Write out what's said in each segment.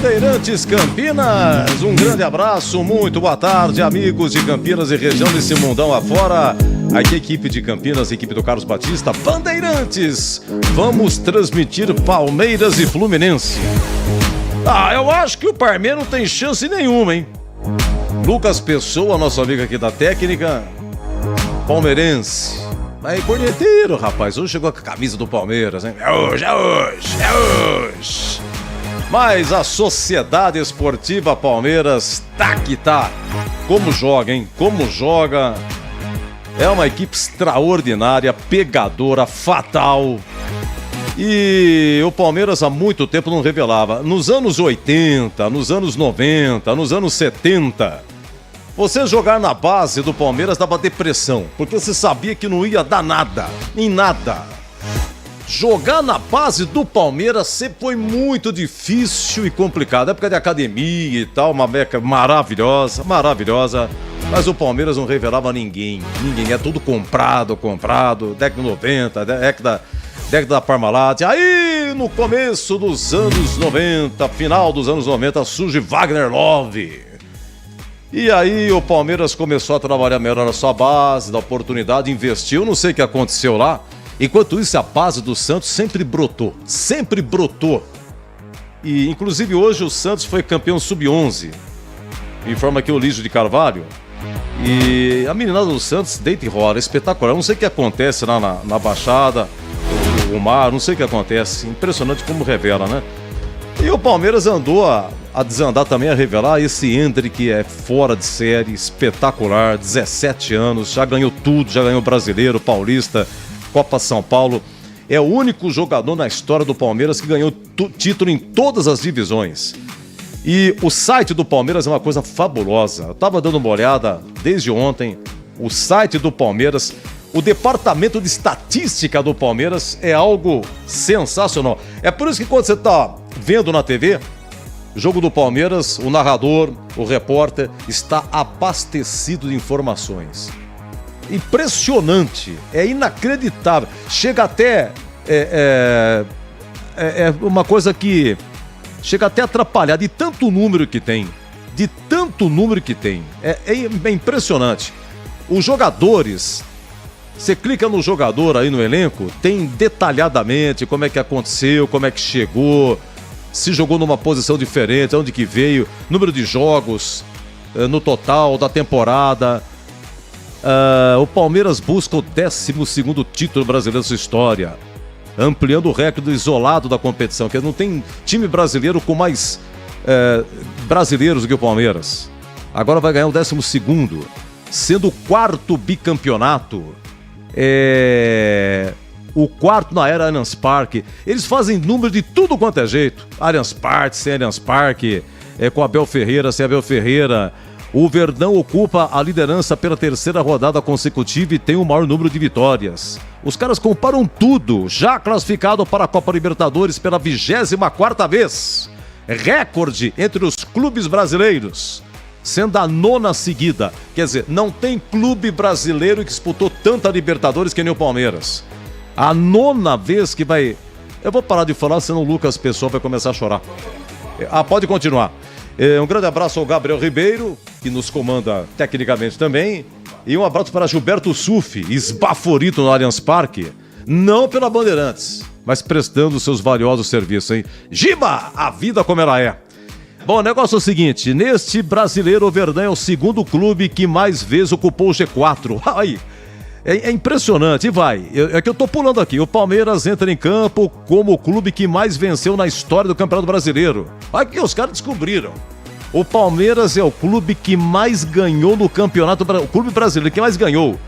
Bandeirantes Campinas, um grande abraço, muito boa tarde, amigos de Campinas e região desse mundão afora. Aqui a equipe de Campinas, a equipe do Carlos Batista, Bandeirantes. Vamos transmitir Palmeiras e Fluminense. Eu acho que o Parmeiro não tem chance nenhuma, hein? Lucas Pessoa, nosso amigo aqui da técnica, palmeirense. Aí, corneteiro, rapaz, hoje chegou com a camisa do Palmeiras, hein? É hoje. Mas a Sociedade Esportiva Palmeiras tá que tá. Como joga, hein? Como joga. É uma equipe extraordinária, pegadora, fatal. E o Palmeiras há muito tempo não revelava. Nos anos 80, nos anos 90, nos anos 70, você jogar na base do Palmeiras dava depressão, porque você sabia que não ia dar nada, em nada. Jogar na base do Palmeiras sempre foi muito difícil e complicado. Época de academia e tal, uma beca maravilhosa. Mas o Palmeiras não revelava ninguém. É tudo comprado. Década de 90, década da Parmalat. Aí, no começo dos anos 90, final dos anos 90, surge Wagner Love. E aí o Palmeiras começou a trabalhar melhor a sua base, da oportunidade, investiu, não sei o que aconteceu lá. Enquanto isso, a base do Santos sempre brotou. E, inclusive, hoje o Santos foi campeão sub-11. Informa aqui o Lígio de Carvalho. E a meninada do Santos deita e rola, espetacular. Não sei o que acontece lá na Baixada, o mar, não sei o que acontece. Impressionante como revela, né? E o Palmeiras andou a desandar também, a revelar. Esse Hendrick que é fora de série, espetacular, 17 anos, já ganhou tudo, já ganhou Brasileiro, Paulista, Copa São Paulo. É o único jogador na história do Palmeiras que ganhou título em todas as divisões. E o site do Palmeiras é uma coisa fabulosa. Eu estava dando uma olhada desde ontem. O site do Palmeiras, o departamento de estatística do Palmeiras é algo sensacional. É por isso que quando você está vendo na TV, jogo do Palmeiras, o narrador, o repórter está abastecido de informações. Impressionante, é inacreditável. Chega até uma coisa que chega até a atrapalhar de tanto número que tem. É impressionante. Os jogadores, você clica no jogador aí no elenco, tem detalhadamente como é que aconteceu, como é que chegou, se jogou numa posição diferente, onde que veio, número de jogos no total da temporada. O Palmeiras busca o 12º título brasileiro da sua história, ampliando o recorde isolado da competição, que não tem time brasileiro com mais brasileiros do que o Palmeiras. Agora vai ganhar o 12º, sendo o 4º bicampeonato, o 4º na era Allianz Parque. Eles fazem número de tudo quanto é jeito, Allianz Parque, sem Allianz Parque, com Abel Ferreira, sem Abel Ferreira. O Verdão ocupa a liderança pela 3ª rodada consecutiva e tem o maior número de vitórias. Os caras comparam tudo, já classificado para a Copa Libertadores pela 24ª vez. Recorde entre os clubes brasileiros, sendo a 9ª seguida. Quer dizer, não tem clube brasileiro que disputou tanta Libertadores que nem o Palmeiras. A 9ª vez que vai... Eu vou parar de falar, senão o Lucas Pessoa vai começar a chorar. Pode continuar. Um grande abraço ao Gabriel Ribeiro, que nos comanda tecnicamente também. E um abraço para Gilberto Sufi, esbaforito no Allianz Parque. Não pela Bandeirantes, mas prestando seus valiosos serviços, hein? Giba, a vida como ela é. Bom, o negócio é o seguinte, neste Brasileiro, o Verdão é o 2º clube que mais vezes ocupou o G4. Aí, é impressionante, e vai. É que eu tô pulando aqui. O Palmeiras entra em campo como o clube que mais venceu na história do Campeonato Brasileiro. Olha que os caras descobriram. O Palmeiras é o clube que mais ganhou no Campeonato Brasileiro. O clube brasileiro que mais ganhou.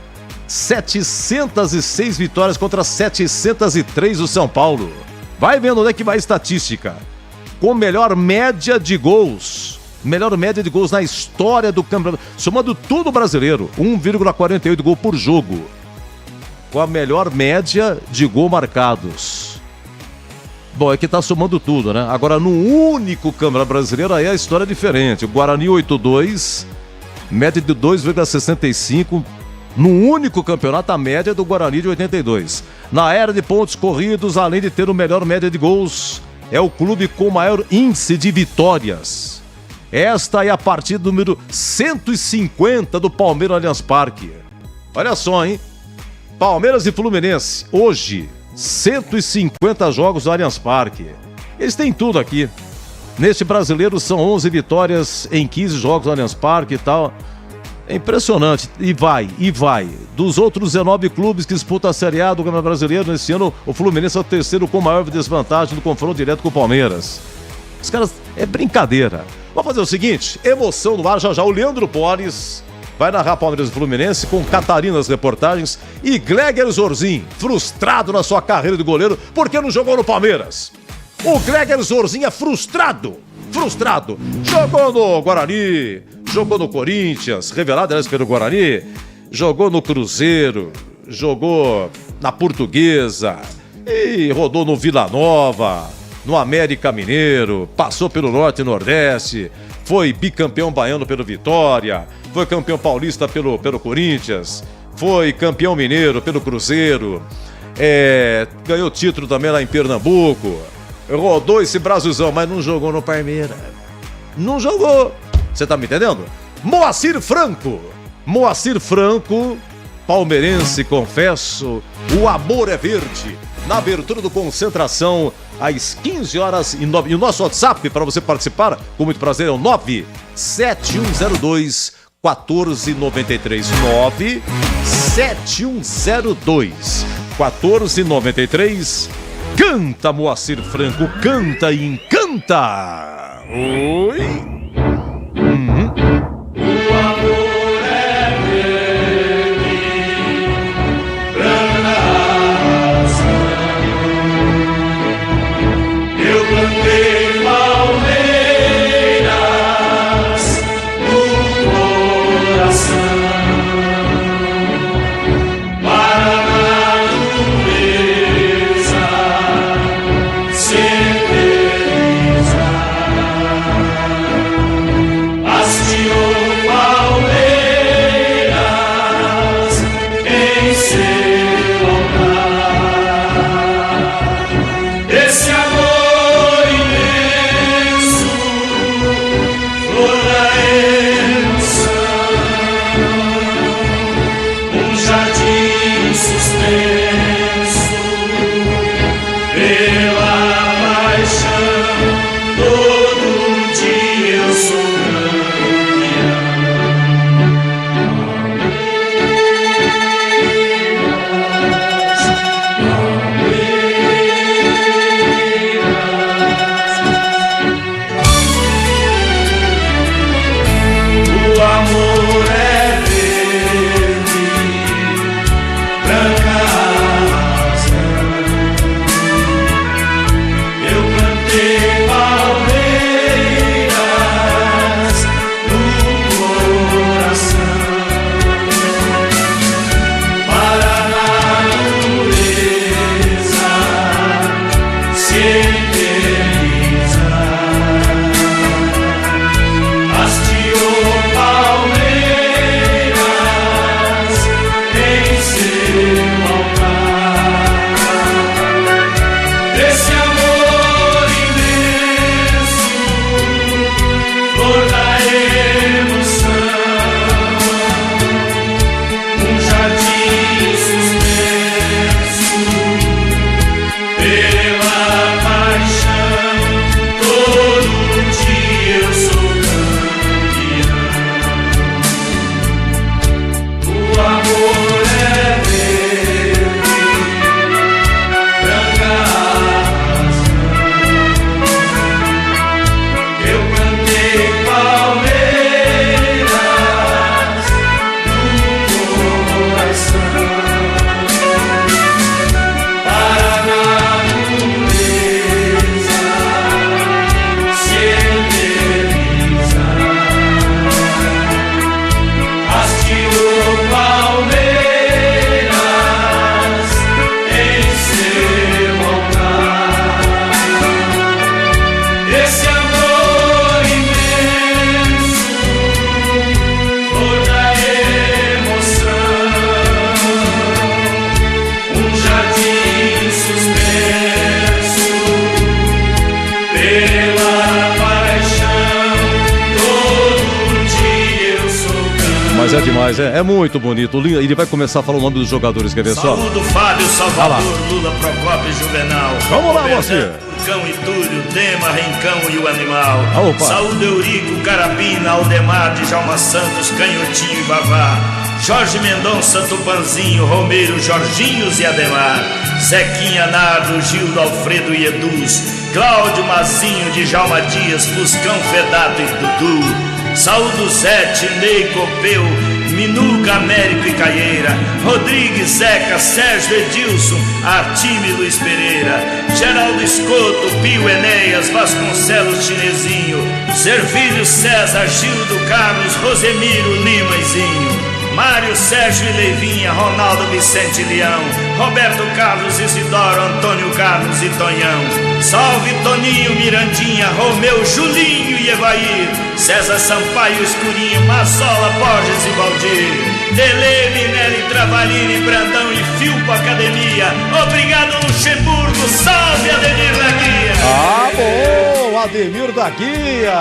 706 vitórias contra 703 do São Paulo. Vai vendo onde é que vai a estatística. Com melhor média de gols. Melhor média de gols na história do campeonato. Somando tudo brasileiro. 1,48 gol por jogo. Com a melhor média de gol marcados. Bom, é que tá somando tudo, né? Agora, no único campeonato brasileiro, aí a história é diferente. O Guarani 8-2, média de 2,65. No único campeonato, a média é do Guarani de 82. Na era de pontos corridos, além de ter o melhor média de gols, é o clube com maior índice de vitórias. Esta é a partida número 150 do Palmeiras Allianz Parque. Olha só, hein? Palmeiras e Fluminense, hoje, 150 jogos do Allianz Parque. Eles têm tudo aqui. Neste brasileiro são 11 vitórias em 15 jogos do Allianz Parque e tal. É impressionante. E vai. Dos outros 19 clubes que disputam a Série A do Campeonato Brasileiro, nesse ano, o Fluminense é o terceiro com maior desvantagem no confronto direto com o Palmeiras. Os caras, é brincadeira. Vamos fazer o seguinte, emoção no ar, já o Leandro Polis vai narrar Palmeiras e Fluminense com Catarina nas reportagens e Gleger Zorzin, frustrado na sua carreira de goleiro porque não jogou no Palmeiras. O Gleger Zorzin é frustrado. Jogou no Guarani, jogou no Corinthians, revelado aliás pelo Guarani, jogou no Cruzeiro, jogou na Portuguesa e rodou no Vila Nova, no América Mineiro, passou pelo Norte e Nordeste, foi bicampeão baiano pelo Vitória, foi campeão paulista pelo Corinthians, foi campeão mineiro pelo Cruzeiro, ganhou título também lá em Pernambuco, rodou esse Brasilzão, mas não jogou no Palmeiras. Não jogou. Você tá me entendendo? Moacir Franco, palmeirense, confesso, o amor é verde. Na abertura do Concentração, às 15 horas e 9. E o nosso WhatsApp para você participar, com muito prazer, é o 97102-1493. 97102-1493. Canta, Moacir Franco, canta e encanta. Oi. O amor é verde, branca razão. Eu plantei palmeiras no coração para a natureza ser feliz. Hastiou palmeiras em seu altar. Esse amor imenso, flor da emoção, é demais, é muito bonito. Ele vai começar a falar o nome dos jogadores, quer ver só? Saúdo, Fábio, Salvador, Lula, Procópio e Juvenal. Vamos lá, você. Turcão e Túlio, Dema, Rencão e o Animal. Opa. Saúdo, Eurico, Carabina, Aldemar, Djalma Santos, Canhotinho e Vavá. Jorge Mendonça, Tupanzinho, Romeiro, Jorginhos e Ademar. Zequinha, Nardo, Gildo, Alfredo e Eduz. Cláudio, Mazinho, Djalma Dias, Fuscão, Fedato e Dudu. Saúdo, Zete, Ney, Copeu, Minuca, Américo e Caieira. Rodrigues, Zeca, Sérgio, Edilson, Artime, Luiz Pereira. Geraldo Escoto, Pio, Enéas, Vasconcelos, Chinesinho. Servilho, César, Gildo, Carlos, Rosemiro, Lima e Zinho. Mário, Sérgio e Leivinha, Ronaldo, Vicente e Leão. Roberto Carlos, Isidoro, Antônio Carlos e Tonhão. Salve Toninho, Mirandinha, Romeu, Julinho e Evair. César Sampaio, Escurinho, Mazola, Borges e Valdir. Dele, Minelli, Travalini, Brandão e Filpo Academia. Obrigado, Luxemburgo. Salve Ademir da Guia. Ah, bom, Ademir da Guia.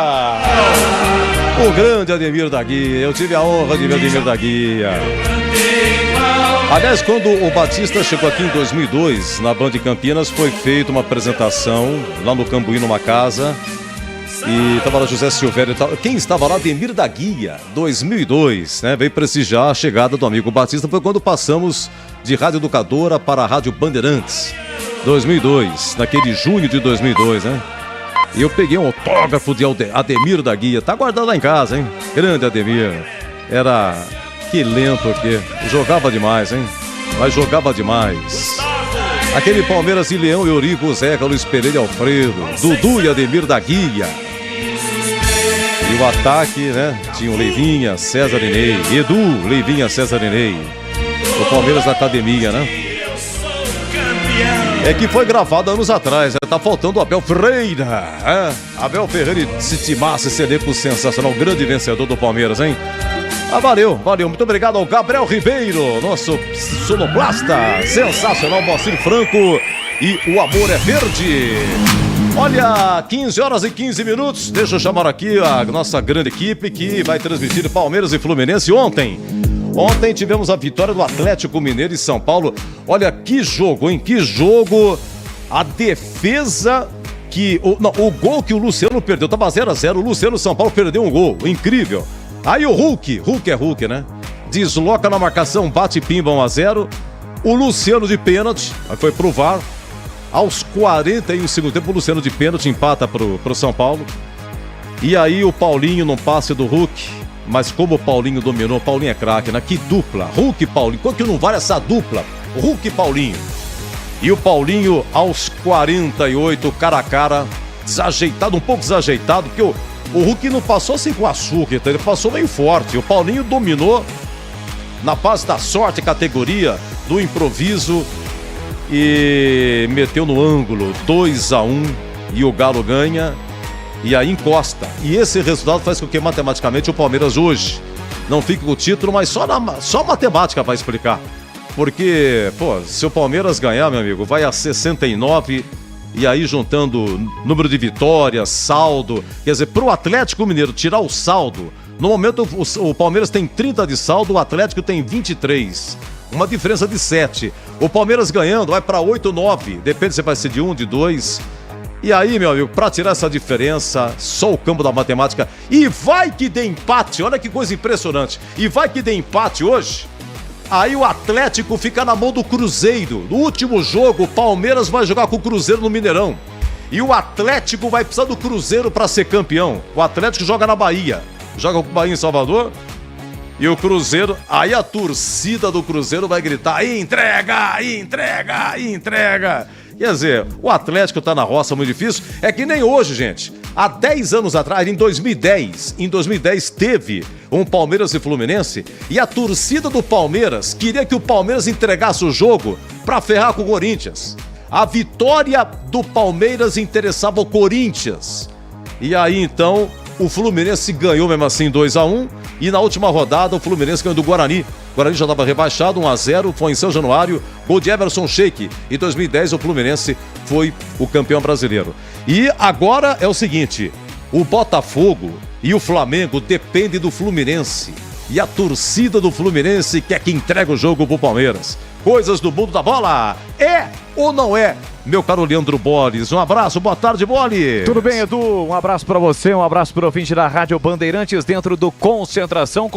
O grande Ademir da Guia. Eu tive a honra de ver Ademir da Guia. Aliás, quando o Batista chegou aqui em 2002, na Band de Campinas, foi feita uma apresentação lá no Cambuí, numa casa. E estava lá José Silvério e tal. Quem estava lá? Ademir da Guia, 2002, né? Veio prestigiar a chegada do amigo Batista. Foi quando passamos de Rádio Educadora para a Rádio Bandeirantes, 2002, naquele junho de 2002, né? E eu peguei um autógrafo de Ademir da Guia. Tá guardado lá em casa, hein? Grande Ademir. Era... Que lento aqui. Jogava demais, hein? Mas jogava demais. Aquele Palmeiras e Leão, Eurico, Zeca, Luiz Pereira e Alfredo. Dudu e Ademir da Guia. E o ataque, né? Tinha o Leivinha, César e Ney. Edu, Leivinha, César e Ney. O Palmeiras da Academia, né? É que foi gravado anos atrás, né? Tá faltando o Abel Ferreira, é? Abel Ferreira se timasse esse elenco sensacional, grande vencedor do Palmeiras, hein? Ah, valeu. Muito obrigado ao Gabriel Ribeiro, nosso sonoplasta sensacional, Moacir Franco e o Amor é Verde. Olha, 15 horas e 15 minutos, deixa eu chamar aqui a nossa grande equipe que vai transmitir Palmeiras e Fluminense ontem. Ontem tivemos a vitória do Atlético Mineiro e São Paulo. Olha que jogo, hein? Que jogo. A defesa que... o gol que o Luciano perdeu, tava 0-0, o Luciano São Paulo perdeu um gol, incrível. Aí o Hulk é Hulk, né? Desloca na marcação, bate pimba 1-0. O Luciano de pênalti, aí foi pro VAR. Aos 41 segundo tempo, o Luciano de pênalti empata pro São Paulo. E aí o Paulinho num passe do Hulk. Mas como o Paulinho dominou, o Paulinho é craque, né? Que dupla, Hulk e Paulinho. Quanto que não vale essa dupla? Hulk e Paulinho. E o Paulinho aos 48, cara a cara, desajeitado, um pouco desajeitado, porque o Hulk não passou assim com açúcar, ele passou meio forte. O Paulinho dominou na base da sorte, categoria, do improviso e meteu no ângulo 2-1 e o Galo ganha e aí encosta. E esse resultado faz com que matematicamente o Palmeiras hoje não fique com o título, mas só matemática vai explicar. Porque, se o Palmeiras ganhar, meu amigo, vai a 69. E aí juntando número de vitórias, saldo, quer dizer, pro Atlético Mineiro tirar o saldo, no momento o Palmeiras tem 30 de saldo, o Atlético tem 23, uma diferença de 7. O Palmeiras ganhando vai para 8, 9, depende se vai ser de 1, de 2. E aí, meu amigo, para tirar essa diferença, só o campo da matemática. E vai que dê empate, olha que coisa impressionante. E vai que dê empate hoje. Aí o Atlético fica na mão do Cruzeiro. No último jogo, o Palmeiras vai jogar com o Cruzeiro no Mineirão. E o Atlético vai precisar do Cruzeiro para ser campeão. O Atlético joga na Bahia. Joga com o Bahia em Salvador. E o Cruzeiro... Aí a torcida do Cruzeiro vai gritar: entrega, entrega, entrega. Quer dizer, o Atlético tá na roça, muito difícil. É que nem hoje, gente. Há 10 anos atrás, em 2010 teve um Palmeiras e Fluminense e a torcida do Palmeiras queria que o Palmeiras entregasse o jogo para ferrar com o Corinthians. A vitória do Palmeiras interessava o Corinthians. E aí, então, o Fluminense ganhou mesmo assim 2-1 e na última rodada o Fluminense ganhou do Guarani. O Guarani já estava rebaixado, 1-0, foi em São Januário, gol de Everson Sheik. Em 2010 o Fluminense foi o campeão brasileiro. E agora é o seguinte, o Botafogo e o Flamengo dependem do Fluminense. e a torcida do Fluminense quer que entregue o jogo pro Palmeiras. Coisas do mundo da bola. É ou não é? Meu caro Leandro Boles, um abraço, boa tarde, Boles. Tudo bem, Edu? Um abraço pra você, um abraço pro ouvinte da Rádio Bandeirantes dentro do Concentração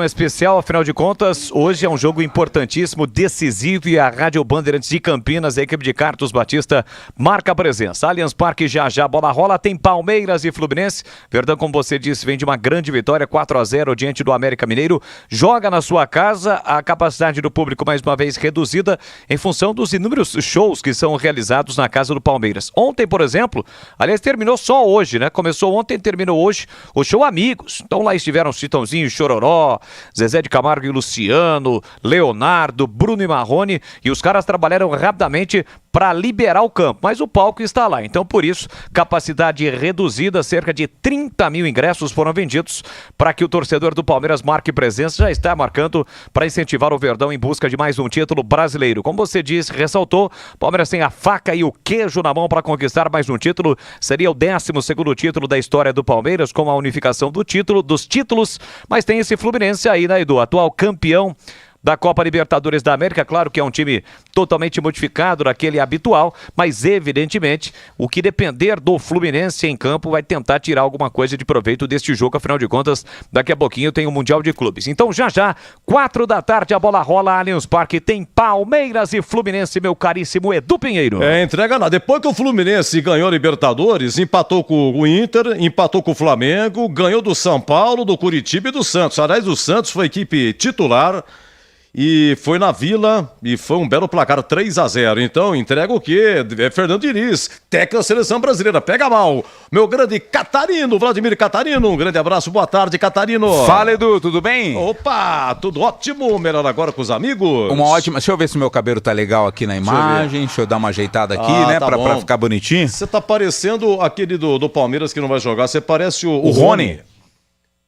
especial, afinal de contas, hoje é um jogo importantíssimo, decisivo e a Rádio Bandeirantes de Campinas, a equipe de Carlos Batista, marca a presença. Allianz Parque já a bola rola, tem Palmeiras e Fluminense. Verdão, como você disse, vem de uma grande vitória, 4-0 diante do América Mineiro, joga na sua casa, a capacidade do público mais uma vez reduzida em função dos inúmeros shows que são realizados na casa do Palmeiras. Ontem, por exemplo, aliás, terminou só hoje, né? Começou ontem, terminou hoje o show Amigos. Então lá estiveram Chitãozinho, Chororó, Zezé de Camargo e Luciano, Leonardo, Bruno e Marrone, e os caras trabalharam rapidamente para liberar o campo, mas o palco está lá, então por isso, capacidade reduzida, cerca de 30 mil ingressos foram vendidos para que o torcedor do Palmeiras marque presença, já está marcando para incentivar o Verdão em busca de mais um título brasileiro. Como você disse, ressaltou, Palmeiras tem a faca e o queijo na mão para conquistar mais um título, seria o 12º título da história do Palmeiras, com a unificação dos títulos, mas tem esse Fluminense aí, né, Edu, atual campeão da Copa Libertadores da América. Claro que é um time totalmente modificado daquele habitual, mas evidentemente o que depender do Fluminense em campo vai tentar tirar alguma coisa de proveito deste jogo, afinal de contas, daqui a pouquinho tem o Mundial de Clubes. Então já, 4 da tarde, a bola rola, Allianz Parque, tem Palmeiras e Fluminense, meu caríssimo Edu Pinheiro. Entrega lá, depois que o Fluminense ganhou a Libertadores, empatou com o Inter, empatou com o Flamengo, ganhou do São Paulo, do Curitiba e do Santos. Aliás, o Santos foi equipe titular e foi na Vila e foi um belo placar, 3-0. Então, entrega o quê? É Fernando Diniz, técnico da seleção brasileira. Pega mal, meu grande Catarino, Vladimir Catarino. Um grande abraço, boa tarde, Catarino. Fala, Edu, tudo bem? Opa, tudo ótimo. Melhor agora com os amigos. Uma ótima. Deixa eu ver se o meu cabelo tá legal aqui na imagem. Deixa eu dar uma ajeitada aqui, né? Tá pra ficar bonitinho. Você tá parecendo aquele do Palmeiras que não vai jogar. Você parece o Rony.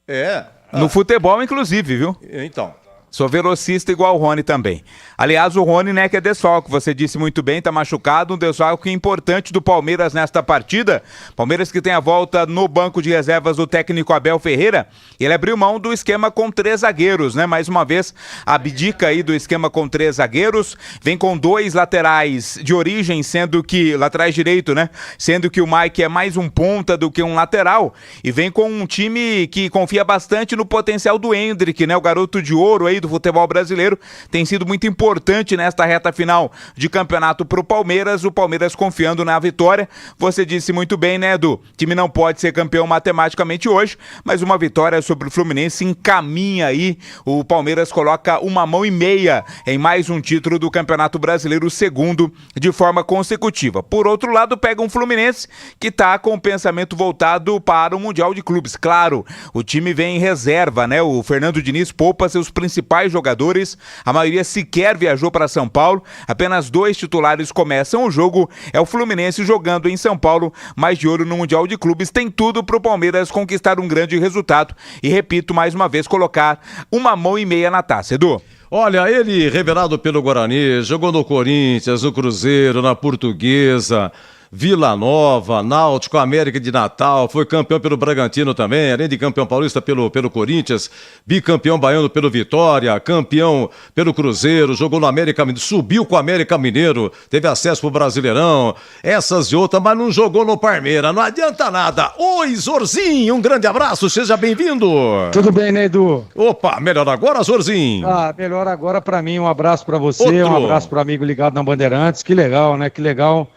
É. No futebol, inclusive, viu? Então. Sou velocista igual o Rony também. Aliás, o Rony, né, que é desfalque, você disse muito bem, tá machucado, um desfalque importante do Palmeiras nesta partida. Palmeiras que tem a volta no banco de reservas do técnico Abel Ferreira. Ele abriu mão do esquema com 3 zagueiros, né? Mais uma vez, abdica aí do esquema com 3 zagueiros, vem com 2 laterais de origem, sendo que, laterais direito, né? Sendo que o Mike é mais um ponta do que um lateral, e vem com um time que confia bastante no potencial do Endrick, né? O garoto de ouro aí do futebol brasileiro, tem sido muito importante nesta reta final de campeonato pro Palmeiras, o Palmeiras confiando na vitória. Você disse muito bem, né, Edu? O time não pode ser campeão matematicamente hoje, mas uma vitória sobre o Fluminense encaminha aí, o Palmeiras coloca 1,5 mão em mais um título do Campeonato Brasileiro, segundo de forma consecutiva. Por outro lado, pega um Fluminense que tá com o pensamento voltado para o Mundial de Clubes. Claro, o time vem em reserva, né? O Fernando Diniz poupa seus principais jogadores, a maioria sequer viajou para São Paulo, apenas 2 titulares começam o jogo, é o Fluminense jogando em São Paulo, mas de olho no Mundial de Clubes, tem tudo pro Palmeiras conquistar um grande resultado e, repito, mais uma vez, colocar 1,5 mão na taça, Edu. Olha, ele, revelado pelo Guarani, jogou no Corinthians, no Cruzeiro, na Portuguesa, Vila Nova, Náutico, América de Natal, foi campeão pelo Bragantino também, além de campeão paulista pelo Corinthians, bicampeão baiano pelo Vitória, campeão pelo Cruzeiro, jogou no América Mineiro, subiu com o América Mineiro, teve acesso pro Brasileirão, essas e outras, mas não jogou no Palmeiras, não adianta nada. Oi, Zorzinho, um grande abraço, seja bem-vindo. Tudo bem, né, Edu? Opa, melhor agora, Zorzinho? Melhor agora pra mim, um abraço pra você, um abraço pro amigo ligado na Bandeirantes, que legal, né, que legal.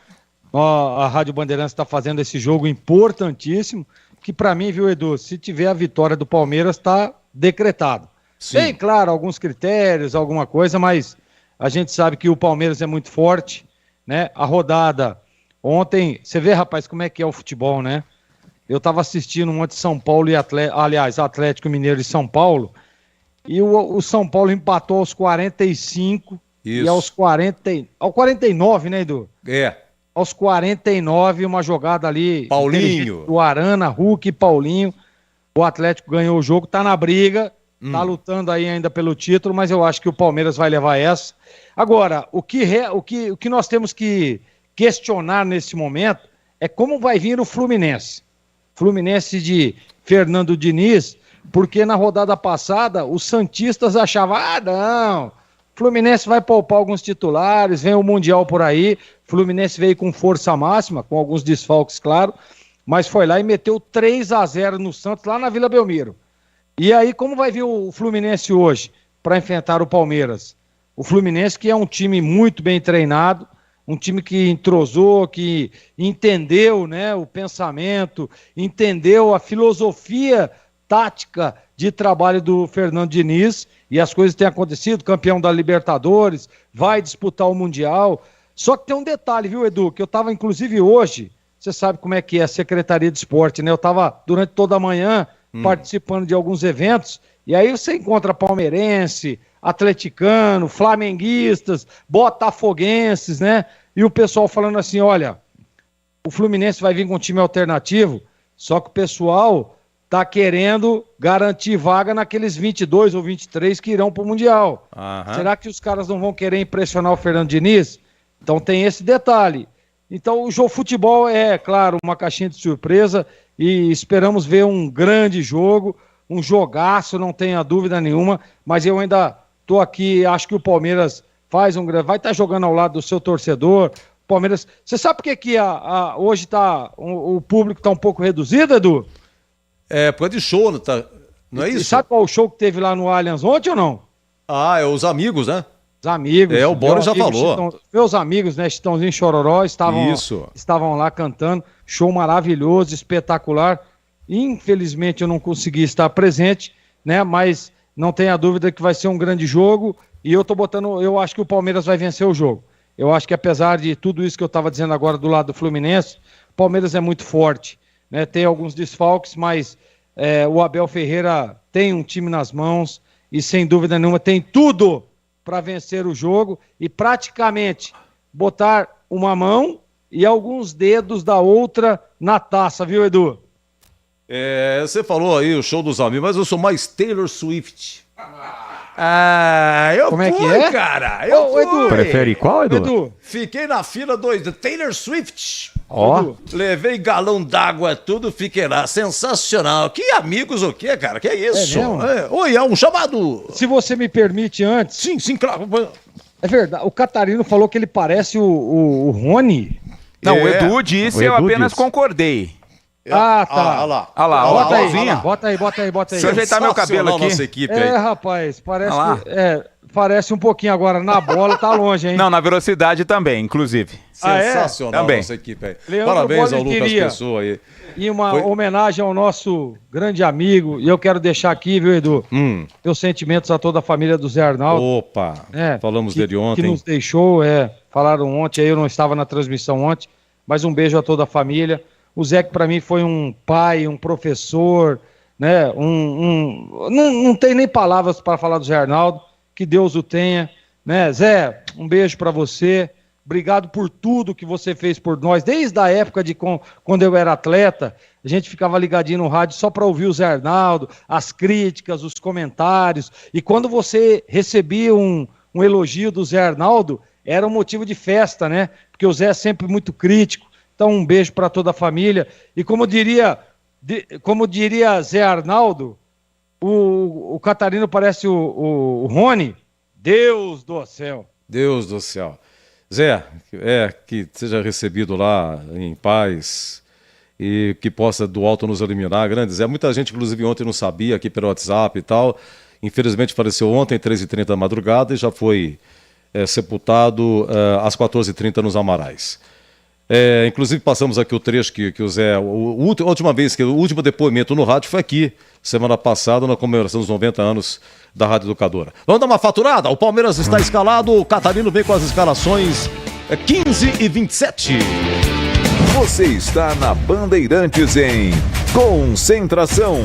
A Rádio Bandeirantes está fazendo esse jogo importantíssimo, que para mim, viu, Edu, se tiver a vitória do Palmeiras, está decretado. Sim. Tem, claro, alguns critérios, alguma coisa, mas a gente sabe que o Palmeiras é muito forte, né? A rodada ontem, você vê, rapaz, como é que é o futebol, né? Eu estava assistindo um monte de São Paulo e Atlético Mineiro e São Paulo, e o São Paulo empatou aos 45 e aos 49, né, Edu? Aos 49, uma jogada ali. Paulinho. Do Arana, Hulk e Paulinho. O Atlético ganhou o jogo, tá na briga, tá lutando aí ainda pelo título, mas eu acho que o Palmeiras vai levar essa. Agora, o que nós temos que questionar nesse momento é como vai vir o Fluminense. Fluminense de Fernando Diniz, porque na rodada passada os santistas achavam, não, Fluminense vai poupar alguns titulares, vem o Mundial por aí, Fluminense veio com força máxima, com alguns desfalques, claro, mas foi lá e meteu 3-0 no Santos, lá na Vila Belmiro. E aí, como vai vir o Fluminense hoje para enfrentar o Palmeiras? O Fluminense, que é um time muito bem treinado, um time que entrosou, que entendeu, né, o pensamento, entendeu a filosofia tática de trabalho do Fernando Diniz, e as coisas têm acontecido, campeão da Libertadores, vai disputar o Mundial. Só que tem um detalhe, viu, Edu, que eu estava, inclusive, hoje, você sabe como é que é a Secretaria de Esporte, né? Eu estava, durante toda a manhã, participando de alguns eventos, e aí você encontra palmeirense, atleticano, flamenguistas, botafoguenses, né? E o pessoal falando assim, olha, o Fluminense vai vir com um time alternativo, só que o pessoal tá querendo garantir vaga naqueles 22 ou 23 que irão pro Mundial. Será que os caras não vão querer impressionar o Fernando Diniz? Então tem esse detalhe. Então o jogo futebol é, claro, uma caixinha de surpresa e esperamos ver um grande jogo, um jogaço, não tenha dúvida nenhuma, mas eu ainda tô aqui, acho que o Palmeiras vai estar jogando ao lado do seu torcedor. Palmeiras, você sabe por que hoje o público tá um pouco reduzido, Edu? É, por causa de show, não é isso? E sabe qual o show que teve lá no Allianz ontem ou não? Ah, é os amigos, né? Os amigos. É, o Boris já falou. Meus amigos, né, Chitãozinho e Chororó, estavam lá cantando. Show maravilhoso, espetacular. Infelizmente eu não consegui estar presente, né, mas não tenha dúvida que vai ser um grande jogo e eu acho que o Palmeiras vai vencer o jogo. Eu acho que apesar de tudo isso que eu estava dizendo agora do lado do Fluminense, o Palmeiras é muito forte, né, tem alguns desfalques, mas o Abel Ferreira tem um time nas mãos e sem dúvida nenhuma tem tudo para vencer o jogo e praticamente botar uma mão e alguns dedos da outra na taça, viu, Edu? Você falou aí o show dos amigos, mas eu sou mais Taylor Swift. Como é que é? Cara, Edu. Prefere qual, Edu? Fiquei na fila do Taylor Swift. Ó. Levei galão d'água, tudo, fiquei lá. Sensacional. Que amigos o quê, cara? Que é isso? Oi, é um chamado. Se você me permite antes. Sim, claro. É verdade. O Catarino falou que ele parece o Rony. Não, o Edu disse, eu apenas concordei. Ah, tá. Olha lá. Bota aí. Deixa eu ajeitar meu cabelo aqui. Nossa equipe aí. Rapaz, parece um pouquinho agora. Na bola tá longe, hein? Não, na velocidade também, inclusive. Sensacional Também. nossa equipe aí. Leandro Parabéns ao Boletiria. Lucas Pessoa aí. E uma homenagem ao nosso grande amigo, e eu quero deixar aqui, viu, Edu? Meus sentimentos a toda a família do Zé Arnaldo. Opa, falamos dele ontem. Que nos deixou, falaram ontem, aí eu não estava na transmissão ontem, mas um beijo a toda a família. O Zé, que para mim foi um pai, um professor, né? Não tem nem palavras para falar do Zé Arnaldo, que Deus o tenha, né? Zé, um beijo para você, obrigado por tudo que você fez por nós, desde a época de quando eu era atleta, a gente ficava ligadinho no rádio só para ouvir o Zé Arnaldo, as críticas, os comentários, e quando você recebia um elogio do Zé Arnaldo, era um motivo de festa, né? Porque o Zé é sempre muito crítico. Então, um beijo para toda a família. E como diria Zé Arnaldo, o Catarino parece o Rony. Deus do céu. Deus do céu. Zé, que seja recebido lá em paz e que possa do alto nos eliminar. Grande Zé, muita gente, inclusive, ontem não sabia, aqui pelo WhatsApp e tal. Infelizmente, faleceu ontem, 3h30 da madrugada, e já foi sepultado às 14h30 nos Amarais. Inclusive passamos aqui o trecho que o Zé, a última vez, o último depoimento no rádio foi aqui, semana passada, na comemoração dos 90 anos da Rádio Educadora. Vamos dar uma faturada? O Palmeiras está escalado, o Catarino vem com as escalações 15 e 27. Você está na Bandeirantes em Concentração.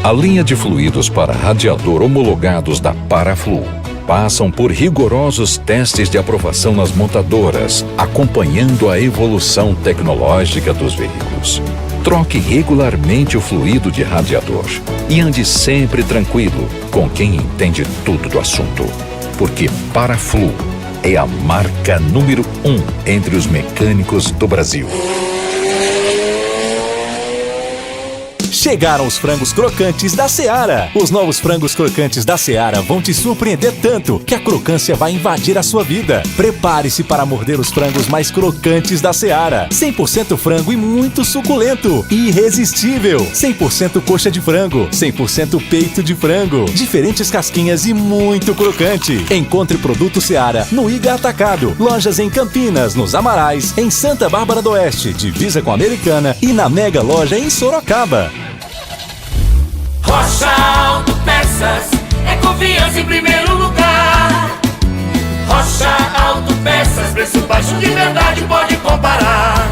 A linha de fluidos para radiador homologados da Paraflu passam por rigorosos testes de aprovação nas montadoras, acompanhando a evolução tecnológica dos veículos. Troque regularmente o fluido de radiador e ande sempre tranquilo com quem entende tudo do assunto, porque Paraflu é a marca número 1 entre os mecânicos do Brasil. Chegaram os frangos crocantes da Seara. Os novos frangos crocantes da Seara vão te surpreender tanto que a crocância vai invadir a sua vida. Prepare-se para morder os frangos mais crocantes da Seara. 100% frango e muito suculento. Irresistível. 100% coxa de frango. 100% peito de frango. Diferentes casquinhas e muito crocante. Encontre produto Seara no Iga Atacado. Lojas em Campinas, nos Amarais, em Santa Bárbara do Oeste, divisa com a Americana e na Mega Loja em Sorocaba. Rocha Autopeças é confiança em primeiro lugar. Rocha Autopeças, preço baixo de verdade, pode comparar.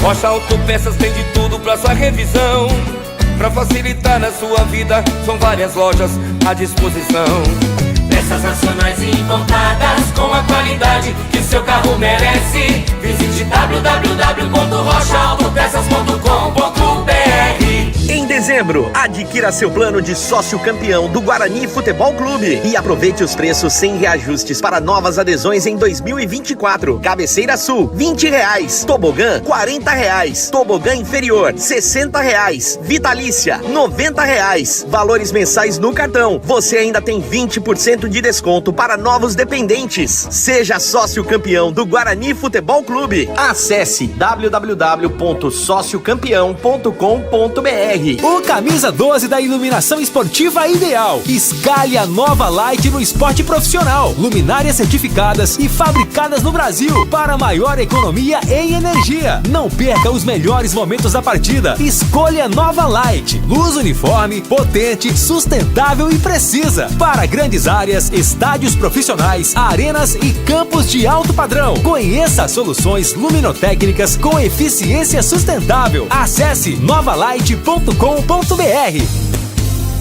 Rocha Autopeças tem de tudo pra sua revisão. Pra facilitar na sua vida, são várias lojas à disposição. Peças nacionais e importadas com a qualidade que o seu carro merece. Visite www.rochaautopeças.com.br. Em dezembro, adquira seu plano de sócio campeão do Guarani Futebol Clube e aproveite os preços sem reajustes para novas adesões em 2024. Cabeceira Sul, R$20. Tobogã, R$40. Tobogã inferior, R$60. Vitalícia, R$90. Valores mensais no cartão. Você ainda tem 20% de desconto para novos dependentes. Seja sócio campeão do Guarani Futebol Clube. Acesse www.sociocampeão.com.br. O camisa 12 da iluminação esportiva ideal. Escale a nova Light no esporte profissional. Luminárias certificadas e fabricadas no Brasil para maior economia em energia. Não perca os melhores momentos da partida. Escolha nova Light. Luz uniforme, potente, sustentável e precisa. Para grandes áreas, estádios profissionais, arenas e campos de alto padrão. Conheça soluções luminotécnicas com eficiência sustentável. Acesse novalight.com.br.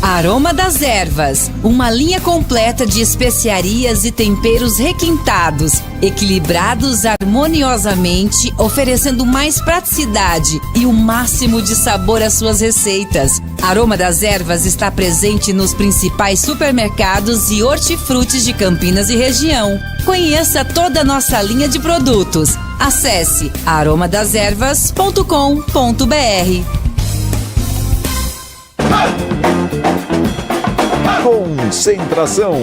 Aroma das Ervas, uma linha completa de especiarias e temperos requintados, equilibrados harmoniosamente, oferecendo mais praticidade e o máximo de sabor às suas receitas. Aroma das Ervas está presente nos principais supermercados e hortifrutis de Campinas e região. Conheça toda a nossa linha de produtos. Acesse aromadeservas.com.br. Concentração.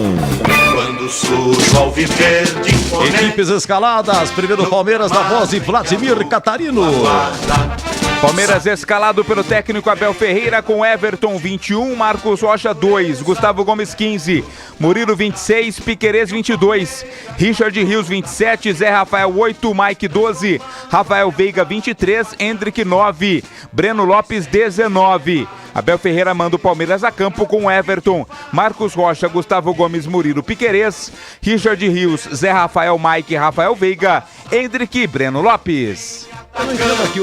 Quando surge ao viver de Equipes escaladas. Primeiro Palmeiras na voz de Vladimir Catarino. Palmeiras escalado pelo técnico Abel Ferreira com Everton 21, Marcos Rocha 2, Gustavo Gomes 15, Murilo 26, Piquerez 22, Richard Rios 27, Zé Rafael 8, Mike 12, Rafael Veiga 23, Hendrick 9, Breno Lopes 19. Abel Ferreira manda o Palmeiras a campo com Everton, Marcos Rocha, Gustavo Gomes, Murilo, Piquerez, Richard Rios, Zé Rafael, Mike, Rafael Veiga, Hendrick e Breno Lopes. Eu não entendo aqui,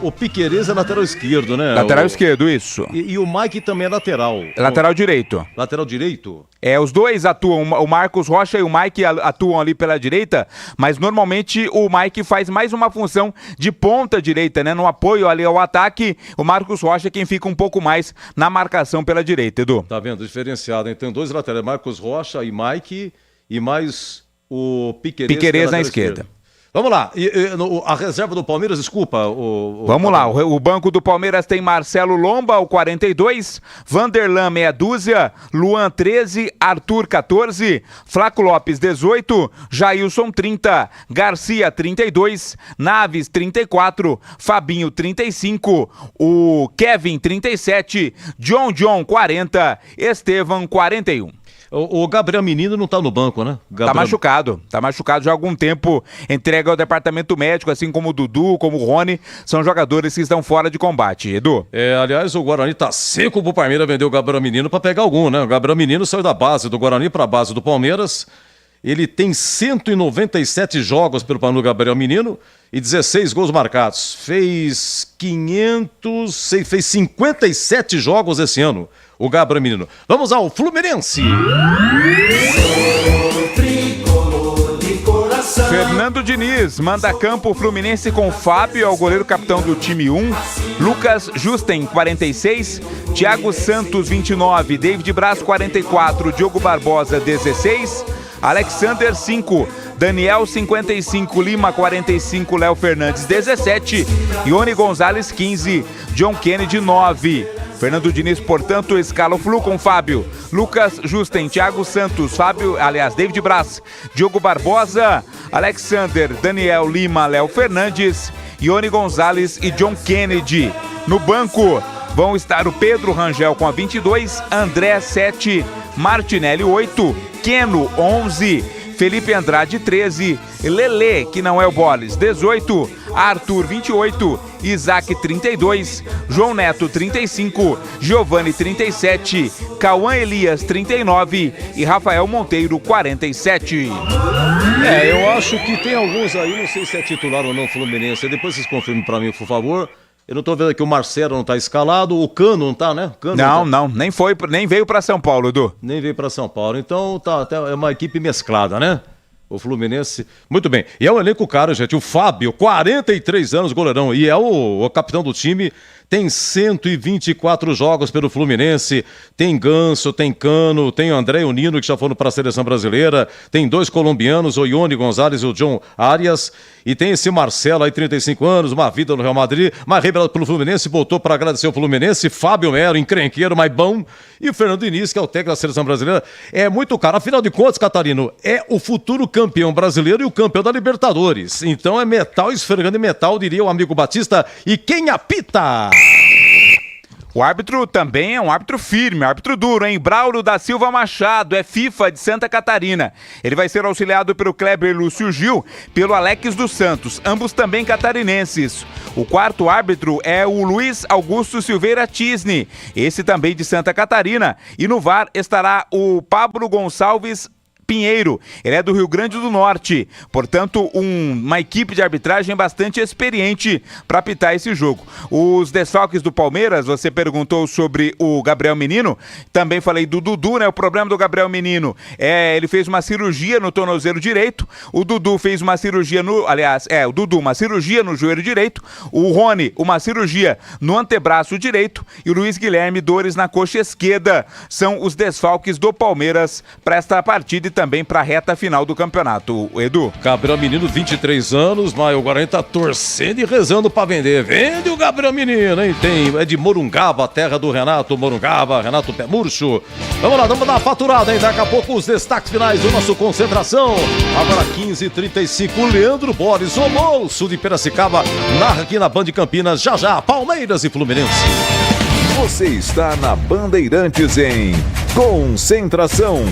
o Piquerez é lateral esquerdo, né? Lateral esquerdo, isso. E o Mike também é lateral. Lateral direito. Lateral direito? É, os dois atuam, o Marcos Rocha e o Mike atuam ali pela direita, mas normalmente o Mike faz mais uma função de ponta direita, né? No apoio ali ao ataque, o Marcos Rocha é quem fica um pouco mais na marcação pela direita, Edu. Tá vendo? Diferenciado, hein? Tem dois laterais, Marcos Rocha e Mike, e mais o Piquerez na esquerda. Vamos lá, a reserva do Palmeiras, desculpa. Vamos lá, o banco do Palmeiras tem Marcelo Lomba, o 42, Vanderlan, meia dúzia, Luan 13, Arthur 14, Flaco Lopes 18, Jailson 30, Garcia 32, Naves 34, Fabinho 35, o Kevin 37, John 40, Estevam 41. O Gabriel Menino não tá no banco, né? Tá machucado já há algum tempo, entrega ao departamento médico, assim como o Dudu, como o Rony, são jogadores que estão fora de combate, Edu. Aliás, o Guarani tá seco pro Palmeiras vender o Gabriel Menino pra pegar algum, né? O Gabriel Menino saiu da base do Guarani pra base do Palmeiras, ele tem 197 jogos pelo Palmeiras, Gabriel Menino, e 16 gols marcados, fez 57 jogos esse ano. O Gabriel Menino. Vamos ao Fluminense. Fernando Diniz manda a campo o Fluminense com Fábio, é o goleiro capitão do time 1, Lucas Justen 46, Thiago Santos 29, David Braz 44, Diogo Barbosa 16, Alexander 5, Daniel 55, Lima 45, Léo Fernandes 17, Ione Gonzalez 15, John Kennedy 9. Fernando Diniz, portanto, escala o Flu com Fábio, Lucas Justen, Thiago Santos, David Braz, Diogo Barbosa, Alexander, Daniel Lima, Léo Fernandes, Ione Gonzalez e John Kennedy. No banco vão estar o Pedro Rangel com a 22, André 7, Martinelli 8, Keno 11, Felipe Andrade 13, Lelê, que não é o Boles, 18, Arthur 28, Isaac 32, João Neto 35, Giovanni 37, Cauã Elias 39 e Rafael Monteiro 47. Eu acho que tem alguns aí, não sei se é titular ou não, Fluminense. Depois vocês confirmem pra mim, por favor. Eu não tô vendo aqui, o Marcelo não tá escalado, o Cano não tá, né? Não, nem veio pra São Paulo, Edu. Nem veio pra São Paulo, então é uma equipe mesclada, né? O Fluminense, muito bem. E é um elenco caro, gente, o Fábio, 43 anos, goleirão, e é o capitão do time, tem 124 jogos pelo Fluminense, tem Ganso, tem Cano, tem o André e o Nino, que já foram para a seleção brasileira, tem 2 colombianos, o Ione Gonzalez e o John Arias, e tem esse Marcelo aí, 35 anos, uma vida no Real Madrid, mas revelado pelo Fluminense, voltou para agradecer o Fluminense, Fábio Melo, encrenqueiro, mas bom, e o Fernando Diniz, que é o técnico da seleção brasileira, é muito caro. Afinal de contas, Catarino, é o futuro campeão brasileiro e o campeão da Libertadores. Então é metal esfregando em metal, diria o amigo Batista, e quem apita? O árbitro também é um árbitro firme, árbitro duro, hein? Braulio da Silva Machado, é FIFA de Santa Catarina. Ele vai ser auxiliado pelo Kleber Lúcio Gil, pelo Alex dos Santos, ambos também catarinenses. O quarto árbitro é o Luiz Augusto Silveira Tisne, esse também de Santa Catarina. E no VAR estará o Pablo Gonçalves Pinheiro, ele é do Rio Grande do Norte, portanto uma equipe de arbitragem bastante experiente para apitar esse jogo. Os desfalques do Palmeiras, você perguntou sobre o Gabriel Menino, também falei do Dudu, né? O problema do Gabriel Menino ele fez uma cirurgia no tornozelo direito, o Dudu fez uma cirurgia o Dudu uma cirurgia no joelho direito, o Rony uma cirurgia no antebraço direito e o Luiz Guilherme dores na coxa esquerda. São os desfalques do Palmeiras para esta partida e também para a reta final do campeonato, Edu. Gabriel Menino, 23 anos, mas o Guarani tá torcendo e rezando para vender. Vende o Gabriel Menino, hein? É de Morungaba, a terra do Renato Morungaba, Renato Pé Murcho. Vamos lá, vamos dar uma faturada, hein? Daqui a pouco os destaques finais do nosso Concentração. Agora 15h35, Leandro Boris, o moço de Piracicaba, narra aqui na Band Campinas, já, Palmeiras e Fluminense. Você está na Bandeirantes em Concentração.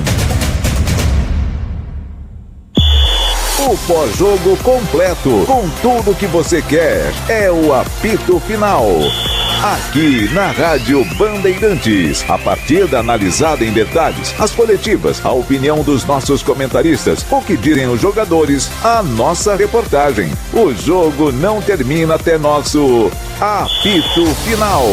O pós-jogo completo, com tudo que você quer, é o apito final. Aqui na Rádio Bandeirantes, a partida analisada em detalhes, as coletivas, a opinião dos nossos comentaristas, o que dizem os jogadores, a nossa reportagem. O jogo não termina até nosso apito final.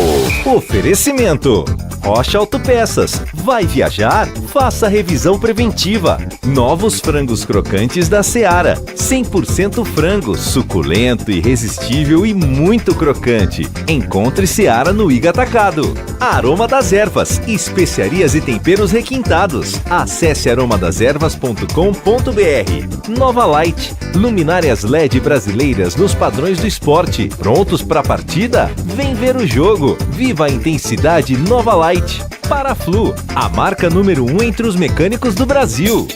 Oferecimento: Rocha Autopeças. Vai viajar? Faça revisão preventiva. Novos frangos crocantes da Seara. 100% frango, suculento, irresistível e muito crocante. Encontre Seara no Iga Atacado. Aroma das Ervas, especiarias e temperos requintados. Acesse aromadeservas.com.br. Nova Light, luminárias LED brasileiras nos padrões do esporte. Prontos para a partida? Vem ver o jogo. Viva a intensidade Nova Light. Paraflu, a marca número 1 entre os mecânicos do Brasil.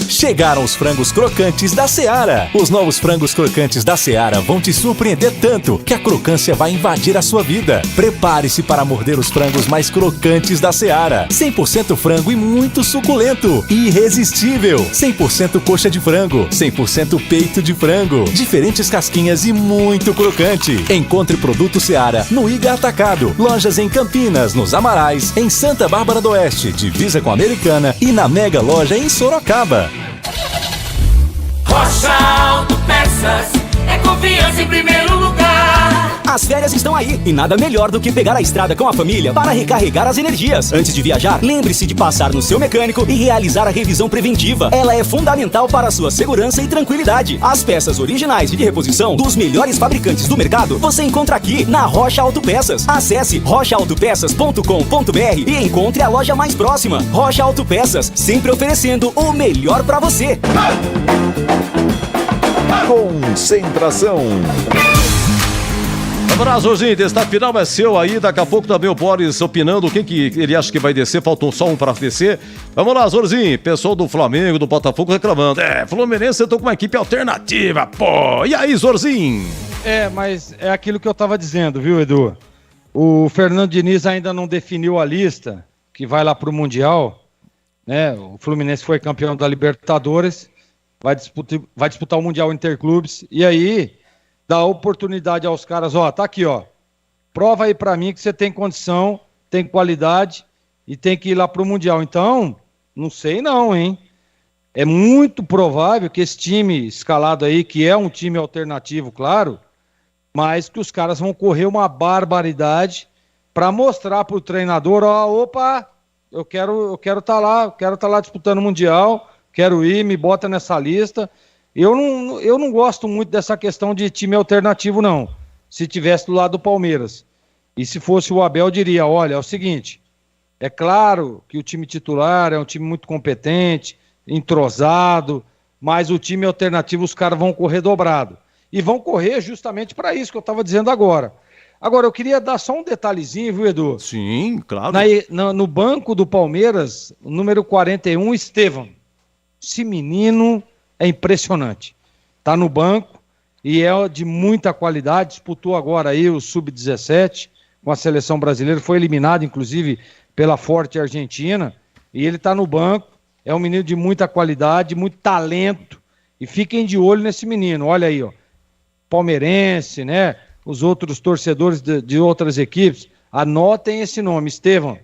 Chegaram os frangos crocantes da Seara. Os novos frangos crocantes da Seara vão te surpreender tanto que a crocância vai invadir a sua vida. Prepare-se para morder os frangos mais crocantes da Seara. 100% frango e muito suculento. Irresistível. 100% coxa de frango. 100% peito de frango. Diferentes casquinhas e muito crocante. Encontre produto Seara no Iga Atacado. Lojas em Campinas, nos Amarais, em Santa Bárbara do Oeste, divisa com a Americana e na Mega Loja em Sorocaba. Rocha Autopeças, é confiança em primeiro lugar. As férias estão aí e nada melhor do que pegar a estrada com a família para recarregar as energias. Antes de viajar, lembre-se de passar no seu mecânico e realizar a revisão preventiva. Ela é fundamental para a sua segurança e tranquilidade. As peças originais e de reposição dos melhores fabricantes do mercado você encontra aqui na Rocha Autopeças. Acesse rochaautopeças.com.br e encontre a loja mais próxima. Rocha Autopeças, sempre oferecendo o melhor para você. Concentração. Vamos lá, Jorginho, destaque final é seu aí, daqui a pouco também o Boris opinando quem que ele acha que vai descer, faltam só um para descer. Vamos lá, Jorginho, pessoal do Flamengo, do Botafogo reclamando. Fluminense entrou com uma equipe alternativa, pô. E aí, Jorginho? Mas é aquilo que eu tava dizendo, viu, Edu? O Fernando Diniz ainda não definiu a lista que vai lá pro Mundial, né? O Fluminense foi campeão da Libertadores, vai disputar o Mundial Interclubes, e aí dá oportunidade aos caras, tá aqui, prova aí pra mim que você tem condição, tem qualidade e tem que ir lá pro Mundial. Então, não sei não, hein? É muito provável que esse time escalado aí, que é um time alternativo, claro, mas que os caras vão correr uma barbaridade pra mostrar pro treinador, eu quero estar lá disputando o Mundial, quero ir, me bota nessa lista. Eu não gosto muito dessa questão de time alternativo, não. Se tivesse do lado do Palmeiras. E se fosse o Abel, eu diria, olha, é o seguinte, é claro que o time titular é um time muito competente, entrosado, mas o time alternativo os caras vão correr dobrado. E vão correr justamente para isso que eu estava dizendo agora. Agora, eu queria dar só um detalhezinho, viu, Edu? Sim, claro. No banco do Palmeiras, o número 41, Estevão. Esse menino é impressionante. Tá no banco e é de muita qualidade. Disputou agora aí o Sub-17 com a seleção brasileira. Foi eliminado, inclusive, pela forte Argentina. E ele tá no banco. É um menino de muita qualidade, muito talento. E fiquem de olho nesse menino. Olha aí, palmeirense, né? Os outros torcedores de outras equipes. Anotem esse nome, Estevão.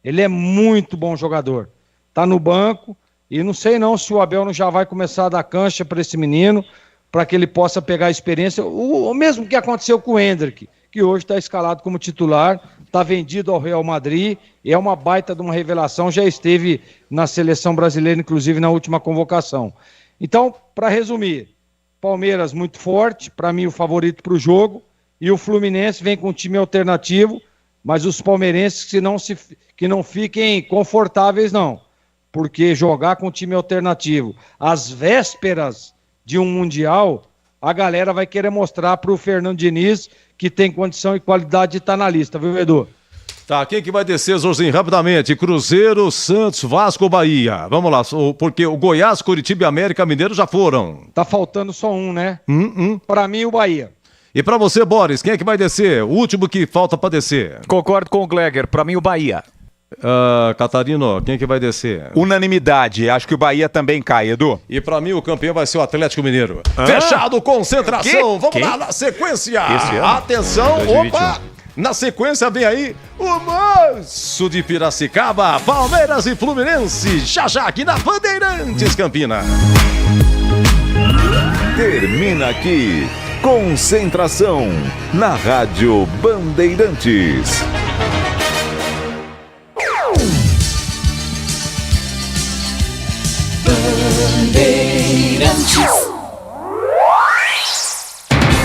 Ele é muito bom jogador. Tá no banco. E não sei não se o Abel não já vai começar a dar cancha para esse menino, para que ele possa pegar a experiência. O mesmo que aconteceu com o Endrick, que hoje está escalado como titular, está vendido ao Real Madrid, é uma baita de uma revelação, já esteve na seleção brasileira, inclusive na última convocação. Então, para resumir, Palmeiras muito forte, para mim o favorito para o jogo, e o Fluminense vem com um time alternativo, mas os palmeirenses que não fiquem confortáveis não. Porque jogar com time alternativo às vésperas de um Mundial, a galera vai querer mostrar para o Fernando Diniz que tem condição e qualidade de estar na lista, viu, Edu? Tá, quem que vai descer, Jorginho, rapidamente? Cruzeiro, Santos, Vasco, Bahia. Vamos lá, porque o Goiás, Curitiba e América Mineiro já foram. Tá faltando só um, né? Para mim, o Bahia. E para você, Boris, quem é que vai descer? O último que falta para descer. Concordo com o Gleger, para mim o Bahia. Catarino, quem é que vai descer? Unanimidade, acho que o Bahia também cai, Edu. E pra mim o campeão vai ser o Atlético Mineiro. Fechado, concentração. Vamos lá na sequência. Atenção, 2021. Opa! Na sequência vem aí o Manso de Piracicaba, Palmeiras e Fluminense. Já aqui na Bandeirantes, Campinas. Termina aqui Concentração na Rádio Bandeirantes.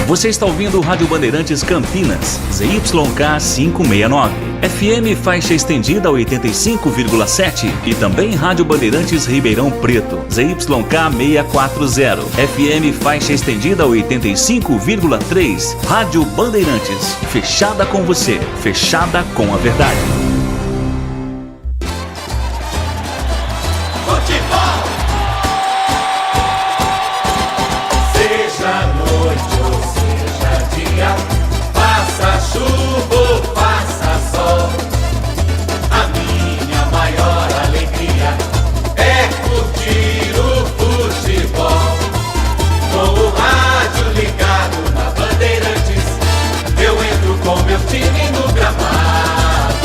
Você está ouvindo o Rádio Bandeirantes Campinas, ZYK 569, FM faixa estendida 85,7 e também Rádio Bandeirantes Ribeirão Preto, ZYK 640, FM faixa estendida 85,3, Rádio Bandeirantes, fechada com você, fechada com a verdade. Time no gramado,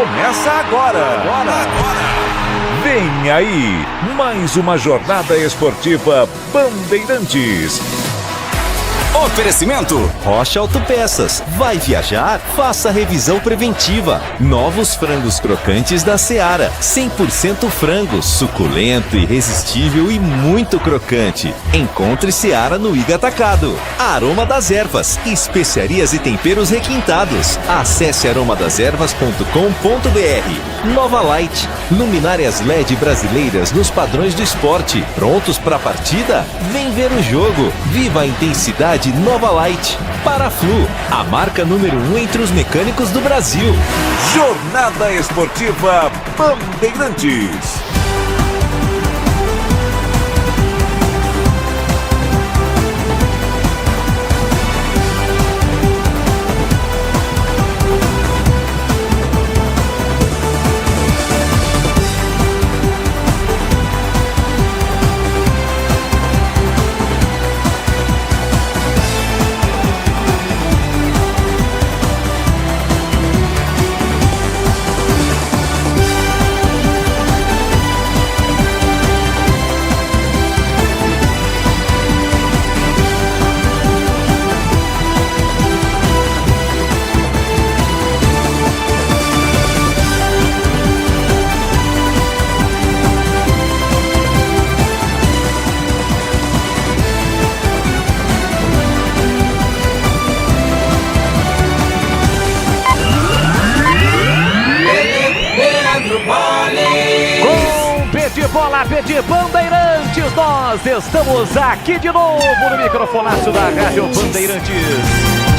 começa agora. Vem aí, mais uma jornada esportiva Bandeirantes. Oferecimento Rocha Autopeças. Vai viajar? Faça a revisão preventiva. Novos frangos crocantes da Seara. 100% frango, suculento, irresistível e muito crocante. Encontre Seara no Iga Atacado. Aroma das Ervas. Especiarias e temperos requintados. Acesse aromadeservas.com.br. Nova Light. Luminárias LED brasileiras nos padrões do esporte. Prontos para a partida? Vem ver o jogo. Viva a intensidade Nova Light. Paraflu, a marca número 1 entre os mecânicos do Brasil. Jornada Esportiva Bandeirantes. De Bandeirantes, nós estamos aqui de novo no microfonaço da Rádio Bandeirantes.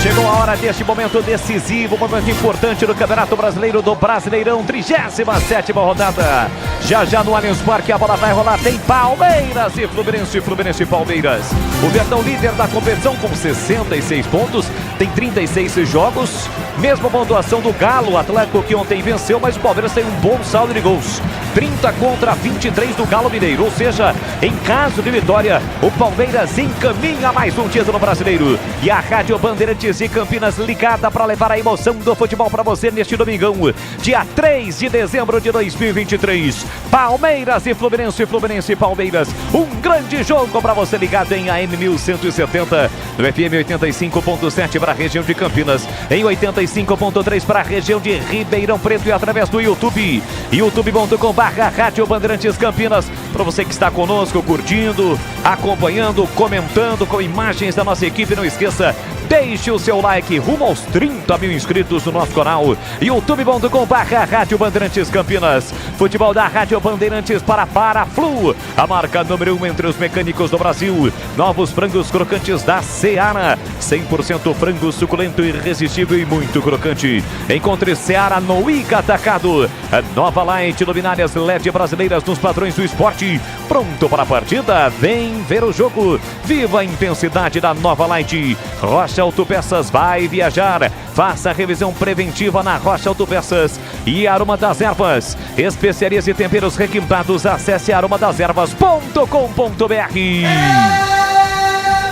Chegou a hora deste momento decisivo, momento importante do Campeonato Brasileiro do Brasileirão, 37ª rodada. Já no Allianz Parque a bola vai rolar, tem Palmeiras e Fluminense, Fluminense e Palmeiras. O Verdão líder da competição com 66 pontos, tem 36 jogos, mesma pontuação do Galo, o Atlético que ontem venceu, mas o Palmeiras tem um bom saldo de gols. 30 contra 23 do Galo Mineiro, ou seja, em caso de vitória, o Palmeiras encaminha mais um título brasileiro. E a Rádio Bandeirantes e Campinas ligada para levar a emoção do futebol para você neste domingão, dia 3 de dezembro de 2023. Palmeiras e Fluminense, Fluminense e Palmeiras. Um grande jogo para você ligado em AM 1170, no FM 85.7 para a região de Campinas, em 85.3 para a região de Ribeirão Preto e através do YouTube, youtube.com/Rádio Bandeirantes Campinas. Para você que está conosco, curtindo, acompanhando, comentando com imagens da nossa equipe, não esqueça, deixe o seu like rumo aos 30 mil inscritos no nosso canal, youtube.com/Rádio Bandeirantes Campinas. Futebol da Rádio Bandeirantes para Paraflu, a marca número 1 entre os mecânicos do Brasil. Novos frangos crocantes da Seara, 100% frango suculento, irresistível e muito crocante. Encontre Seara no Iga Atacado. A Nova Light, luminárias LED brasileiras nos padrões do esporte. Pronto para a partida? Vem ver o jogo. Viva a intensidade da Nova Light. Rocha Autopeças vai viajar. Faça a revisão preventiva na Rocha Autopeças. E Aroma das Ervas, especiarias e temperos requintados. Acesse aromadeservas.com.br.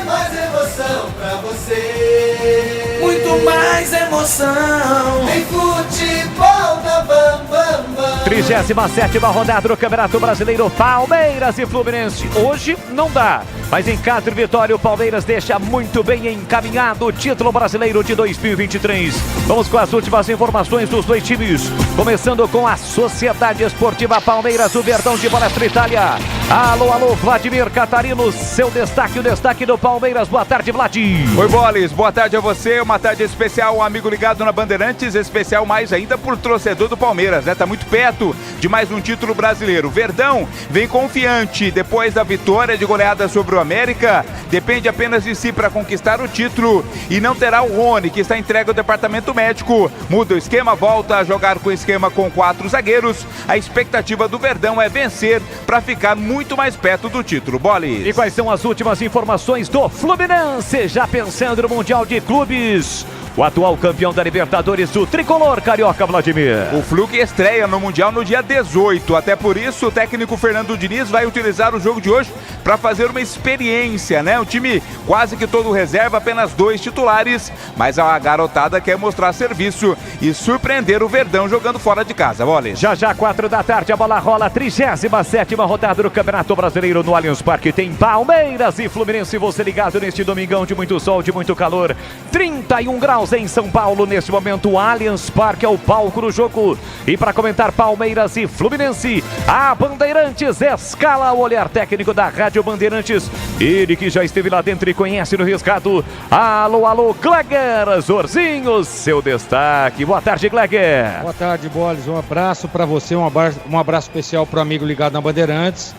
Mais emoção pra você. Muito mais emoção. Em futebol da Bam Bam Bam. 37ª rodada do Campeonato Brasileiro, Palmeiras e Fluminense. Hoje não dá, mas em caso de vitória o Palmeiras deixa muito bem encaminhado o título brasileiro de 2023. Vamos com as últimas informações dos dois times, começando com a Sociedade Esportiva Palmeiras, o Verdão de Palestra Itália. Alô, Vladimir Catarino, seu destaque, o destaque do Palmeiras. Boa tarde, Vlad. Oi, Boles, boa tarde a você, uma tarde especial, um amigo ligado na Bandeirantes, especial mais ainda por torcedor do Palmeiras, né? Tá muito perto de mais um título brasileiro. Verdão vem confiante depois da vitória de goleada sobre o América, depende apenas de si para conquistar o título e não terá o Rony, que está entregue ao departamento médico. Muda o esquema, volta a jogar com esquema com 4 zagueiros. A expectativa do Verdão é vencer para ficar muito mais perto do título. Boles. E quais são as últimas informações do Fluminense? Já pensando no Mundial de Clubes, o atual campeão da Libertadores, o tricolor carioca Vladimir. O Flu que estreia no Mundial no dia 18, até por isso o técnico Fernando Diniz vai utilizar o jogo de hoje para fazer uma experiência, né? Um time quase que todo reserva, apenas 2 titulares, mas a garotada quer mostrar serviço e surpreender o Verdão jogando fora de casa. Bola. Já 4 da tarde, a bola rola, 37ª rodada do Campeonato Brasileiro no Allianz Parque. Tem Palmeiras e Fluminense, você ligado neste domingão de muito sol, de muito calor. 31 graus em São Paulo neste momento. O Allianz Parque é o palco do jogo. E para comentar Palmeiras e Fluminense, a Bandeirantes escala o olhar técnico da Rádio Bandeirantes. Ele que já esteve lá dentro e conhece no riscado. Alô, Gleger Zorzinho, seu destaque. Boa tarde, Gleger. Boa tarde, Boles. Um abraço para você, um abraço especial para o amigo ligado na Bandeirantes.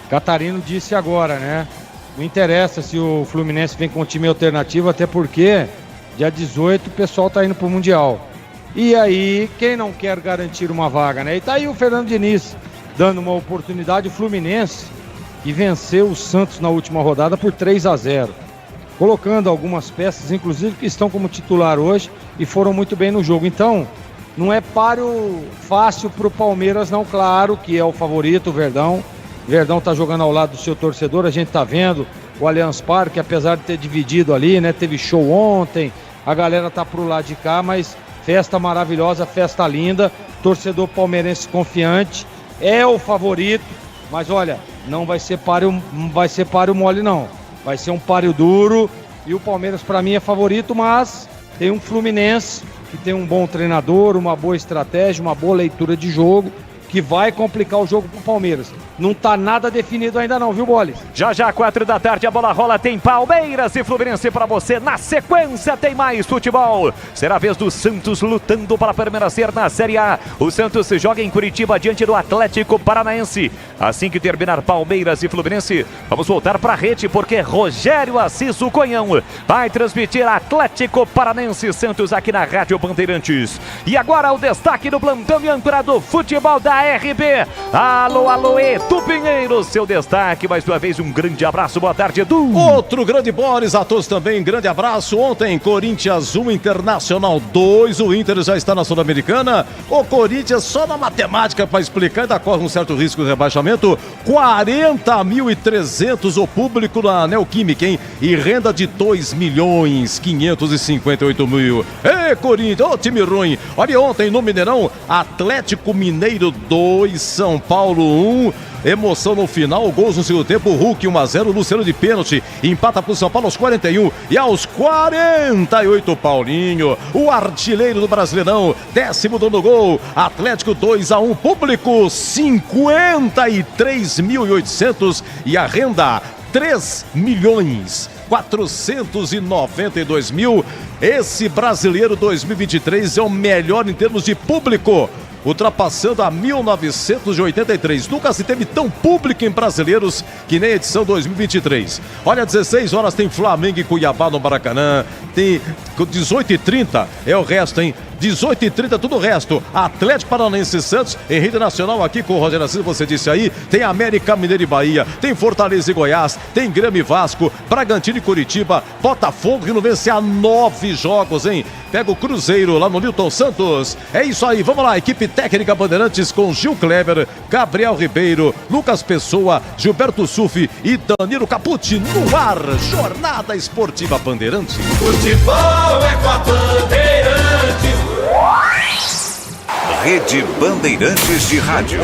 Catarino disse agora, né? Não interessa se o Fluminense vem com um time alternativo, até porque dia 18 o pessoal tá indo pro Mundial. E aí, quem não quer garantir uma vaga, né? E tá aí o Fernando Diniz dando uma oportunidade. O Fluminense, que venceu o Santos na última rodada por 3-0. Colocando algumas peças, inclusive, que estão como titular hoje e foram muito bem no jogo. Então, não é páreo fácil pro Palmeiras, não. Claro que é o favorito, o Verdão. O Verdão tá jogando ao lado do seu torcedor, a gente tá vendo o Allianz Parque, apesar de ter dividido ali, né? Teve show ontem, a galera tá pro lado de cá, mas festa maravilhosa, festa linda, torcedor palmeirense confiante, é o favorito, mas olha, não vai ser páreo mole não, vai ser um páreo duro, e o Palmeiras para mim é favorito, mas tem um Fluminense que tem um bom treinador, uma boa estratégia, uma boa leitura de jogo, que vai complicar o jogo pro Palmeiras. Não tá nada definido ainda não, viu, Boles? Já 4 da tarde, a bola rola, tem Palmeiras e Fluminense pra você. Na sequência tem mais futebol. Será a vez do Santos lutando para permanecer na Série A. O Santos joga em Curitiba diante do Atlético Paranaense. Assim que terminar Palmeiras e Fluminense, vamos voltar pra rede, porque Rogério Assis, o Conhão, vai transmitir Atlético Paranaense e Santos aqui na Rádio Bandeirantes. E agora o destaque do plantão e âncora do futebol da RB. Alô, Edu Pinheiro, seu destaque, mais uma vez um grande abraço, boa tarde, Edu. Outro grande Boris, a todos também, grande abraço. Ontem, Corinthians 1, Internacional 2, o Inter já está na Sul-Americana. O Corinthians só na matemática para explicar, ainda corre um certo risco de rebaixamento. 40.300 o público na Neoquímica, hein? E renda de 2.558.000. Ê, Corinthians, ô time ruim. Olha, ontem no Mineirão, Atlético Mineiro 2, São Paulo 1. Emoção no final, gols no segundo tempo, Hulk 1-0, Luciano de pênalti, empata pro São Paulo aos 41 e aos 48, Paulinho, o artilheiro do Brasileirão, 10º gol, Atlético 2-1, público 53.800 e a renda 3.492.000. Esse Brasileiro 2023 é o melhor em termos de público, ultrapassando a 1983. Nunca se teve tão público em brasileiros que nem a edição 2023. Olha, 16 horas tem Flamengo e Cuiabá no Maracanã. Tem 18h30 é o resto, hein? 18h30 tudo o resto. Atlético Paranaense e Santos, em rede nacional aqui com o Rogério Assis, você disse aí. Tem América Mineiro e Bahia, tem Fortaleza e Goiás, tem Grêmio e Vasco, Bragantino e Curitiba, Botafogo que não vence há 9 jogos, hein? Pega o Cruzeiro lá no Newton Santos. É isso aí, vamos lá, equipe técnica Bandeirantes com Gil Kleber, Gabriel Ribeiro, Lucas Pessoa, Gilberto Sufi e Danilo Capucci no ar. Jornada Esportiva Bandeirantes. Futebol é com a Bandeirantes. Rede Bandeirantes de Rádio.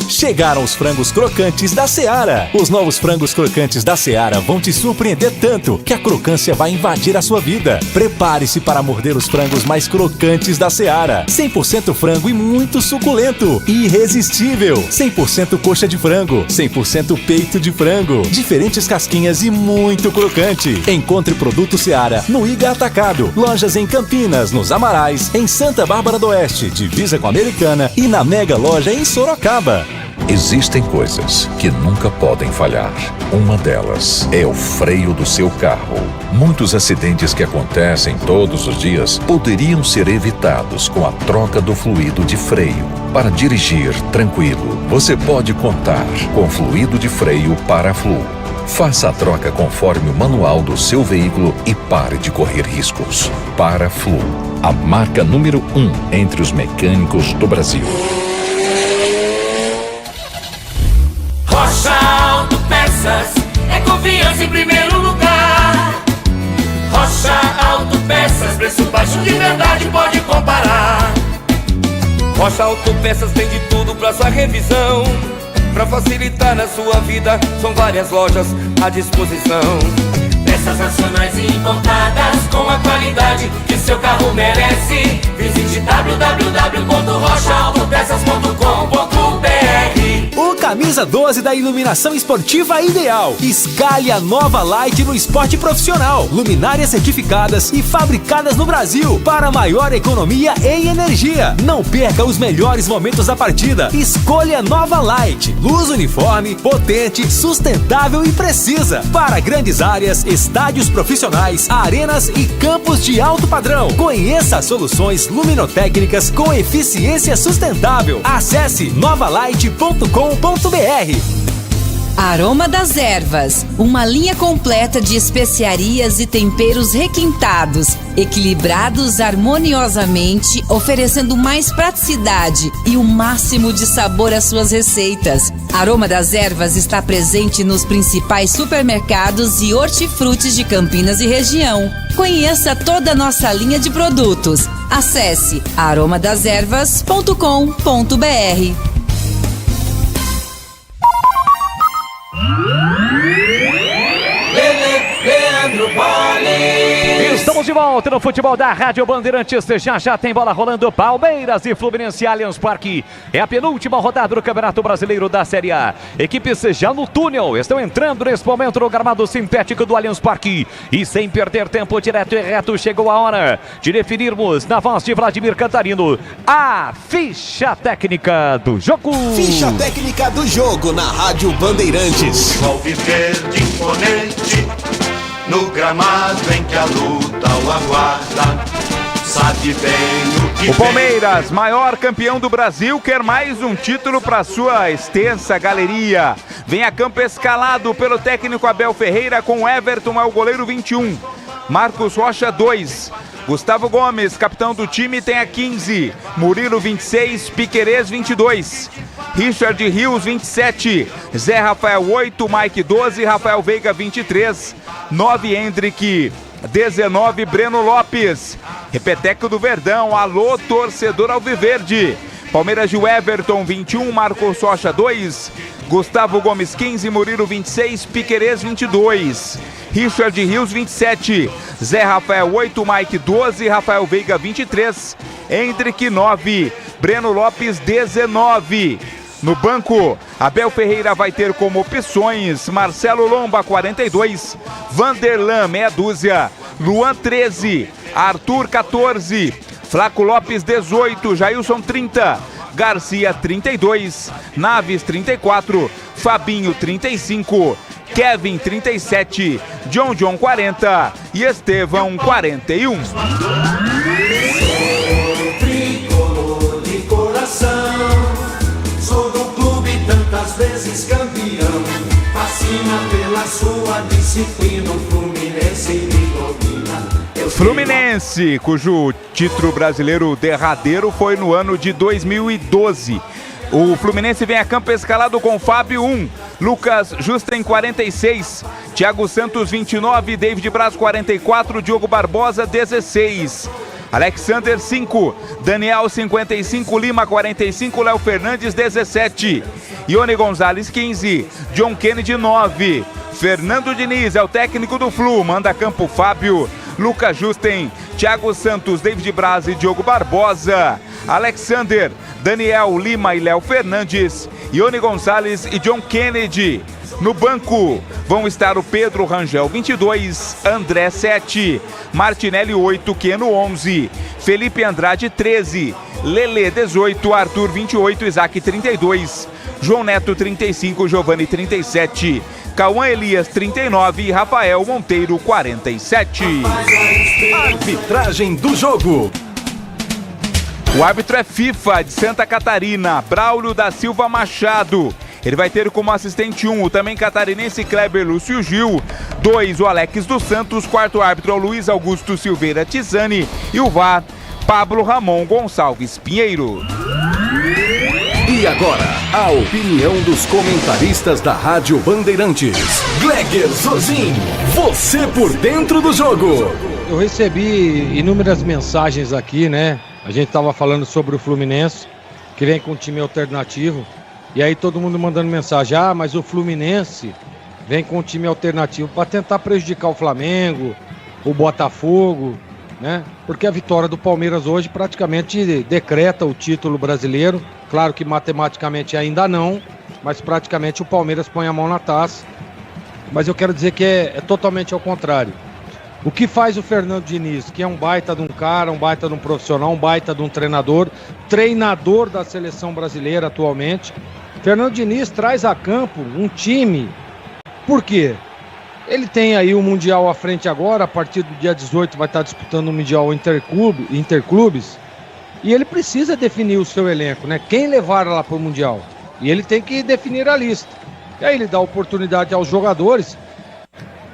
Chegaram os frangos crocantes da Seara. Os novos frangos crocantes da Seara vão te surpreender tanto que a crocância vai invadir a sua vida. Prepare-se para morder os frangos mais crocantes da Seara. 100% frango e muito suculento. Irresistível. 100% coxa de frango. 100% peito de frango. Diferentes casquinhas e muito crocante. Encontre produto Seara no Iga Atacado. Lojas em Campinas, nos Amarais, em Santa Bárbara do Oeste, divisa com a Americana e na Mega Loja em Sorocaba. Existem coisas que nunca podem falhar. Uma delas é o freio do seu carro. Muitos acidentes que acontecem todos os dias poderiam ser evitados com a troca do fluido de freio. Para dirigir tranquilo, você pode contar com fluido de freio Paraflu. Faça a troca conforme o manual do seu veículo e pare de correr riscos. Paraflu, a marca número 1 entre os mecânicos do Brasil. Rocha Autopeças é confiança em primeiro lugar. Rocha Autopeças, preço baixo de verdade, pode comparar. Rocha Autopeças tem de tudo pra sua revisão. Pra facilitar na sua vida, são várias lojas à disposição. Peças nacionais e importadas com a qualidade que seu carro merece. Visite www.rochaautopeças.com.br. O camisa 12 da iluminação esportiva ideal. Escale a nova Light no esporte profissional. Luminárias certificadas e fabricadas no Brasil para maior economia em energia. Não perca os melhores momentos da partida. Escolha nova Light. Luz uniforme, potente, sustentável e precisa. Para grandes áreas, estádios profissionais, arenas e campos de alto padrão. Conheça as soluções luminotécnicas com eficiência sustentável. Acesse novalight.com.br. Aroma das Ervas, uma linha completa de especiarias e temperos requintados, equilibrados harmoniosamente, oferecendo mais praticidade e o máximo de sabor às suas receitas. Aroma das Ervas está presente nos principais supermercados e hortifrutis de Campinas e região. Conheça toda a nossa linha de produtos. Acesse aromadeservas.com.br. Estamos de volta no futebol da Rádio Bandeirantes. Já tem bola rolando. Palmeiras e Fluminense, Allianz Parque. É a penúltima rodada do Campeonato Brasileiro da Série A. Equipes já no túnel estão entrando nesse momento no gramado sintético do Allianz Parque. E sem perder tempo, direto e reto, chegou a hora de definirmos, na voz de Vladimir Cantarino, a ficha técnica do jogo. Ficha técnica do jogo na Rádio Bandeirantes. Ao viver de imponente, no gramado em que a luta o aguarda, sabe bem o que o Palmeiras, maior campeão do Brasil, quer mais um título para sua extensa galeria. Vem a campo escalado pelo técnico Abel Ferreira, com Everton é o goleiro 21, Marcos Rocha 2, Gustavo Gomes, capitão do time, tem a 15, Murilo 26, Piquerez 22, Richard Rios 27, Zé Rafael 8, Mike 12, Rafael Veiga 23, 9 Hendrick, 19 Breno Lopes, repeteco do Verdão, alô torcedor alviverde. Palmeiras de Everton 21, Marcos Rocha 2, Gustavo Gomes 15, Murilo 26, Piquerez 22, Richard Rios 27, Zé Rafael 8, Mike 12, Rafael Veiga 23, Hendrick 9, Breno Lopes 19. No banco, Abel Ferreira vai ter como opções Marcelo Lomba 42, Vanderlan meia dúzia, Luan 13, Arthur 14, Flaco Lopes 18, Jailson 30, Garcia 32, Naves 34, Fabinho 35, Kevin 37, John 40 e Estevão 41. Tricolor de coração, sou do clube tantas vezes campeão, fascina pela sua disciplina, o Fluminense me domina. Fluminense, cujo título brasileiro derradeiro foi no ano de 2012. O Fluminense vem a campo escalado com Fábio 1, Lucas Justen 46, Thiago Santos 29, David Braz 44, Diogo Barbosa 16, Alexander 5, Daniel 55, Lima 45, Léo Fernandes 17, Ione Gonzalez 15, John Kennedy 9, Fernando Diniz é o técnico do Flu, manda a campo Fábio, Lucas Justen, Thiago Santos, David Braz e Diogo Barbosa, Alexander, Daniel, Lima e Léo Fernandes, Ione Gonzalez e John Kennedy. No banco vão estar o Pedro Rangel 22, André 7, Martinelli 8, Keno 11, Felipe Andrade 13, Lele 18, Arthur 28, Isaac 32, João Neto 35, Giovanni 37, Cauã Elias 39 e Rafael Monteiro 47. Arbitragem do jogo. O árbitro é FIFA de Santa Catarina, Braulio da Silva Machado. Ele vai ter como assistente 1 o também catarinense Kleber Lúcio Gil, 2 o Alex dos Santos, quarto árbitro é o Luiz Augusto Silveira Tisani e o VAR Pablo Ramon Gonçalves Pinheiro. E agora, a opinião dos comentaristas da Rádio Bandeirantes. Gleger Zorzin, você por dentro do jogo. Eu recebi inúmeras mensagens aqui, né? A gente tava falando sobre o Fluminense, que vem com um time alternativo. E aí todo mundo mandando mensagem, mas o Fluminense vem com um time alternativo para tentar prejudicar o Flamengo, o Botafogo, né? Porque a vitória do Palmeiras hoje praticamente decreta o título brasileiro. Claro que matematicamente ainda não, mas praticamente o Palmeiras põe a mão na taça. Mas eu quero dizer que é totalmente ao contrário. O que faz o Fernando Diniz, que é um baita de um cara, um baita de um profissional, um baita de um treinador da seleção brasileira atualmente. Fernando Diniz traz a campo um time. Por quê? Ele tem aí o Mundial à frente agora, a partir do dia 18 vai estar disputando o Mundial Interclubes, e ele precisa definir o seu elenco, né? Quem levar lá para o Mundial? E ele tem que definir a lista. E aí ele dá oportunidade aos jogadores.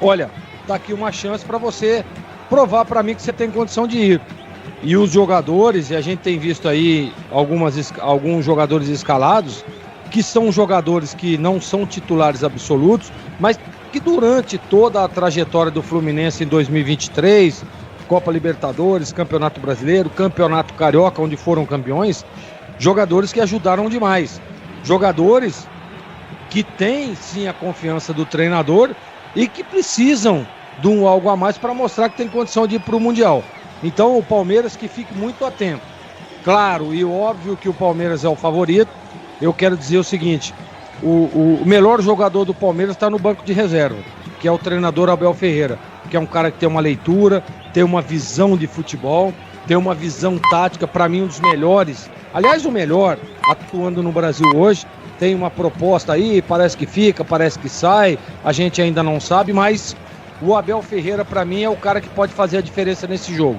Olha, tá aqui uma chance para você provar para mim que você tem condição de ir. E os jogadores, e a gente tem visto aí alguns jogadores escalados, que são jogadores que não são titulares absolutos, mas que durante toda a trajetória do Fluminense em 2023, Copa Libertadores, Campeonato Brasileiro, Campeonato Carioca, onde foram campeões, jogadores que ajudaram demais. Jogadores que têm sim a confiança do treinador e que precisam de um algo a mais para mostrar que tem condição de ir para o Mundial. Então o Palmeiras que fique muito atento. Claro e óbvio que o Palmeiras é o favorito. Eu quero dizer o seguinte, o melhor jogador do Palmeiras está no banco de reserva, que é o treinador Abel Ferreira, que é um cara que tem uma leitura, tem uma visão de futebol, tem uma visão tática, para mim um dos melhores, aliás o melhor atuando no Brasil hoje. Tem uma proposta aí, parece que fica, parece que sai, a gente ainda não sabe, mas o Abel Ferreira para mim é o cara que pode fazer a diferença nesse jogo.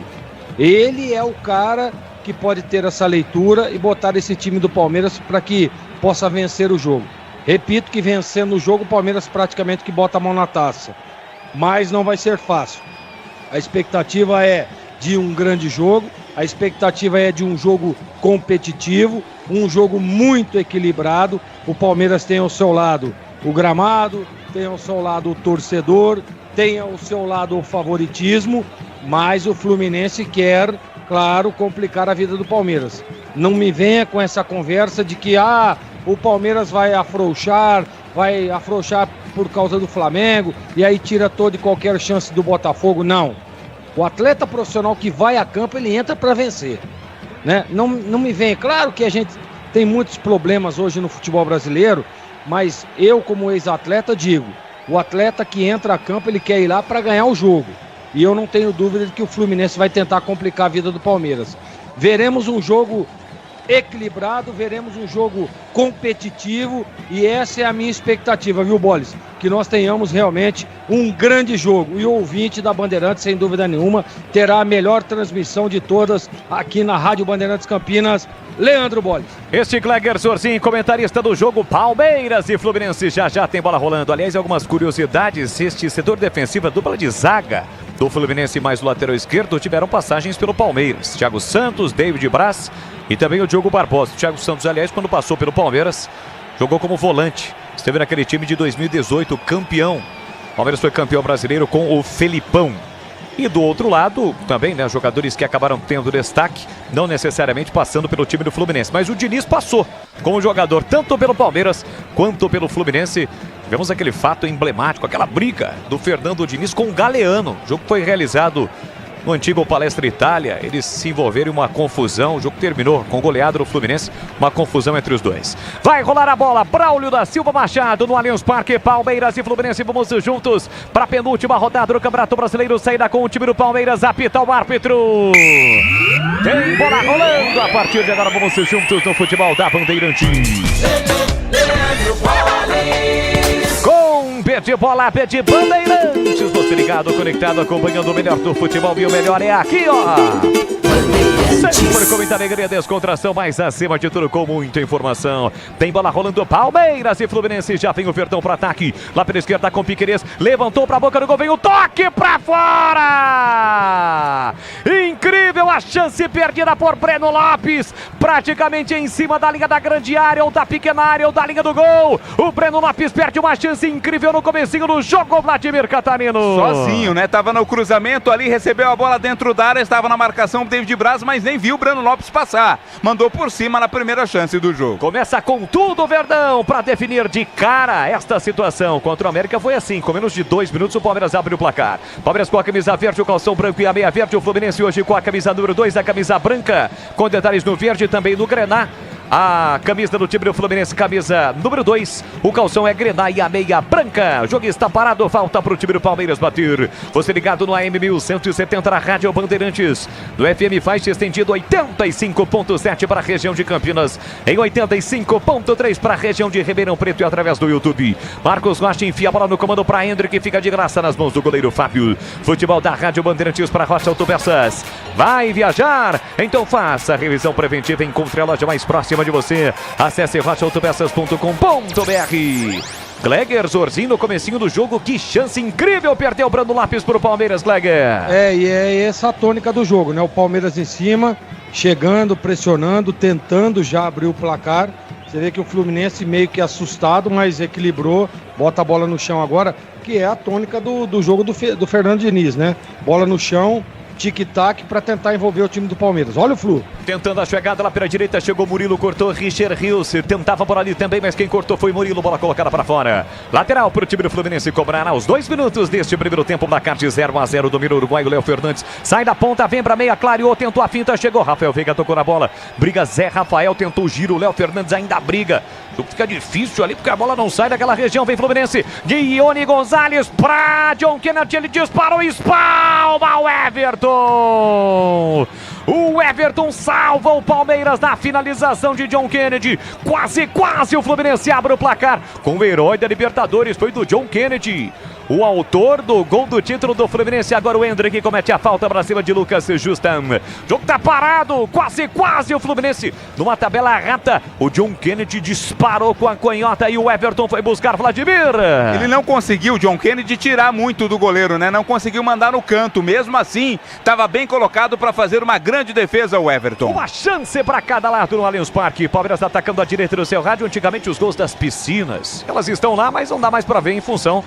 Ele é o cara que pode ter essa leitura e botar esse time do Palmeiras para que possa vencer o jogo. Repito que vencendo o jogo, o Palmeiras praticamente que bota a mão na taça. Mas não vai ser fácil. A expectativa é de um grande jogo, a expectativa é de um jogo competitivo, um jogo muito equilibrado. O Palmeiras tem ao seu lado o gramado, tem ao seu lado o torcedor, tem ao seu lado o favoritismo, mas o Fluminense quer, claro, complicar a vida do Palmeiras. Não me venha com essa conversa de que o Palmeiras vai afrouxar por causa do Flamengo e aí tira toda e qualquer chance do Botafogo. Não. O atleta profissional que vai a campo, ele entra para vencer, né? Não me venha. Claro que a gente tem muitos problemas hoje no futebol brasileiro, mas eu como ex-atleta digo, o atleta que entra a campo, ele quer ir lá para ganhar o jogo. E eu não tenho dúvida de que o Fluminense vai tentar complicar a vida do Palmeiras. Veremos um jogo equilibrado, veremos um jogo competitivo e essa é a minha expectativa, viu, Bolis? Que nós tenhamos realmente um grande jogo e o ouvinte da Bandeirantes, sem dúvida nenhuma, terá a melhor transmissão de todas aqui na Rádio Bandeirantes Campinas. Leandro Bolis. Este Gleger Zorzin, comentarista do jogo Palmeiras e Fluminense, já tem bola rolando. Aliás, algumas curiosidades, este setor defensivo, a dupla de zaga do Fluminense mais o lateral esquerdo tiveram passagens pelo Palmeiras. Thiago Santos, David Braz e também o Diogo Barbosa. O Thiago Santos, aliás, quando passou pelo Palmeiras, jogou como volante. Esteve naquele time de 2018, campeão. O Palmeiras foi campeão brasileiro com o Felipão. E do outro lado, também, né, jogadores que acabaram tendo destaque, não necessariamente passando pelo time do Fluminense. Mas o Diniz passou como jogador, tanto pelo Palmeiras quanto pelo Fluminense. Tivemos aquele fato emblemático, aquela briga do Fernando Diniz com o Galeano. O jogo foi realizado no antigo Palestra Itália. Eles se envolveram em uma confusão. O jogo terminou com goleada do Fluminense. Uma confusão entre os dois. Vai rolar a bola. Braulio da Silva Machado no Allianz Parque. Palmeiras e Fluminense. Vamos juntos para a penúltima rodada do Campeonato Brasileiro. Saída com o time do Palmeiras. Apita o árbitro. Tem bola rolando. A partir de agora vamos juntos no futebol da Bandeirantes. Com pé de bola, pé de Bandeirantes. Você ligado, conectado, acompanhando o melhor do futebol. E o melhor é aqui, ó. Sempre com muita alegria, descontração, mas acima de tudo com muita informação. Tem bola rolando, Palmeiras e Fluminense. Já vem o Verdão pro ataque. Lá pela esquerda com Piquerez. Levantou pra boca do gol, vem o toque pra fora! Incrível a chance perdida por Breno Lopes. Praticamente em cima da linha da grande área, ou da pequena área, ou da linha do gol. O Breno Lopes perde uma chance incrível no comecinho do jogo, Vladimir Catarino. Sozinho, né? Tava no cruzamento ali, recebeu a bola dentro da área, estava na marcação do David Braz, mas nem viu o Breno Lopes passar. Mandou por cima na primeira chance do jogo. Começa com tudo o Verdão para definir de cara esta situação. Contra o América foi assim, com menos de 2 minutos o Palmeiras abre o placar. Palmeiras com a camisa verde, o calção branco e a meia verde. O Fluminense hoje com a camisa número 2, a camisa branca, com detalhes no verde e também no grená. A camisa do time do Fluminense, camisa número 2. O calção é grená e a meia branca. O jogo está parado, falta para o time do Palmeiras bater. Você ligado no AM 1170 na Rádio Bandeirantes. Do FM faixa estendido 85.7 para a região de Campinas. Em 85.3 para a região de Ribeirão Preto e através do YouTube. Marcos Rocha enfia a bola no comando para Hendrick, que fica de graça nas mãos do goleiro Fábio. Futebol da Rádio Bandeirantes para Rocha Autopeças. Vai viajar? Então faça a revisão preventiva. Encontre a loja mais próxima de você. Acesse rochaautopeças.com.br. Gleger, Zorzinho no comecinho do jogo, que chance incrível, perdeu o Breno Lopes para o Palmeiras, Gleger. E é essa a tônica do jogo, né? O Palmeiras em cima, chegando, pressionando, tentando já abrir o placar. Você vê que o Fluminense meio que assustado, mas equilibrou, bota a bola no chão agora, que é a tônica do jogo do Fernando Diniz, né? Bola no chão, tic-tac para tentar envolver o time do Palmeiras. Olha o Flu. Tentando a chegada lá pela direita, chegou Murilo, cortou Richard Rios, tentava por ali também, mas quem cortou foi Murilo, bola colocada para fora. Lateral para o time do Fluminense cobrar aos 2 minutos deste primeiro tempo, placar de 0-0, domina o uruguaio Léo Fernandes, sai da ponta, vem para meia, clareou, tentou a finta, chegou Rafael Veiga, tocou na bola, briga Zé Rafael, tentou o giro, Léo Fernandes ainda briga. Fica difícil ali porque a bola não sai daquela região, vem Fluminense, Guione Gonzalez para John Kennedy, ele disparou, espalma o Everton. O Everton salva o Palmeiras na finalização de John Kennedy. Quase o Fluminense abre o placar. Com o herói da Libertadores foi do John Kennedy. O autor do gol do título do Fluminense. Agora o Hendrick comete a falta para cima de Lucas Justam. O jogo tá parado. Quase o Fluminense numa tabela rata. O John Kennedy disparou com a canhota e o Everton foi buscar Vladimir. Ele não conseguiu, John Kennedy, tirar muito do goleiro, né? Não conseguiu mandar no canto. Mesmo assim, estava bem colocado para fazer uma grande defesa o Everton. Uma chance para cada lado no Allianz Parque. Palmeiras atacando a direita do seu rádio. Antigamente os gols das piscinas, elas estão lá, mas não dá mais para ver em função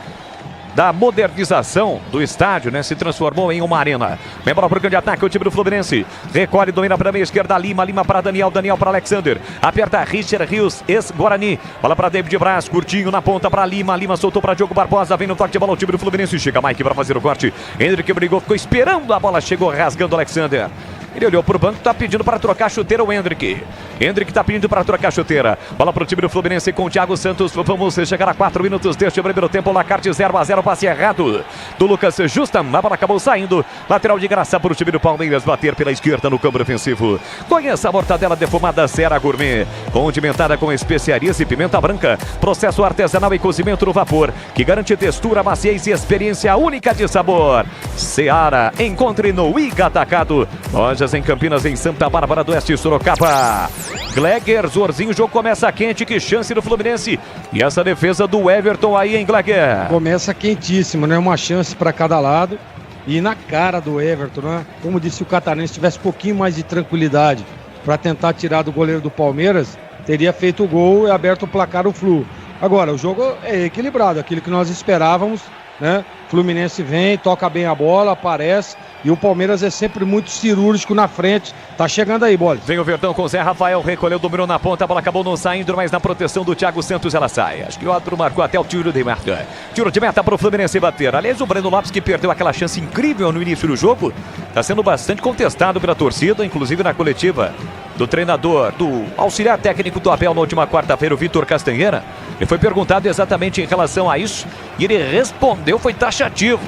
da modernização do estádio, né? Se transformou em uma arena. Vem bola pro grande ataque, o time do Fluminense. Recolhe, domina para a meia esquerda, Lima para Daniel para Alexander. Aperta Richard Rios, ex-Guarani. Bola para David Braz, curtinho na ponta para Lima soltou para Diogo Barbosa, vem no toque de bola o time do Fluminense. Chega Mike para fazer o corte. Hendrick brigou, ficou esperando a bola, chegou rasgando Alexander. Ele olhou pro banco, tá pedindo para trocar a chuteira o Hendrick. Hendrick tá pedindo para trocar a chuteira. Bola pro time do Fluminense com o Thiago Santos. Vamos chegar a 4 minutos deste primeiro tempo. Placar de 0-0, passe errado do Lucas Justam. A bola acabou saindo. Lateral de graça pro time do Palmeiras bater pela esquerda no campo ofensivo. Conheça a mortadela defumada Seara Gourmet, condimentada com especiarias e pimenta branca. Processo artesanal e cozimento no vapor, que garante textura, maciez e experiência única de sabor. Seara, encontre no Iga Atacado. Lojas em Campinas, em Santa Bárbara do Oeste, Sorocaba. Gleger, Zorzinho, o jogo começa quente, que chance do Fluminense. E essa defesa do Everton aí, hein, Gleger? Começa quentíssimo, né? Uma chance para cada lado. E na cara do Everton, né? Como disse o Catarinense, se tivesse um pouquinho mais de tranquilidade para tentar tirar do goleiro do Palmeiras, teria feito o gol e aberto o placar o Flu. Agora, o jogo é equilibrado, aquilo que nós esperávamos, né? Fluminense vem, toca bem a bola, aparece, e o Palmeiras é sempre muito cirúrgico na frente. Tá chegando aí, bola. Vem o Verdão com o Zé Rafael, recolheu, dominou na ponta, a bola acabou não saindo, mas na proteção do Thiago Santos ela sai. Acho que o outro marcou até o tiro de meta. Tiro de meta para o Fluminense bater. Aliás, o Breno Lopes, que perdeu aquela chance incrível no início do jogo, está sendo bastante contestado pela torcida, inclusive na coletiva do treinador, do auxiliar técnico do Abel na última quarta-feira, o Vitor Castanheira. Ele foi perguntado exatamente em relação a isso e ele respondeu, foi taxativo.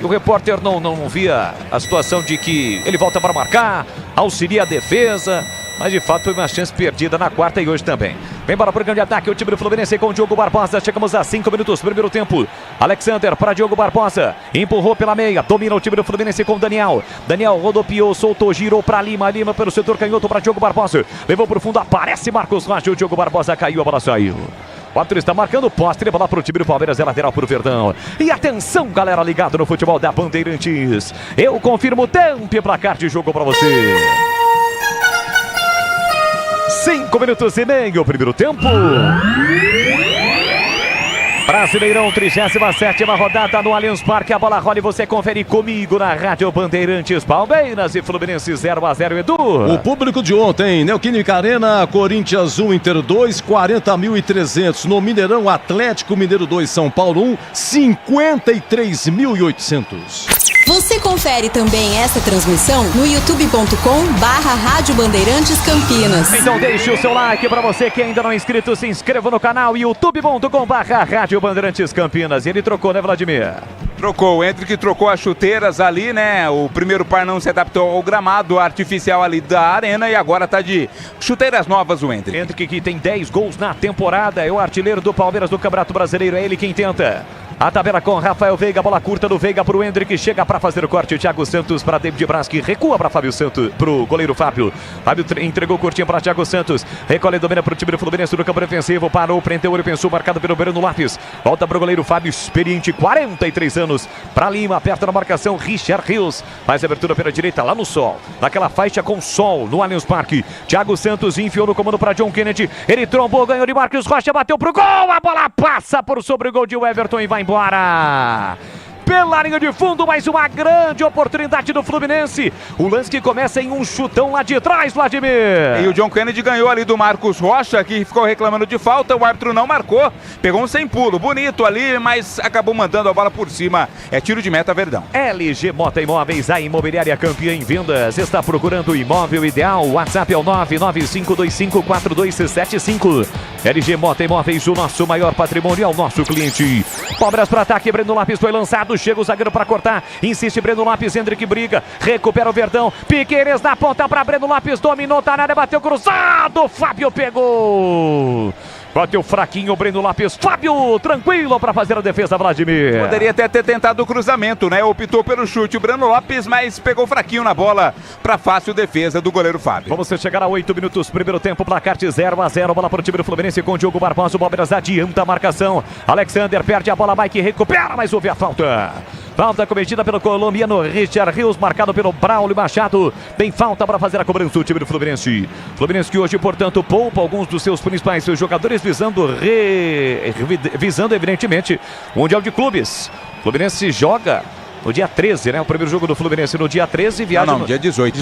E o repórter não via a situação de que ele volta para marcar, auxilia a defesa, mas de fato foi uma chance perdida na quarta e hoje também. Vem embora pro campo de ataque o time do Fluminense com o Diogo Barbosa. Chegamos a 5 minutos, primeiro tempo. Alexander para Diogo Barbosa. Empurrou pela meia, domina o time do Fluminense com o Daniel. Daniel rodopiou, soltou, girou para Lima. Lima pelo setor canhoto para Diogo Barbosa. Levou pro fundo, aparece Marcos Rocha. O Diogo Barbosa caiu, a bola saiu. O árbitro está marcando o poste, bola para o time do Palmeiras, é lateral para o Verdão. E atenção, galera, ligado no futebol da Bandeirantes. Eu confirmo o tempo e placar de jogo para você. 5 minutos e meio, primeiro tempo. Brasileirão, 37ª rodada no Allianz Parque. A bola rola e você confere comigo na Rádio Bandeirantes. Palmeiras e Fluminense 0-0, Edu. O público de ontem, Neoquímica Arena, Corinthians 1, Inter 2, 40.300. No Mineirão, Atlético Mineiro 2, São Paulo 1, 53.800. Você confere também essa transmissão no youtube.com/Rádio Bandeirantes Campinas. Então deixe o seu like para você que ainda não é inscrito, se inscreva no canal youtube.com/Rádio Bandeirantes Campinas. E ele trocou, né, Vladimir? Trocou, o Hendrick trocou as chuteiras ali, né? O primeiro par não se adaptou ao gramado artificial ali da arena e agora tá de chuteiras novas o Hendrick. Hendrick que tem 10 gols na temporada, é o artilheiro do Palmeiras do Campeonato Brasileiro, é ele quem tenta. A tabela com Rafael Veiga, bola curta do Veiga pro Hendrick, chega para fazer o corte, Thiago Santos para David Braz, que recua para Fábio Santos, pro goleiro Fábio. Fábio entregou curtinho para Thiago Santos, recolhe e domina pro time do Fluminense no campo defensivo, parou, prendeu, ele pensou, marcado pelo Breno Lopes. Volta pro goleiro Fábio, experiente, 43 anos, para Lima, aperta na marcação, Richard Rios, faz abertura pela direita, lá no sol, naquela faixa com sol, no Allianz Parque. Thiago Santos enfiou no comando para John Kennedy, ele trombou, ganhou de Marcos Rocha, bateu pro gol, a bola passa por sobre o gol de Everton e vai embora. Pela linha de fundo, mais uma grande oportunidade do Fluminense. O lance que começa em um chutão lá de trás, Vladimir. E o John Kennedy ganhou ali do Marcos Rocha, que ficou reclamando de falta, o árbitro não marcou. Pegou um sem pulo, bonito ali, mas acabou mandando a bola por cima. É tiro de meta, Verdão. LG Mota Imóveis, a imobiliária campeã em vendas. Está procurando o imóvel ideal? O WhatsApp é o 995254275. LG Mota Imóveis, o nosso maior patrimônio é o nosso cliente. Palmeiras para ataque, Breno Lopes foi lançado. Chega o zagueiro para cortar, insiste Breno Lopes, Hendrick briga, recupera o Verdão, Piqueires na ponta para Breno Lopes, dominou, tá na área, bateu cruzado, Fábio pegou. Bateu fraquinho o Breno Lopes, Fábio tranquilo para fazer a defesa, Vladimir. Poderia até ter tentado o cruzamento, né? Optou pelo chute o Breno Lopes, mas pegou fraquinho na bola para fácil defesa do goleiro Fábio. Vamos chegar a 8 minutos, primeiro tempo, placar de 0-0, bola para o time do Fluminense com o Diogo Barbosa, o Palmeiras adianta a marcação, Alexander perde a bola, Mike recupera, mas houve a falta. Falta cometida pelo colombiano Richard Rios, marcado pelo Braulio Machado. Tem falta para fazer a cobrança do time do Fluminense. Fluminense que hoje, portanto, poupa alguns dos seus principais jogadores, visando evidentemente o Mundial de Clubes. Fluminense joga no dia 13, né? O primeiro jogo do Fluminense no dia 13 e viaja no dia 18.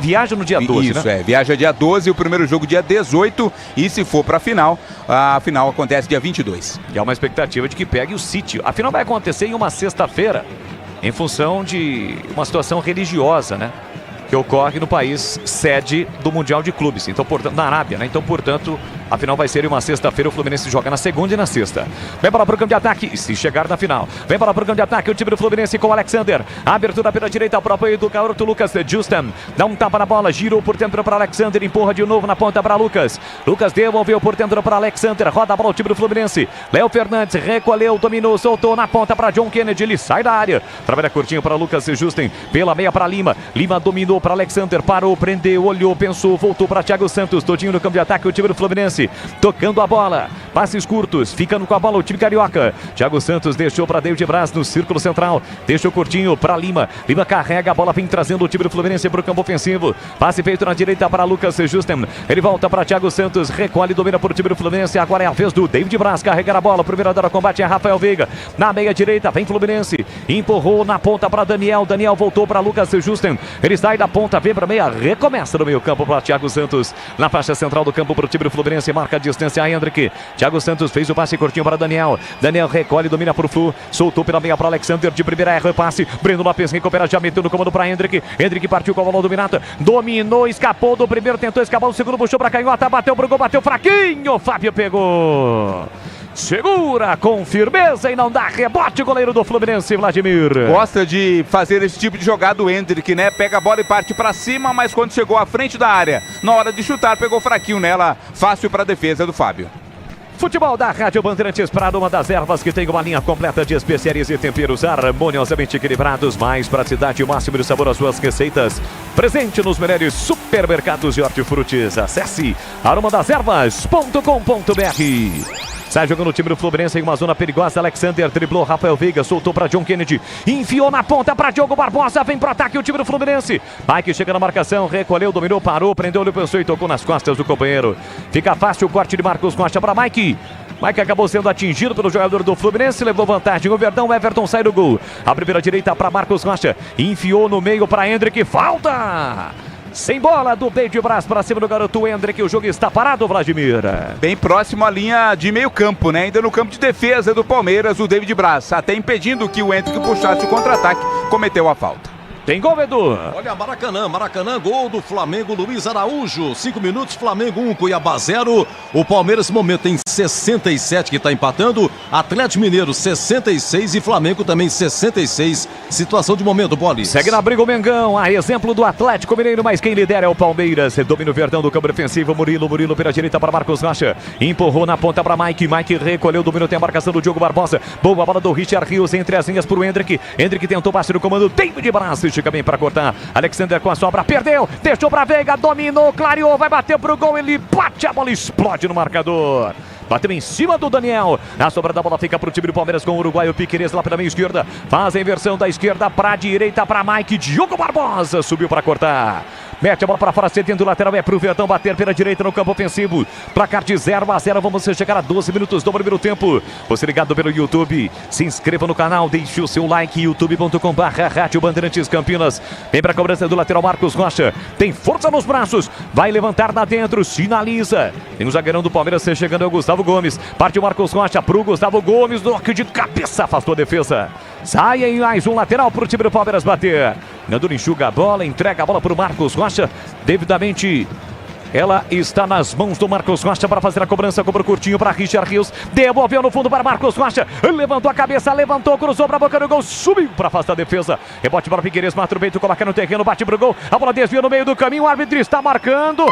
Viaja no dia 12, Isso, né? Viaja dia 12, o primeiro jogo dia 18 e se for pra final, a final acontece dia 22. E há uma expectativa de que pegue o City. A final vai acontecer em uma sexta-feira, em função de uma situação religiosa, né? Que ocorre no país sede do Mundial de Clubes, então, portanto, na Arábia, né? Então, portanto, a final vai ser em uma sexta-feira, o Fluminense joga na segunda e na sexta. Vem bola pro campo de ataque, se chegar na final. Vem bola pro campo de ataque, o time do Fluminense com o Alexander. A abertura pela direita para o apoio do garoto Lucas Justam. Dá um tapa na bola, girou por dentro para Alexander, empurra de novo na ponta para Lucas. Lucas devolveu por dentro para Alexander, roda a bola o time do Fluminense. Léo Fernandes recolheu, dominou, soltou na ponta para John Kennedy, ele sai da área. Trabalha curtinho para Lucas Justam, pela meia para Lima. Lima dominou para Alexander, parou, prendeu, olhou, pensou, voltou para Thiago Santos, todinho no campo de ataque, o time do Fluminense, tocando a bola, passes curtos, ficando com a bola o time carioca. Thiago Santos deixou para David Braz no círculo central, deixou curtinho para Lima. Lima carrega a bola, vem trazendo o time do Fluminense para o campo ofensivo. Passe feito na direita para Lucas Justam, ele volta para Thiago Santos, recolhe, domina para o time do Fluminense. Agora é a vez do David Braz carregar a bola. O primeiro a dar o combate é Rafael Veiga, na meia direita, vem Fluminense, empurrou na ponta para Daniel. Daniel voltou para Lucas Justam, ele sai da ponta, vem para meia, recomeça no meio campo para Thiago Santos, na faixa central do campo para o time do Fluminense, marca a distância a Hendrick. Thiago Santos fez o passe curtinho para Daniel. Daniel recolhe, domina por Flu, soltou pela meia para Alexander, de primeira erra o passe. Breno Lopes recupera, já meteu no comando para Hendrick. Hendrick partiu com a bola dominada, dominou, escapou do primeiro, tentou escapar do segundo, puxou para canhota, bateu pro gol, bateu fraquinho, Fábio pegou. Segura com firmeza e não dá rebote o goleiro do Fluminense, Vladimir. Gosta de fazer esse tipo de jogada o Hendrick, né? Pega a bola e parte pra cima, mas quando chegou à frente da área, na hora de chutar, pegou fraquinho nela, fácil pra defesa do Fábio. Futebol da Rádio Bandeirantes para uma das ervas que tem uma linha completa de especiarias e temperos harmoniosamente equilibrados, mais praticidade e o máximo de sabor às suas receitas. Presente nos melhores supermercados de hortifrutis. Acesse aromadeservas.com.br. Sai jogando o time do Fluminense em uma zona perigosa. Alexander driblou Rafael Veiga, soltou para John Kennedy, enfiou na ponta para Diogo Barbosa. Vem pro ataque o time do Fluminense. Mike chega na marcação, recolheu, dominou, parou, prendeu, ele pensou e tocou nas costas do companheiro. Fica fácil o corte de Marcos Rocha para Mike. Mike acabou sendo atingido pelo jogador do Fluminense, levou vantagem o Verdão. Everton sai do gol. A primeira direita para Marcos Rocha, enfiou no meio para Hendrick. Falta! Sem bola do David Braz para cima do garoto Hendrick. O jogo está parado, Vladimir. Bem próximo à linha de meio campo, né? Ainda no campo de defesa do Palmeiras, o David Braz, até impedindo que o Hendrick puxasse o contra-ataque, cometeu a falta. Tem gol, Edu. Olha, Maracanã, gol do Flamengo, Luiz Araújo. 5 minutos, Flamengo 1, Cuiabá 0. O Palmeiras, nesse momento, tem 67 que está empatando. Atlético Mineiro, 66 e Flamengo também 66. Situação de momento, Bolis. Segue na briga o Mengão, a exemplo do Atlético Mineiro, mas quem lidera é o Palmeiras. Domina o Verdão do campo defensivo, Murilo pela direita para Marcos Rocha. Empurrou na ponta para Mike recolheu, dominou, tem a marcação do Diogo Barbosa. Boa bola do Richard Rios entre as linhas para o Hendrick. Hendrick tentou passe no comando, David Braz chega bem para cortar. Alexander com a sobra, perdeu, deixou para Veiga, dominou, clareou, vai bater pro gol, ele bate, a bola explode no marcador. Bateu em cima do Daniel. A sobra da bola fica pro time do Palmeiras com o uruguaio Piquerez lá pela meia esquerda. Faz a inversão da esquerda pra direita para Mike. Diogo Barbosa subiu para cortar. Mete a bola para fora, cedendo o lateral, é pro Verdão bater pela direita no campo ofensivo. Placar de 0-0, vamos chegar a 12 minutos do primeiro tempo. Você ligado pelo YouTube, se inscreva no canal, deixe o seu like, youtube.com/Rádio Bandeirantes Campinas. Vem pra cobrança do lateral Marcos Rocha, tem força nos braços, vai levantar lá dentro, sinaliza. Tem o zagueirão do Palmeiras chegando, é o Gustavo Gomes. Parte o Marcos Rocha pro Gustavo Gomes, toque de cabeça, afastou a defesa. Sai em mais um lateral pro time do Palmeiras bater. Nanduro enxuga a bola, entrega a bola pro Marcos Rocha. Devidamente, ela está nas mãos do Marcos Rocha para fazer a cobrança. Cobrou curtinho para Richard Rios. Devolveu no fundo para Marcos Rocha. Levantou a cabeça, levantou, cruzou para a boca do gol. Subiu para afastar a defesa. Rebote para Piquerez, mata o peito, coloca no terreno, bate pro gol. A bola desvia no meio do caminho. O árbitro está marcando.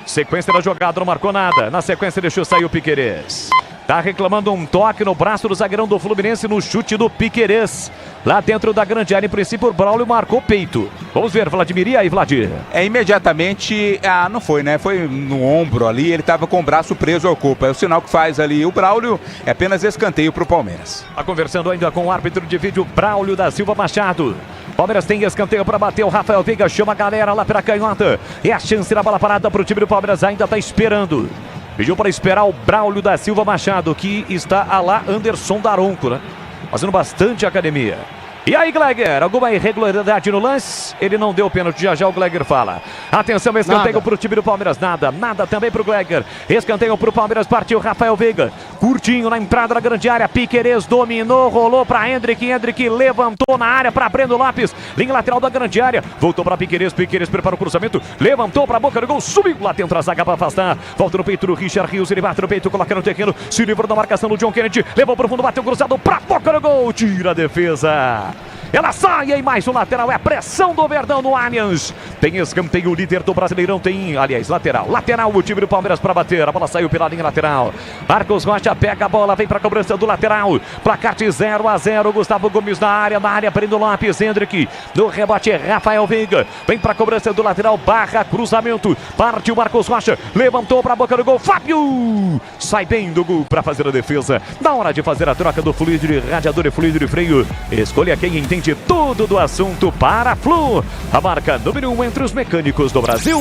Sequência da jogada, não marcou nada. Na sequência deixou sair o Piquerez. Tá reclamando um toque no braço do zagueirão do Fluminense no chute do Piquerez. Lá dentro da grande área, em princípio, o Braulio marcou peito. Vamos ver, Vladimir, e aí, Vladir? Imediatamente, não foi, né? Foi no ombro ali, ele estava com o braço preso ao corpo. É o sinal que faz ali o Braulio, é apenas escanteio para o Palmeiras. Tá conversando ainda com o árbitro de vídeo, Braulio da Silva Machado. Palmeiras tem escanteio para bater, o Rafael Veiga chama a galera lá pela canhota. É a chance da bola parada para o time do Palmeiras, ainda tá esperando. Pediu para esperar o Braulio da Silva Machado, que está a lá Anderson Daronco, né? Fazendo bastante academia. E aí, Gleger, alguma irregularidade no lance? Ele não deu pênalti, já o Gleger fala. Atenção, escanteio para o time do Palmeiras, nada também para o Gleger. Escanteio para o Palmeiras, partiu Rafael Veiga. Curtinho na entrada da grande área, Piquerez dominou, rolou para Hendrick levantou na área para Breno Lopes. Linha lateral da grande área, voltou para Piquerez prepara o cruzamento, levantou para a boca do gol, subiu lá dentro a zaga para afastar. Volta no peito do Richard Rios, ele bate no peito, coloca no terreno, se livrou da marcação do John Kennedy, levou para o fundo, bateu cruzado para a boca do gol, tira a defesa. Ela sai em mais um lateral, é a pressão do Verdão no Allianz. Tem escanteio, o líder do Brasileirão tem, aliás, lateral o time do Palmeiras para bater, a bola saiu pela linha lateral. Marcos Rocha pega a bola, vem para a cobrança do lateral, placar de 0-0, Gustavo Gomes na área, Breno Lopes, Hendrick, no rebote Rafael Veiga, vem para a cobrança do lateral, barra cruzamento, partiu Marcos Rocha, levantou para a boca do gol, Fábio, sai bem do gol para fazer a defesa. Na hora de fazer a troca do fluido de radiador e fluido de freio, escolha quem entende tudo do assunto para Flu, a marca número 1 entre os mecânicos do Brasil.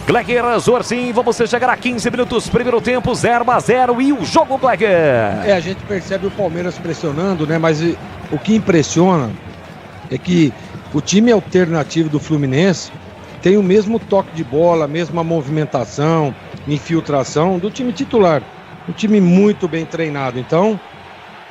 Gleger Zorcin, vamos chegar a 15 minutos, primeiro tempo, 0-0 e o jogo, Gleger. A gente percebe o Palmeiras pressionando, né? Mas o que impressiona é que o time alternativo do Fluminense tem o mesmo toque de bola, a mesma movimentação, infiltração do time titular. Um time muito bem treinado, então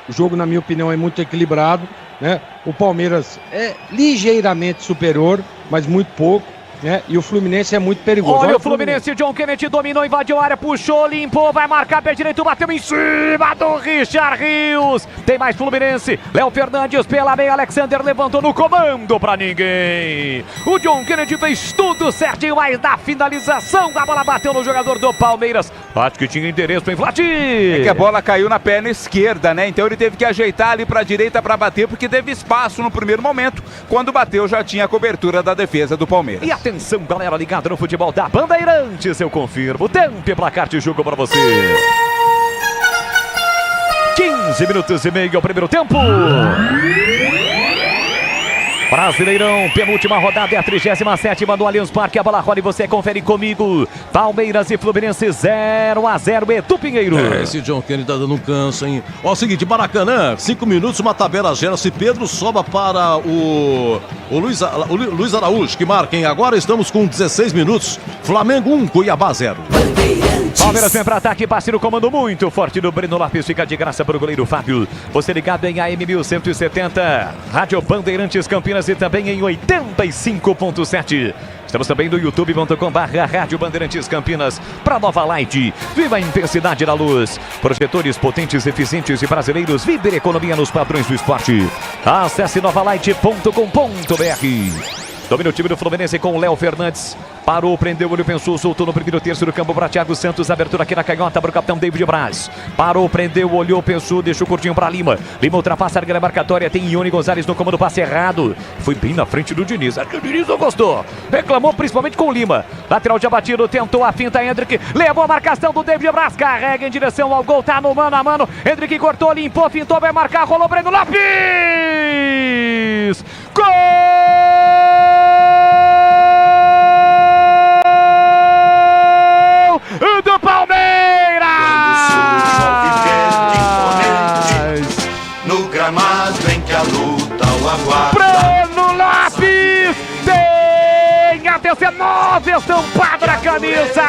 o jogo, na minha opinião, é muito equilibrado, né? O Palmeiras é ligeiramente superior, mas muito pouco. né? E o Fluminense é muito perigoso. Olha o Fluminense, John Kennedy dominou, invadiu a área, puxou, limpou, vai marcar, pé direito, bateu em cima do Richard Rios. Tem mais Fluminense, Léo Fernandes pela meia, Alexander levantou no comando pra ninguém. O John Kennedy fez tudo certinho, mas na finalização da bola bateu no jogador do Palmeiras. Acho que tinha endereço em Vladir. É que a bola caiu na perna esquerda, né? Então ele teve que ajeitar ali pra direita pra bater, porque teve espaço no primeiro momento. Quando bateu já tinha a cobertura da defesa do Palmeiras. E atenção, galera ligada no futebol da Bandeirantes, eu confirmo. Tempo e placar de jogo pra você. 15 minutos e meio ao primeiro tempo. Brasileirão, penúltima rodada, é a 37ª do Allianz Parque. A bola rola e você confere comigo. Palmeiras e Fluminense 0-0. Edu Pinheiro. Esse John Kennedy tá dando um canso, hein? Ó, o seguinte, Maracanã, 5 minutos, uma tabela gera-se. Pedro sobra para o Luiz Araújo, que marca, hein? Agora estamos com 16 minutos. Flamengo 1, Cuiabá 0. Palmeiras vem para ataque, passe no comando muito forte do Breno Lopes, fica de graça para o goleiro Fábio. Você ligado em AM 1170, Rádio Bandeirantes Campinas e também em 85.7. Estamos também no youtube.com/Rádio Bandeirantes Campinas para Nova Light. Viva a intensidade da luz. Projetores potentes, eficientes e brasileiros. Viver economia nos padrões do esporte. Acesse novalight.com.br. Domina o time do Fluminense com o Léo Fernandes. Parou, prendeu, olho, pensou, soltou no primeiro terço do campo para Thiago Santos. Abertura aqui na canhota para o capitão David Braz. Parou, prendeu, olhou, pensou, deixou curtinho para Lima. Lima ultrapassa a área marcatória. Tem Ione Gonzalez no comando, passe errado. Foi bem na frente do Diniz. Acho que o Diniz não gostou. Reclamou principalmente com o Lima. Lateral de abatido, tentou a finta. Hendrick levou a marcação do David Braz. Carrega em direção ao gol. Tá no mano a mano. Hendrick cortou, limpou, fintou, vai marcar. Rolou Breno Lopes. Gol! Do Palmeiras! No gramado em que a luta o aguarda. Breno Lopes tem a 19 estampada na camisa.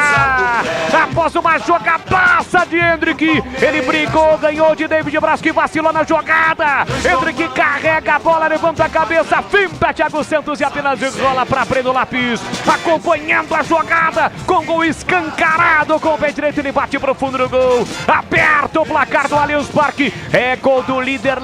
Após uma jogadaça de Hendrick, ele brigou, ganhou de David Braz, que vacilou na jogada. Hendrick carrega a bola, levanta a cabeça, finta Thiago Santos e apenas rola para Breno Lopes, acompanhando a jogada com gol escancarado com o pé direito, ele bate pro fundo do gol, aperta o placar do Allianz Parque, é gol do líder,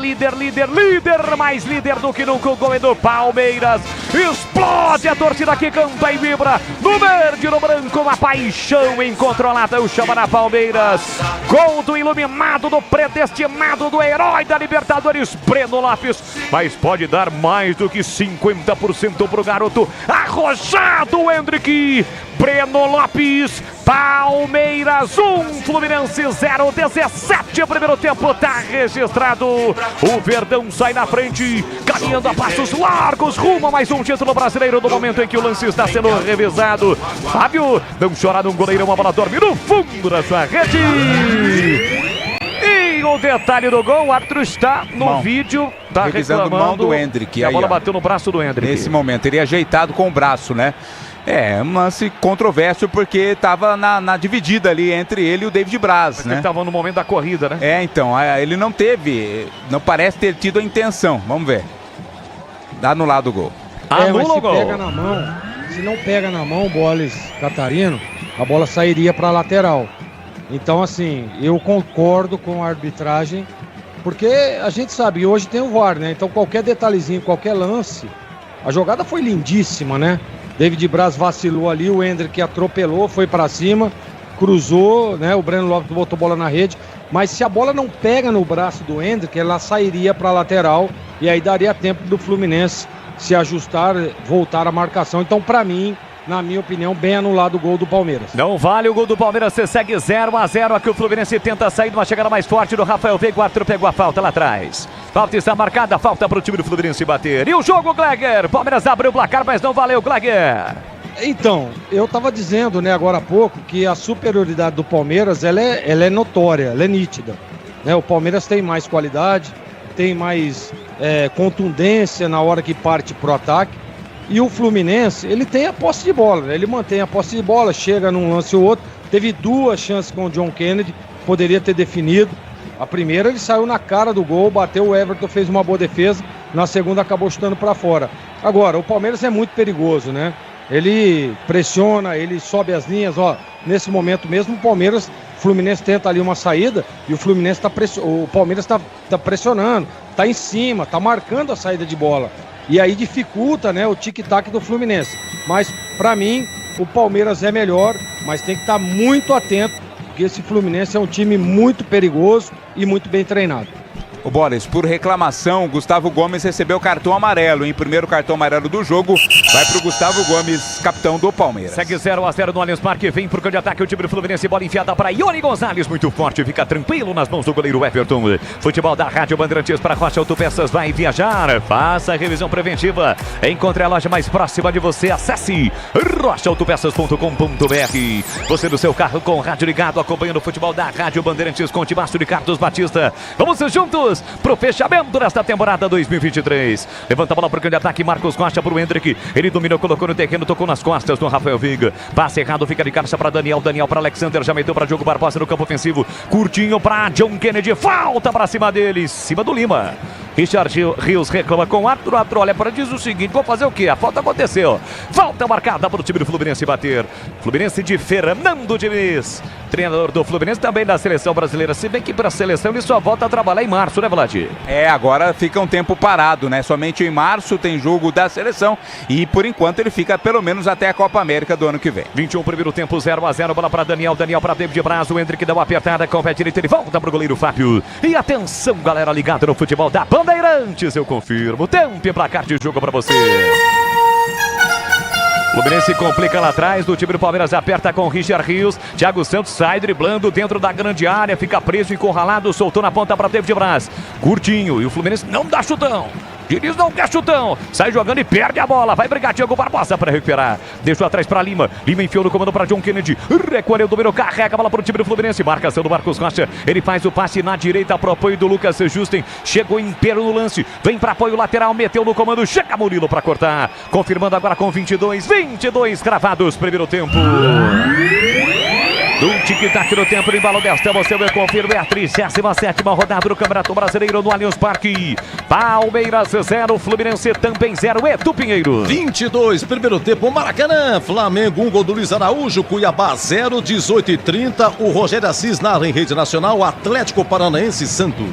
mais líder do que nunca. O gol é do Palmeiras, explode a torcida que canta e vibra, no verde e no branco, uma paixão incontrolada, o chama na Palmeiras, gol do iluminado, do predestinado, do herói da Libertadores, Breno Lopes, mas pode dar mais do que 50% pro garoto, arrojado Hendrick, Breno Lopes, Palmeiras 1, Fluminense 0, 17 primeiro tempo, tá registrado, o Verdão sai na frente, caminhando a passos largos, rumo a mais um título brasileiro no momento em que o lance está sendo revisado. Fábio, não chora num goleirão, a bola dorme no fundo da sua rede. E o detalhe do gol, o árbitro está no vídeo, tá reclamando mão do Hendrick. A bola bateu no braço do Hendrick. Nesse momento, ele ajeitado com o braço, né? É, um lance controverso porque estava na dividida ali entre ele e o David Braz, né? Ele estava no momento da corrida, né? É, então, ele não parece ter tido a intenção. Vamos ver. Dá no lado o gol. Mas se pega na mão, se não pega na mão o Boles Catarino, a bola sairia para a lateral. Então, assim, eu concordo com a arbitragem, porque a gente sabe, hoje tem o VAR, né? Então qualquer detalhezinho, qualquer lance, a jogada foi lindíssima, né? David Braz vacilou ali, o Hendrick atropelou, foi para cima, cruzou, né? O Breno Lopes botou a bola na rede, mas se a bola não pega no braço do Hendrick, ela sairia para a lateral e aí daria tempo do Fluminense se ajustar, voltar a marcação. Então, para mim, na minha opinião, bem anulado o gol do Palmeiras. Não vale o gol do Palmeiras, você segue 0-0. Aqui o Fluminense tenta sair de uma chegada mais forte do Rafael Veiga. O árbitro pegou a falta lá atrás. Falta está marcada, falta para o time do Fluminense bater. E o jogo, Gleger? Palmeiras abriu o placar, mas não valeu, Gleger. Então, eu estava dizendo, né, agora há pouco, que a superioridade do Palmeiras, ela é notória, ela é nítida. Né? O Palmeiras tem mais qualidade, tem mais contundência na hora que parte pro ataque. E o Fluminense, ele tem a posse de bola, né? Ele mantém a posse de bola, chega num lance ou outro. Teve 2 chances com o John Kennedy, poderia ter definido. A primeira ele saiu na cara do gol, bateu o Everton, fez uma boa defesa. Na segunda acabou chutando para fora. Agora, o Palmeiras é muito perigoso, né? Ele pressiona, ele sobe as linhas, ó. Nesse momento mesmo, o Fluminense tenta ali uma saída e o Fluminense o Palmeiras tá pressionando, tá em cima, tá marcando a saída de bola. E aí dificulta, né, o tic-tac do Fluminense. Mas, para mim, o Palmeiras é melhor, mas tem que estar muito atento, porque esse Fluminense é um time muito perigoso e muito bem treinado. O Boris, por reclamação, Gustavo Gomes recebeu cartão amarelo, hein? Primeiro cartão amarelo do jogo, vai pro Gustavo Gomes, capitão do Palmeiras. Segue 0-0 no Allianz Parque, vem pro campo de ataque o time do Fluminense, bola enfiada para Ione Gonzalez, muito forte, fica tranquilo nas mãos do goleiro Everton. Futebol da Rádio Bandeirantes para Rocha Autopeças, vai viajar, faça a revisão preventiva, encontre a loja mais próxima de você, acesse rochaautopeças.com.br. Você do seu carro com o rádio ligado, acompanhando o futebol da Rádio Bandeirantes com o timaço de Carlos Batista. Vamos juntos pro fechamento desta temporada 2023. Levanta a bola pro grande ataque, Marcos Costa pro Hendrick. Ele dominou, colocou no terreno, tocou nas costas do Rafael Veiga. Passe errado, fica de caixa para Daniel para Alexander, já meteu para Diogo Barbosa no campo ofensivo. Curtinho para John Kennedy, falta para cima dele, em cima do Lima. Richard Rios reclama com o árbitro, olha para diz o seguinte, vou fazer o quê? A falta aconteceu. Falta marcada para o time do Fluminense bater. Fluminense de Fernando Diniz, treinador do Fluminense, também da seleção brasileira. Se bem que para a seleção ele só volta a trabalhar em março, né, Vlad? Agora fica um tempo parado, né? Somente em março tem jogo da seleção e por enquanto ele fica pelo menos até a Copa América do ano que vem. 21 primeiro tempo, 0-0, bola para Daniel para David Braz, o Hendrick dá uma apertada, com o pé direito, ele volta pro goleiro Fábio. E atenção, galera ligada no futebol da Bandeirantes, eu confirmo, tempo e placar de jogo para você. Fluminense complica lá atrás, do time do Palmeiras aperta com o Richard Rios. Thiago Santos sai driblando dentro da grande área, fica preso, encurralado, soltou na ponta para David Braz. Curtinho, e o Fluminense não dá chutão. Diniz não quer chutão, sai jogando e perde a bola, vai brigar Thiago Barbosa para recuperar, deixou atrás para Lima enfiou no comando para John Kennedy, recolheu, dominou, carrega a bola para o time do Fluminense, marcação do Marcos Rocha, ele faz o passe na direita para o apoio do Lucas Justen, chegou inteiro no lance, vem para apoio lateral, meteu no comando, chega Murilo para cortar, confirmando agora com 22 cravados, primeiro tempo. Do tic-tac no tempo, embalo desta, você vai confirmar a 37ª rodada do Campeonato Brasileiro no Allianz Parque. Palmeiras 0, Fluminense também 0, Edu Pinheiro. 22, primeiro tempo, Maracanã, Flamengo 1, gol do Luiz Araújo, Cuiabá 0, 18h30, o Rogério Assis narra em rede nacional, Atlético Paranaense Santos.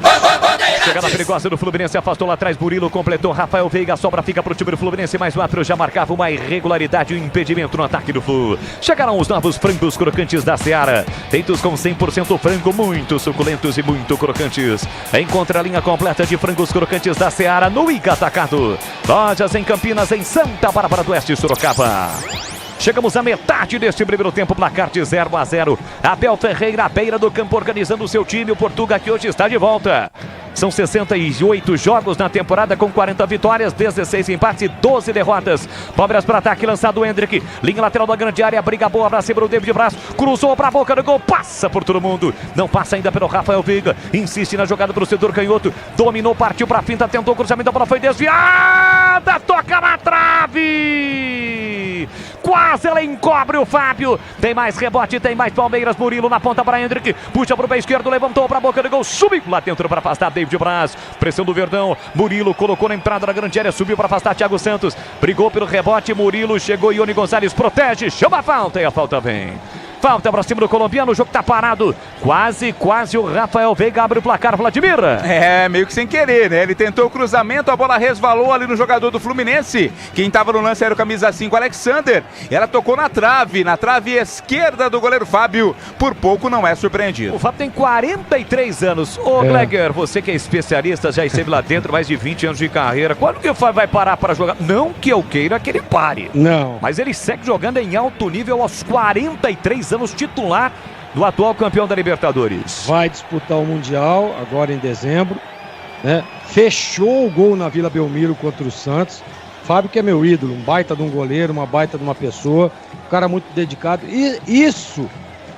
Chegada perigosa do Fluminense, afastou lá atrás, Murilo completou, Rafael Veiga, a sobra fica pro time do Fluminense, mais um árbitro já marcava uma irregularidade e um impedimento no ataque do Flu. Chegaram os novos frangos crocantes da Seara, feitos com 100% frango, muito suculentos e muito crocantes. Encontre a linha completa de frangos crocantes da Seara no Ica Atacado. Lojas em Campinas, em Santa Bárbara do Oeste, Sorocaba. Chegamos à metade deste primeiro tempo, placar de 0-0. Abel Ferreira à beira do campo organizando o seu time, o Portuga que hoje está de volta. São 68 jogos na temporada com 40 vitórias, 16 empates e 12 derrotas. Palmeiras para ataque, lançado o Hendrick. Linha lateral da grande área, briga boa para cima do David Braz. Cruzou para a boca do gol, passa por todo mundo. Não passa ainda pelo Rafael Veiga. Insiste na jogada para o setor canhoto. Dominou, partiu para a finta, tentou o cruzamento, a bola foi desviada. Toca na trave. Quase ela encobre o Fábio. Tem mais rebote, tem mais Palmeiras. Murilo na ponta para Hendrick. Puxa para o pé esquerdo, levantou para a boca do gol. Subiu lá dentro para afastar David Braz. Pressão do Verdão. Murilo colocou na entrada da grande área. Subiu para afastar Thiago Santos. Brigou pelo rebote. Murilo chegou. Ione Gonzalez protege. Chama a falta e a falta vem. Falta para cima do colombiano, o jogo tá parado. Quase o Rafael Veiga abre o placar, Vladimir. Meio que sem querer, né? Ele tentou o cruzamento, a bola resvalou ali no jogador do Fluminense. Quem tava no lance era o camisa 5, Alexander. Ela tocou na trave esquerda do goleiro Fábio. Por pouco não é surpreendido. O Fábio tem 43 anos. Ô, Gleger, você que é especialista, já esteve lá dentro, mais de 20 anos de carreira. Quando que o Fábio vai parar para jogar? Não que eu queira que ele pare. Não. Mas ele segue jogando em alto nível aos 43 anos, titular do atual campeão da Libertadores. Vai disputar o Mundial agora em dezembro, né? Fechou o gol na Vila Belmiro contra o Santos. Fábio que é meu ídolo, um baita de um goleiro, uma baita de uma pessoa, um cara muito dedicado. E isso,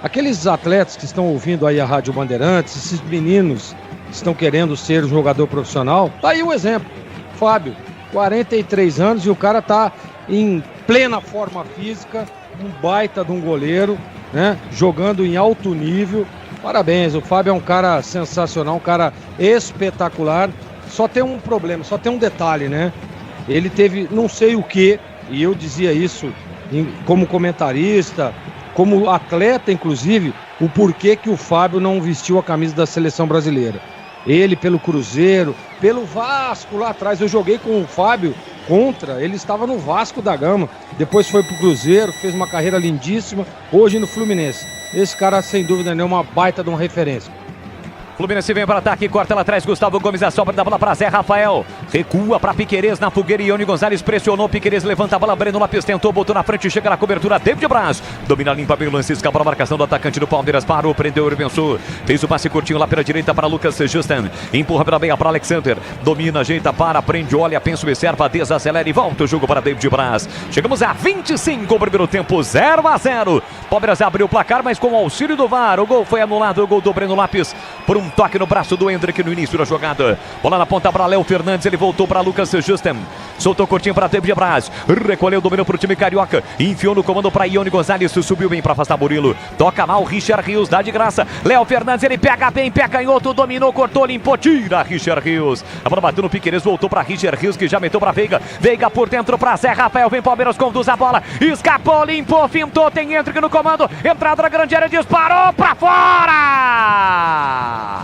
aqueles atletas que estão ouvindo aí a Rádio Bandeirantes, esses meninos que estão querendo ser jogador profissional, tá aí o exemplo. Fábio, 43 anos e o cara tá em plena forma física, um baita de um goleiro, né? Jogando em alto nível. Parabéns, o Fábio é um cara sensacional, um cara espetacular. Só tem um problema, só tem um detalhe, né? Ele teve não sei o que, e eu dizia isso como comentarista, como atleta, inclusive, o porquê que o Fábio não vestiu a camisa da seleção brasileira. Ele pelo Cruzeiro, pelo Vasco lá atrás. Eu joguei com o Fábio contra, ele estava no Vasco da Gama, depois foi pro Cruzeiro, fez uma carreira lindíssima, hoje no Fluminense. Esse cara, sem dúvida nenhuma, uma baita de uma referência. Fluminense vem para ataque, corta lá atrás, Gustavo Gomes, a sobra da bola para Zé Rafael, recua para Piquerez na fogueira, Ione Gonzalez pressionou, Piquerez levanta a bola, Breno Lopes tentou, botou na frente, chega na cobertura, David Braz, domina, limpa bem o lance, escapa a marcação do atacante do Palmeiras, parou, prendeu, Urbensu, fez o passe curtinho lá pela direita para Lucas Justin, empurra pela meia para Alexander, domina, ajeita, para, prende, olha, pensa, observa, desacelera e volta o jogo para David Braz. Chegamos a 25, o primeiro tempo, 0-0, Palmeiras abriu o placar, mas com o auxílio do VAR, o gol foi anulado, o gol do Breno Lopes, por um toque no braço do Hendrick no início da jogada. Bola na ponta para Léo Fernandes, ele voltou para Lucas Justin. Soltou curtinho para David Braz. Recolheu, dominou para o time carioca. Enfiou no comando para Ione Gonzalez, subiu bem para afastar Murilo. Toca mal, Richard Rios, dá de graça. Léo Fernandes, ele pega bem, pé canhoto, dominou, cortou, limpou, tira Richard Rios. A bola bateu no Piquerez, voltou para Richard Rios, que já meteu para Veiga. Veiga por dentro para Zé Rafael, vem Palmeiras, conduz a bola. Escapou, limpou, fintou, tem Hendrick no comando. Entrada na grande área, disparou para fora!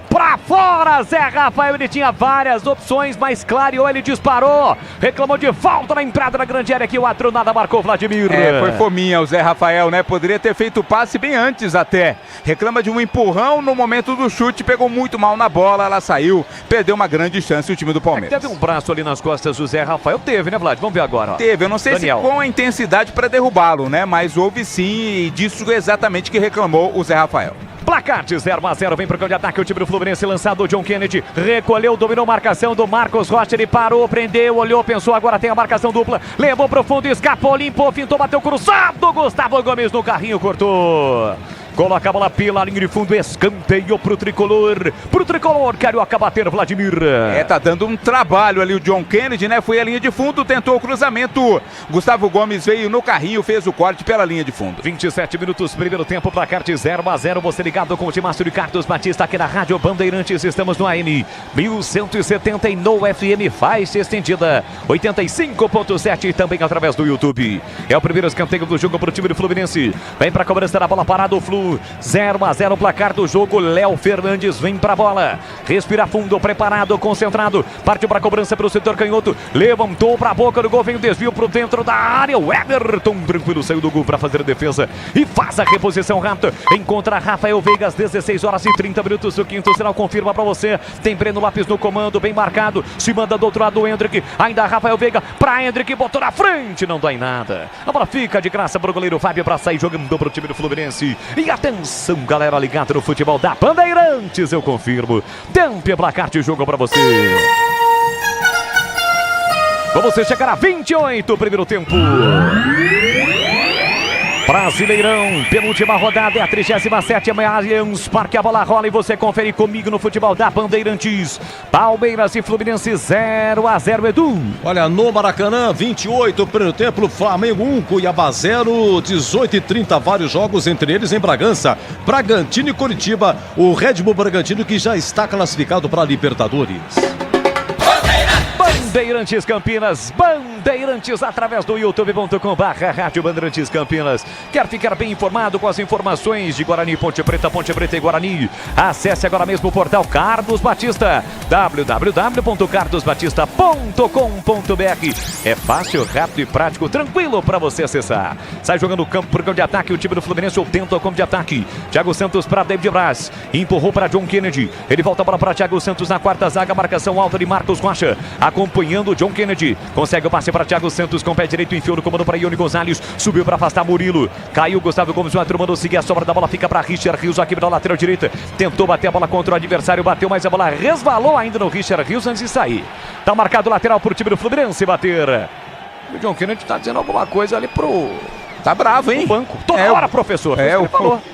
Pra fora, Zé Rafael, ele tinha várias opções, mas clareou, ele disparou, reclamou de falta na entrada na grande área, que o árbitro nada marcou, Vladimir. Foi fominha o Zé Rafael, né? Poderia ter feito o passe bem antes até. Reclama de um empurrão no momento do chute, pegou muito mal na bola, ela saiu, perdeu uma grande chance o time do Palmeiras. Teve um braço ali nas costas do Zé Rafael, teve, né, Vlad? Vamos ver agora. Ó. Teve, eu não sei Daniel. se com a intensidade para derrubá-lo, né? Mas houve sim, e disso exatamente que reclamou o Zé Rafael. Placar de 0-0, vem para o campo de ataque o time do Fluminense, lançado o John Kennedy, recolheu, dominou a marcação do Marcos Rocha, ele parou, prendeu, olhou, pensou, agora tem a marcação dupla, levou pro fundo, escapou, limpou, fintou, bateu cruzado, Gustavo Gomes no carrinho, cortou. Coloca a bola pela linha de fundo, escanteio pro tricolor carioca bater, Vladimir. Tá dando um trabalho ali o John Kennedy, né? Foi a linha de fundo, tentou o cruzamento. Gustavo Gomes veio no carrinho, fez o corte pela linha de fundo. 27 minutos, primeiro tempo, placar de 0-0. Você ligado com o Timácio de Carlos Batista aqui na Rádio Bandeirantes. Estamos no AM 1170 e no FM faixa estendida 85.7 e também através do YouTube. É o primeiro escanteio do jogo pro time do Fluminense. Vem pra cobrança da bola parada o Flu. 0-0 o placar do jogo. Léo Fernandes vem pra bola. Respira fundo, preparado, concentrado. Partiu pra cobrança pelo setor canhoto. Levantou pra boca do gol. Vem o desvio pro dentro da área. O Everton tranquilo saiu do gol pra fazer a defesa e faz a reposição rápida. Encontra Rafael Veiga às 16 horas e 30 minutos. O quinto sinal confirma pra você. Tem Breno Lopes no comando, bem marcado. Se manda do outro lado o Hendrick. Ainda Rafael Veiga pra Hendrick. Botou na frente, não dá em nada. A bola fica de graça pro goleiro Fábio pra sair jogando pro time do Fluminense. E atenção, galera ligada no futebol da Bandeirantes, eu confirmo. Tempo e placar de jogo pra você. Vamos chegar a 28, primeiro tempo. Brasileirão, penúltima rodada, é a 37ª Allianz Parque, a bola rola e você confere comigo no futebol da Bandeirantes. Palmeiras e Fluminense 0-0, Edu. Olha, no Maracanã, 28, primeiro tempo, Flamengo 1, Cuiabá 0, 18h30, vários jogos, entre eles em Bragança, Bragantino e Curitiba, o Red Bull Bragantino que já está classificado para a Libertadores. Bandeirantes Campinas, Bandeirantes através do youtube.com/Rádio Bandeirantes Campinas. Quer ficar bem informado com as informações de Guarani, Ponte Preta e Guarani? Acesse agora mesmo o portal Carlos Batista, www.cardosbatista.com.br. É fácil, rápido e prático, tranquilo para você acessar. Sai jogando o campo por campo de ataque, o time do Fluminense ou tenta o campo de ataque. Thiago Santos para David Braz, empurrou para John Kennedy, ele volta a bola para Thiago Santos na quarta zaga, marcação alta de Marcos Rocha, acompanhando o John Kennedy, consegue o passe para Thiago Santos com o pé direito, enfiou no comando para Ione Gonzalez, subiu para afastar Murilo, caiu Gustavo Gomes, o outro mandou seguir, a sobra da bola fica para Richard Rios aqui pela lateral direita, tentou bater a bola contra o adversário, bateu, mas a bola resvalou ainda no Richard Rios antes de sair. Tá marcado lateral pro time do Fluminense bater. O John Kennedy tá dizendo alguma coisa ali pro... Tá bravo, hein? O banco. Toda hora, professor.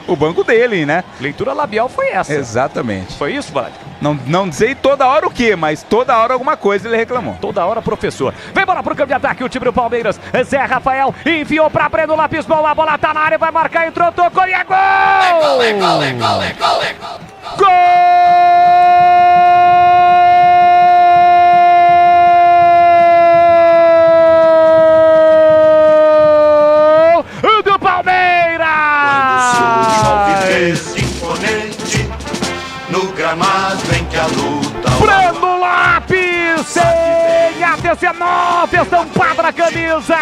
O banco dele, né? Leitura labial foi essa. Exatamente. Foi isso, Vlad? Não sei toda hora o quê, mas toda hora alguma coisa ele reclamou. Toda hora, professor. Vem bola pro campo de ataque, o time do Palmeiras. Zé Rafael enfiou pra Breno Lopes, bola, a bola tá na área, vai marcar, entrou, tocou e é gol! Gol! 19, estampada na camisa.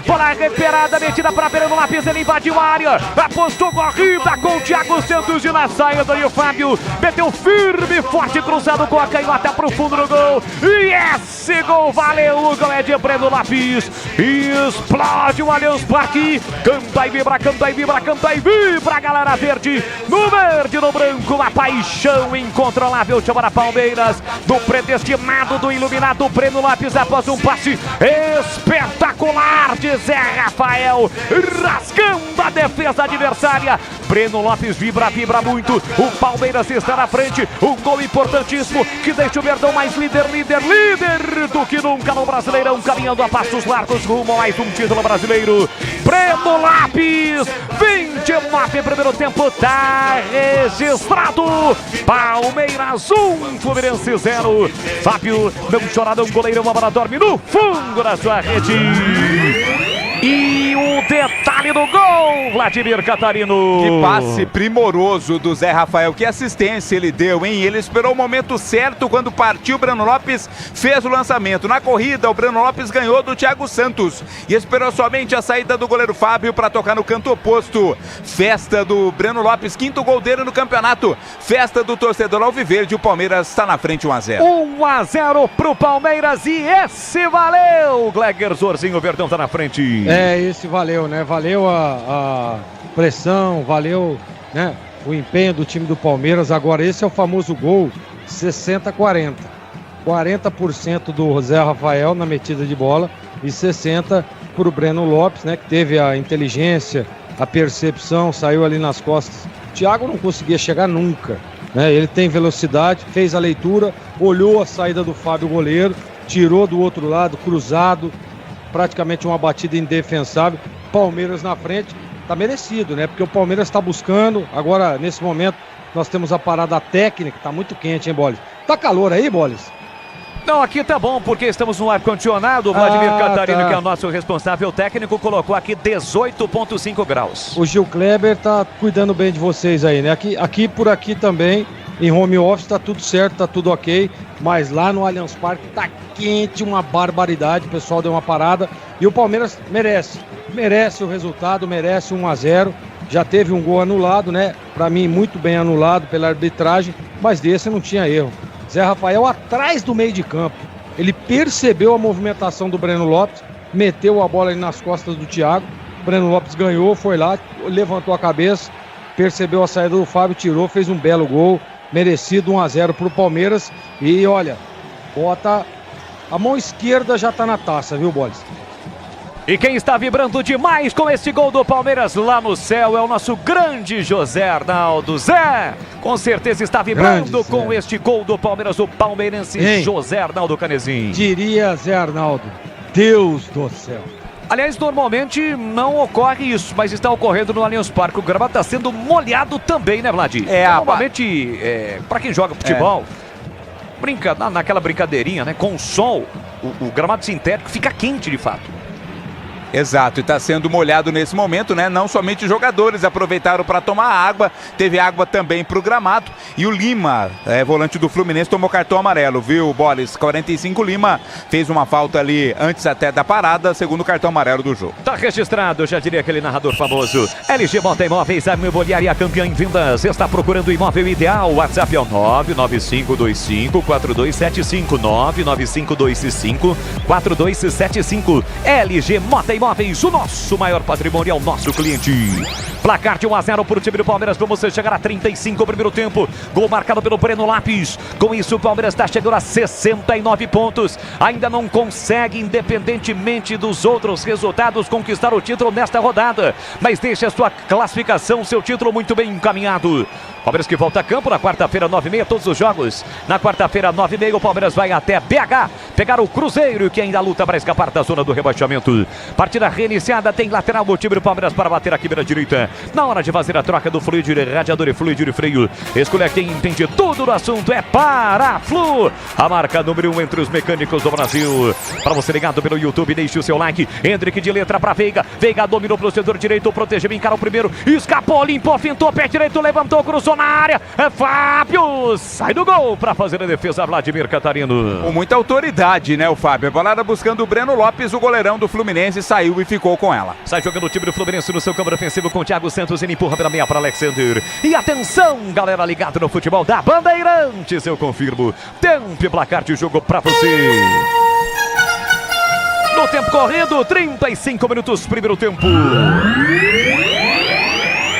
Bola recuperada, metida para Breno Lopes, ele invadiu a área, apostou corrida com o Thiago Santos e na saída e o Fábio meteu firme, forte, cruzado com a canhota pro fundo do gol. E esse gol valeu, o gol é de Breno Lopes. Explode o Allianz Parque, canta e vibra, canta e vibra, canta e vibra, galera verde, no verde, no branco, uma paixão incontrolável, chama a Palmeiras, do predestinado, do iluminado Breno Lopes, após um passe espetacular de Zé Rafael, rasgando a defesa adversária. Breno Lopes vibra muito, o Palmeiras está na frente, um gol importantíssimo que deixa o Verdão mais líder do que nunca no Brasileirão, caminhando a passos largos rumo a mais um título brasileiro. Breno Lopes, 29 primeiro tempo, tá registrado. Palmeiras 1, Fluminense 0. Fábio, não chora não, goleirão, a bola dorme no fundo da sua rede. E o detalhe do gol, Vladimir Catarino. Que passe primoroso do Zé Rafael, que assistência ele deu, hein? Ele esperou o momento certo quando partiu, o Breno Lopes fez o lançamento. Na corrida, o Breno Lopes ganhou do Thiago Santos e esperou somente a saída do goleiro Fábio para tocar no canto oposto. Festa do Breno Lopes, quinto gol dele no campeonato. Festa do torcedor alviverde, o Palmeiras está na frente 1-0. 1-0 pro Palmeiras e esse valeu. Gleger Zorzinho, o Verdão tá na frente. Esse valeu, né? Valeu a pressão, valeu, né, o empenho do time do Palmeiras. Agora esse é o famoso gol 60-40. 40% do Zé Rafael na metida de bola e 60% para o Breno Lopes, né, que teve a inteligência, a percepção, saiu ali nas costas. O Thiago não conseguia chegar nunca, né? Ele tem velocidade, fez a leitura, olhou a saída do Fábio goleiro, tirou do outro lado, cruzado, praticamente uma batida indefensável. Palmeiras na frente, tá merecido, né? Porque o Palmeiras está buscando. Agora, nesse momento, nós temos a parada técnica, tá muito quente, hein, Bolis? Tá calor aí, Bolis? Não, aqui tá bom, porque estamos no ar-condicionado. O Vladimir Catarino, que é o nosso responsável técnico, colocou aqui 18,5 graus. O Gil Kleber tá cuidando bem de vocês aí, né? Aqui por aqui também, em home office, tá tudo certo, tá tudo ok. Mas lá no Allianz Parque tá quente, uma barbaridade. O pessoal deu uma parada e o Palmeiras merece o resultado, merece 1-0. Já teve um gol anulado, né? Pra mim, muito bem anulado pela arbitragem, mas desse não tinha erro. Zé Rafael atrás do meio de campo. Ele percebeu a movimentação do Breno Lopes, meteu a bola ali nas costas do Thiago. O Breno Lopes ganhou, foi lá, levantou a cabeça, percebeu a saída do Fábio, tirou, fez um belo gol. Merecido 1-0 pro Palmeiras. E olha, bota a mão esquerda, já tá na taça, viu, Bolis? E quem está vibrando demais com esse gol do Palmeiras lá no céu é o nosso grande José Arnaldo. Zé, com certeza está vibrando com este gol do Palmeiras, o palmeirense José Arnaldo Canezin. Diria Zé Arnaldo, Deus do céu. Aliás, normalmente não ocorre isso, mas está ocorrendo no Allianz Parque. O gramado está sendo molhado também, né, Vladir? Normalmente, para quem joga futebol, brinca naquela brincadeirinha, né, com o sol, o gramado sintético fica quente de fato. Exato, e está sendo molhado nesse momento, né? Não somente os jogadores aproveitaram para tomar água, teve água também para o gramado. E o Lima, volante do Fluminense, tomou cartão amarelo, viu, Boris? 45, Lima fez uma falta ali antes até da parada, segundo cartão amarelo do jogo. Tá registrado, já diria aquele narrador famoso. LG Mota Imóveis, a imobiliária campeã em vendas. Está procurando o imóvel ideal? O WhatsApp é o 995254275, 995254275. LG Mota Imóveis. O nosso maior patrimônio é o nosso cliente. Placar de 1-0 para o time do Palmeiras. Vamos chegar a 35 primeiro tempo. Gol marcado pelo Breno Lopes. Com isso o Palmeiras está chegando a 69 pontos. Ainda não consegue, independentemente dos outros resultados, conquistar o título nesta rodada. Mas deixa a sua classificação, seu título muito bem encaminhado. Palmeiras que volta a campo na quarta-feira, 9h30, todos os jogos. Na quarta-feira, 9h30, o Palmeiras vai até BH pegar o Cruzeiro, que ainda luta para escapar da zona do rebaixamento. Partida reiniciada, tem lateral do time do Palmeiras para bater aqui pela direita. Na hora de fazer a troca do fluido de radiador e fluido de freio, escolha quem entende tudo do assunto, é Paraflu, a marca número 1 entre os mecânicos do Brasil. Para você ligado pelo YouTube, deixe o seu like. Hendrick de letra para Veiga. Veiga dominou pro setor direito, protegeu, encara o primeiro, escapou, limpou, fintou, pé direito, levantou, cruzou na área. É Fábio, sai do gol para fazer a defesa, Vladimir Catarino. Com muita autoridade, né, o Fábio? A bola era buscando o Breno Lopes, o goleirão do Fluminense, saiu e ficou com ela. Sai jogando o time do Fluminense no seu campo ofensivo com o Thiago Santos, ele empurra pela meia para Alexander. E atenção, galera ligado no futebol da Bandeirantes, eu confirmo. Tempo e placar de jogo para você. No tempo corrido, 35 minutos, primeiro tempo.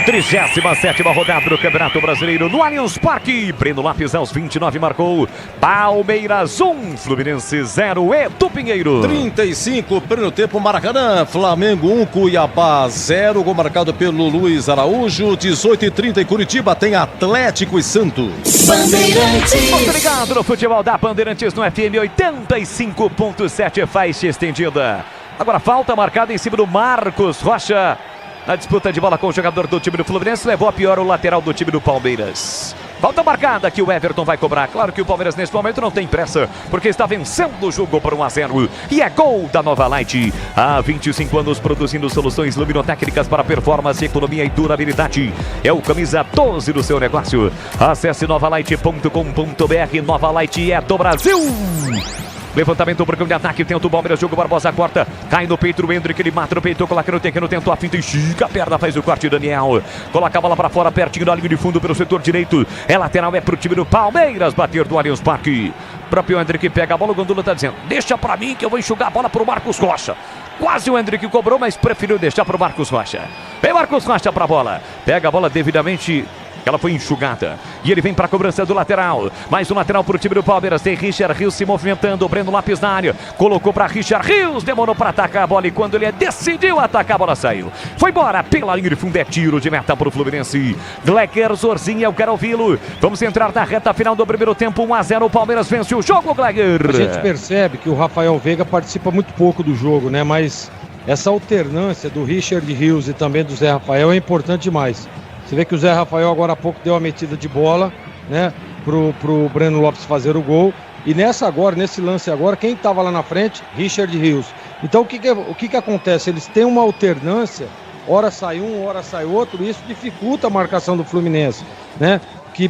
37ª rodada do Campeonato Brasileiro no Allianz Parque. Breno Lopes aos 29 marcou. Palmeiras 1, Fluminense 0, Edu Pinheiro. 35, primeiro tempo, Maracanã. Flamengo 1, Cuiabá 0. Gol marcado pelo Luiz Araújo. 18h30 em Curitiba tem Atlético e Santos. Bandeirantes. Muito obrigado no futebol da Bandeirantes no FM 85.7, faixa estendida. Agora falta marcada em cima do Marcos Rocha. Na disputa de bola com o jogador do time do Fluminense, levou a pior o lateral do time do Palmeiras. Falta marcada que o Everton vai cobrar. Claro que o Palmeiras nesse momento não tem pressa, porque está vencendo o jogo por 1-0. E é gol da Nova Light. Há 25 anos produzindo soluções luminotécnicas para performance, economia e durabilidade. É o camisa 12 do seu negócio. Acesse novalight.com.br. Nova Light é do Brasil. Levantamento por campo de ataque, tenta o Palmeiras, jogo Barbosa corta, cai no peito o Hendrick, ele mata no peito, coloca no terreno, tentou a finta, estica a perna, faz o corte, Daniel, coloca a bola para fora, pertinho da linha de fundo pelo setor direito, é lateral, é pro time do Palmeiras, bater do Allianz Parque. O próprio Hendrick pega a bola, o Gandula tá dizendo, deixa pra mim que eu vou enxugar a bola pro Marcos Rocha. Quase o Hendrick cobrou, mas preferiu deixar pro Marcos Rocha. Vem Marcos Rocha pra bola, pega a bola devidamente. Ela foi enxugada. E ele vem para a cobrança do lateral. Mais um lateral para o time do Palmeiras. Tem Richard Rios se movimentando. Breno Lopes na área. Colocou para Richard Rios. Demorou para atacar a bola. E quando ele decidiu atacar, a bola saiu. Foi embora pela linha de fundo. É tiro de meta para o Fluminense. Gleger Zorzinha, eu quero ouvi-lo. Vamos entrar na reta final do primeiro tempo. 1-0. O Palmeiras vence o jogo, Gleger. A gente percebe que o Rafael Veiga participa muito pouco do jogo, né? Mas essa alternância do Richard Rios e também do Zé Rafael é importante demais. Você vê que o Zé Rafael agora há pouco deu uma metida de bola, né, pro Breno Lopes fazer o gol. E nesse lance agora, quem estava lá na frente? Richard Rios. Então o que acontece? Eles têm uma alternância, hora sai um, hora sai outro, e isso dificulta a marcação do Fluminense, né?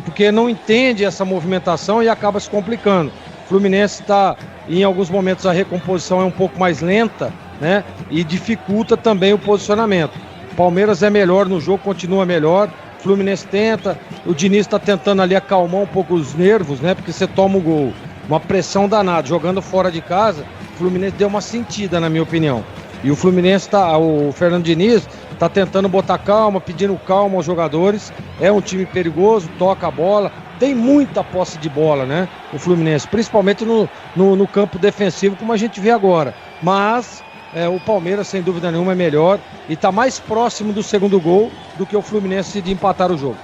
Porque não entende essa movimentação e acaba se complicando. O Fluminense está, em alguns momentos, a recomposição é um pouco mais lenta, né? E dificulta também o posicionamento. Palmeiras é melhor no jogo, continua melhor. Fluminense tenta, o Diniz está tentando ali acalmar um pouco os nervos, né? Porque você toma o gol, uma pressão danada, jogando fora de casa. O Fluminense deu uma sentida, na minha opinião. E o Fluminense o Fernando Diniz está tentando botar calma, pedindo calma aos jogadores. É um time perigoso, toca a bola, tem muita posse de bola, né? O Fluminense, principalmente no campo defensivo, como a gente vê agora. Mas o Palmeiras, sem dúvida nenhuma, é melhor e está mais próximo do segundo gol do que o Fluminense de empatar o jogo.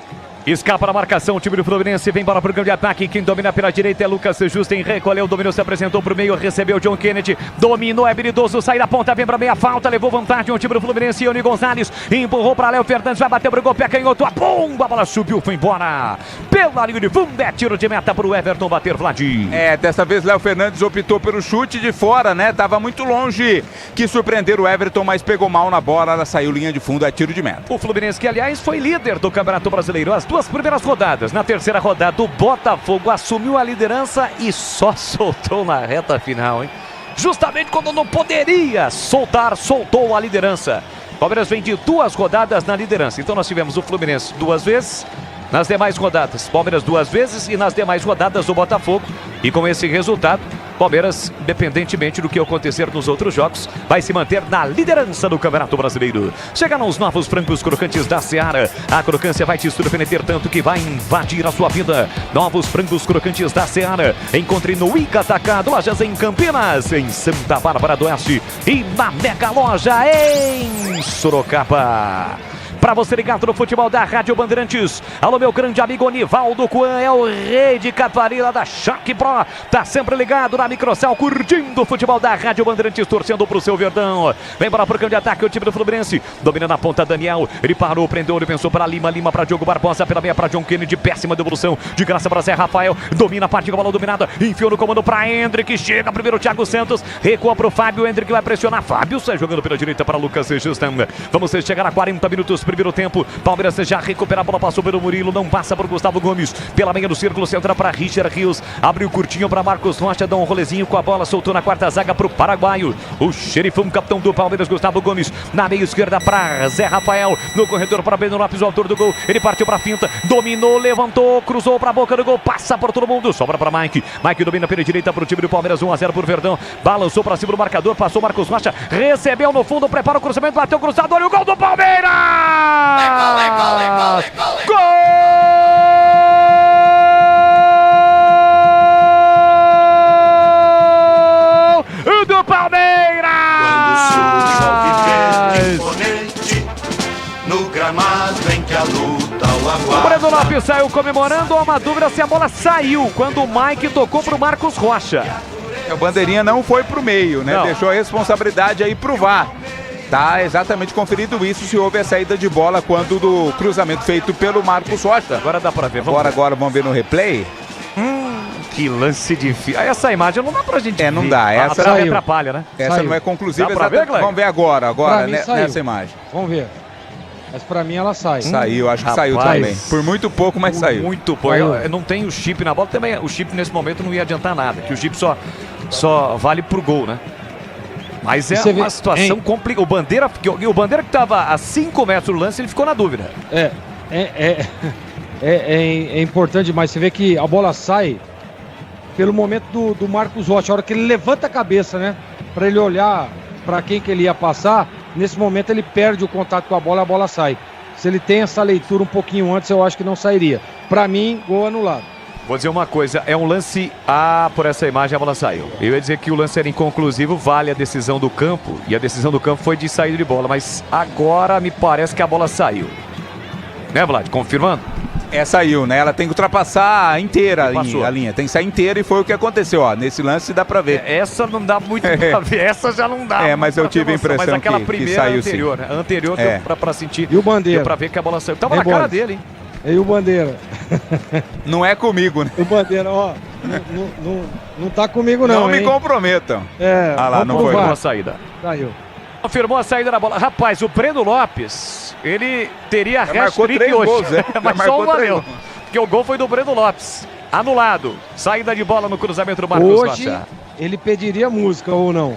Escapa na marcação, o time do Fluminense vem para o campo de ataque. Quem domina pela direita é Lucas Justen. Recolheu, dominou, se apresentou para o meio, recebeu John Kennedy. Dominou, é habilidoso, sai da ponta, vem para meia falta. Levou vantagem o time do Fluminense. Ione Gonzalez empurrou para Léo Fernandes, vai bater para o gol, pé canhoto. A bomba, a bola subiu, foi embora. Pela linha de fundo, é tiro de meta para o Everton bater, Vladim. Dessa vez Léo Fernandes optou pelo chute de fora, né? Tava muito longe. Quis surpreender o Everton, mas pegou mal na bola. Ela saiu linha de fundo, é tiro de meta. O Fluminense, que aliás foi líder do Campeonato Brasileiro, as duas primeiras rodadas. Na terceira rodada, o Botafogo assumiu a liderança e só soltou na reta final, hein? Justamente quando não poderia soltar, soltou a liderança. O Palmeiras vem de 2 rodadas na liderança. Então nós tivemos o Fluminense 2 vezes, nas demais rodadas Palmeiras 2 vezes e nas demais rodadas o Botafogo. E com esse resultado, Palmeiras, independentemente do que acontecer nos outros jogos, vai se manter na liderança do Campeonato Brasileiro. Chegaram os novos frangos crocantes da Seara. A crocância vai te surpreender tanto que vai invadir a sua vida. Novos frangos crocantes da Seara. Encontre no Ica Atacado, lojas em Campinas, em Santa Bárbara do Oeste e na Mega Loja em Sorocaba. para você ligado no futebol da Rádio Bandeirantes. Alô, meu grande amigo Onivaldo Coan, é o rei de Catarina da Choque Pro. Tá sempre ligado na Microcel, curtindo o futebol da Rádio Bandeirantes, torcendo pro seu Verdão. Vem para o campo de ataque o time do Fluminense. Domina na ponta Daniel. Ele parou, prendeu, ele pensou para Lima. Lima para Diogo Barbosa, pela meia para John Kennedy. Péssima devolução. De graça para Zé Rafael. Domina a parte com a bola dominada. Enfiou no comando para Hendrick. Chega primeiro o Thiago Santos. Recua para o Fábio. Hendrick vai pressionar. Fábio sai jogando pela direita para Lucas Justam. Vamos chegar a 40 minutos, primeiro tempo. Palmeiras já recupera a bola, passou pelo Murilo. Não passa por Gustavo Gomes. Pela meia do círculo, central para Richard Rios. Abriu curtinho para Marcos Rocha. Dá um rolezinho com a bola. Soltou na quarta zaga para o paraguaio. O xerifão, capitão do Palmeiras, Gustavo Gomes. Na meia esquerda para Zé Rafael. No corredor para Breno Lopes, o autor do gol. Ele partiu para a finta. Dominou, levantou, cruzou para a boca do gol. Passa por todo mundo. Sobra para Mike. Mike domina pela direita para o time do Palmeiras. 1-0 por Verdão. Balançou para cima do marcador. Passou Marcos Rocha. Recebeu no fundo. Prepara o cruzamento. Bateu o cruzado. Olha o gol do Palmeiras! Gol! Do Palmeiras! No gramado em que a luta o aguarda. O Breno Lopes saiu comemorando. Há uma dúvida se a bola saiu quando o Mike tocou pro Marcos Rocha. O bandeirinha não foi pro meio, né? Não. Deixou a responsabilidade aí pro VAR. Tá exatamente conferido isso, se houve a saída de bola quando do cruzamento feito pelo Marcos Rocha. Agora dá pra ver. Agora vamos ver no replay. Que lance difícil. Essa imagem não dá pra gente ver. Não dá. Essa não atrapalha, né? Essa Saiu. não é conclusiva. Dá pra ver, Cleber? Vamos ver agora Mim, nessa imagem. Vamos ver. Mas pra mim ela sai. Saiu, acho que saiu também. Por muito pouco, mas saiu. Muito pouco. Eu não tem o chip na bola. Também o chip nesse momento não ia adiantar nada. Que o chip só vale pro gol, né? Mas é uma situação complicada. O Bandeira que tava a 5 metros do lance, ele ficou na dúvida. É importante demais. Você vê que a bola sai pelo momento do Marcos Rocha. A hora que ele levanta a cabeça, né? Pra ele olhar pra quem que ele ia passar. Nesse momento ele perde o contato com a bola sai. Se ele tem essa leitura um pouquinho antes, eu acho que não sairia. Pra mim, gol anulado. Vou dizer uma coisa, é um lance por essa imagem a bola saiu. Eu ia dizer que o lance era inconclusivo, vale a decisão do campo, e a decisão do campo foi de saída de bola, mas agora me parece que a bola saiu. Né, Vlad? Confirmando? Saiu, né? Ela tem que ultrapassar inteira a linha. Tem que sair inteira e foi o que aconteceu, ó. Nesse lance dá pra ver. Essa não dá muito pra ver, essa já não dá. Mas eu tive a impressão mas aquela que primeira saiu anterior, sim. Né? A anterior deu pra sentir. E o Bandeira? Deu pra ver que a bola saiu. Tava na cara dele, hein? E o Bandeira? Não é comigo, né? O Bandeira, ó, não tá comigo não, Não me hein? comprometam. Lá, não foi uma saída. Saiu. Confirmou a saída da bola. Rapaz, o Breno Lopes, ele teria hat-trick hoje. Gols, mas só um valeu. Porque o gol foi do Breno Lopes. Anulado. Saída de bola no cruzamento do Marcos Rocha. Ele pediria música ou não?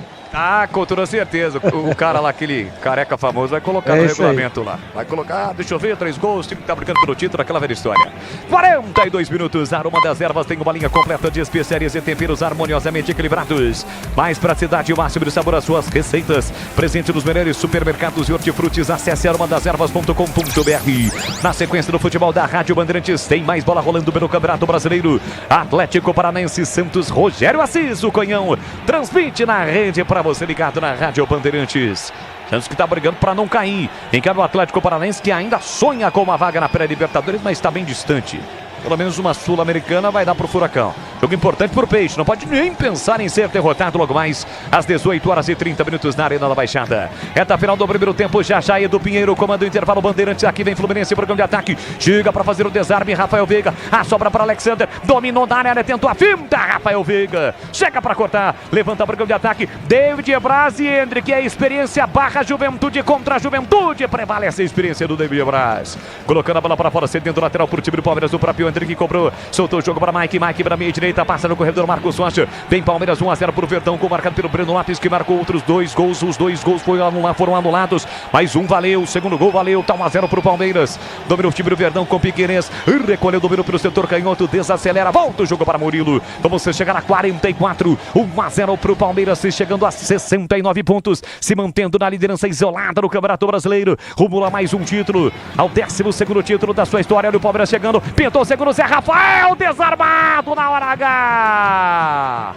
Com toda certeza. O cara lá, aquele careca famoso, vai colocar no regulamento lá. Vai colocar, deixa eu ver, 3 gols, o time que tá brincando pelo título, aquela velha história. 42 minutos, Aroma das Ervas tem uma linha completa de especiarias e temperos harmoniosamente equilibrados. Mais praticidade e o máximo de sabor às suas receitas. Presente nos melhores supermercados e hortifrutis. Acesse aromadeservas.com.br. Na sequência do futebol da Rádio Bandeirantes, tem mais bola rolando pelo Campeonato Brasileiro. Atlético Paranaense, Santos, Rogério Assis, o Canhão. Transmite na rede para você ligado na Rádio Bandeirantes. Santos que está brigando para não cair. Encara o Atlético Paranaense que ainda sonha com uma vaga na pré-Libertadores, mas está bem distante. Pelo menos uma Sul-Americana vai dar pro Furacão. Jogo importante pro Peixe. Não pode nem pensar em ser derrotado logo mais às 18h30 na Arena da Baixada. Reta final do primeiro tempo. Já Edu Pinheiro comanda o intervalo Bandeirantes. Aqui vem Fluminense, programa de ataque. Chega para fazer o desarme. Rafael Veiga. A sobra para Alexander. Dominou na área. Tentou a finta. Rafael Veiga. Chega para cortar. Levanta o programa de ataque. David Braz e Hendrick. É experiência barra juventude contra a juventude. Prevalece a experiência do David Braz. Colocando a bola para fora. Cedendo lateral pro time do Palmeiras. O próprio Hendrick cobrou, soltou o jogo para Mike para meia direita, passa no corredor Marcos Rocha, vem Palmeiras 1-0 pro Verdão, com marcado pelo Breno Lopes, que marcou outros 2 gols, os 2 gols foram anulados, mais um valeu, o segundo gol valeu, tá 1-0 pro Palmeiras, domina o time do Verdão com Piquerez, recolheu, domina pelo setor canhoto, desacelera, volta o jogo para Murilo, vamos chegar a 44, 1-0 pro Palmeiras, chegando a 69 pontos, se mantendo na liderança isolada no Campeonato Brasileiro, rumo a mais um título, ao 12º título da sua história, olha o Palmeiras chegando, pintou o segundo, Zé Rafael, desarmado na hora H.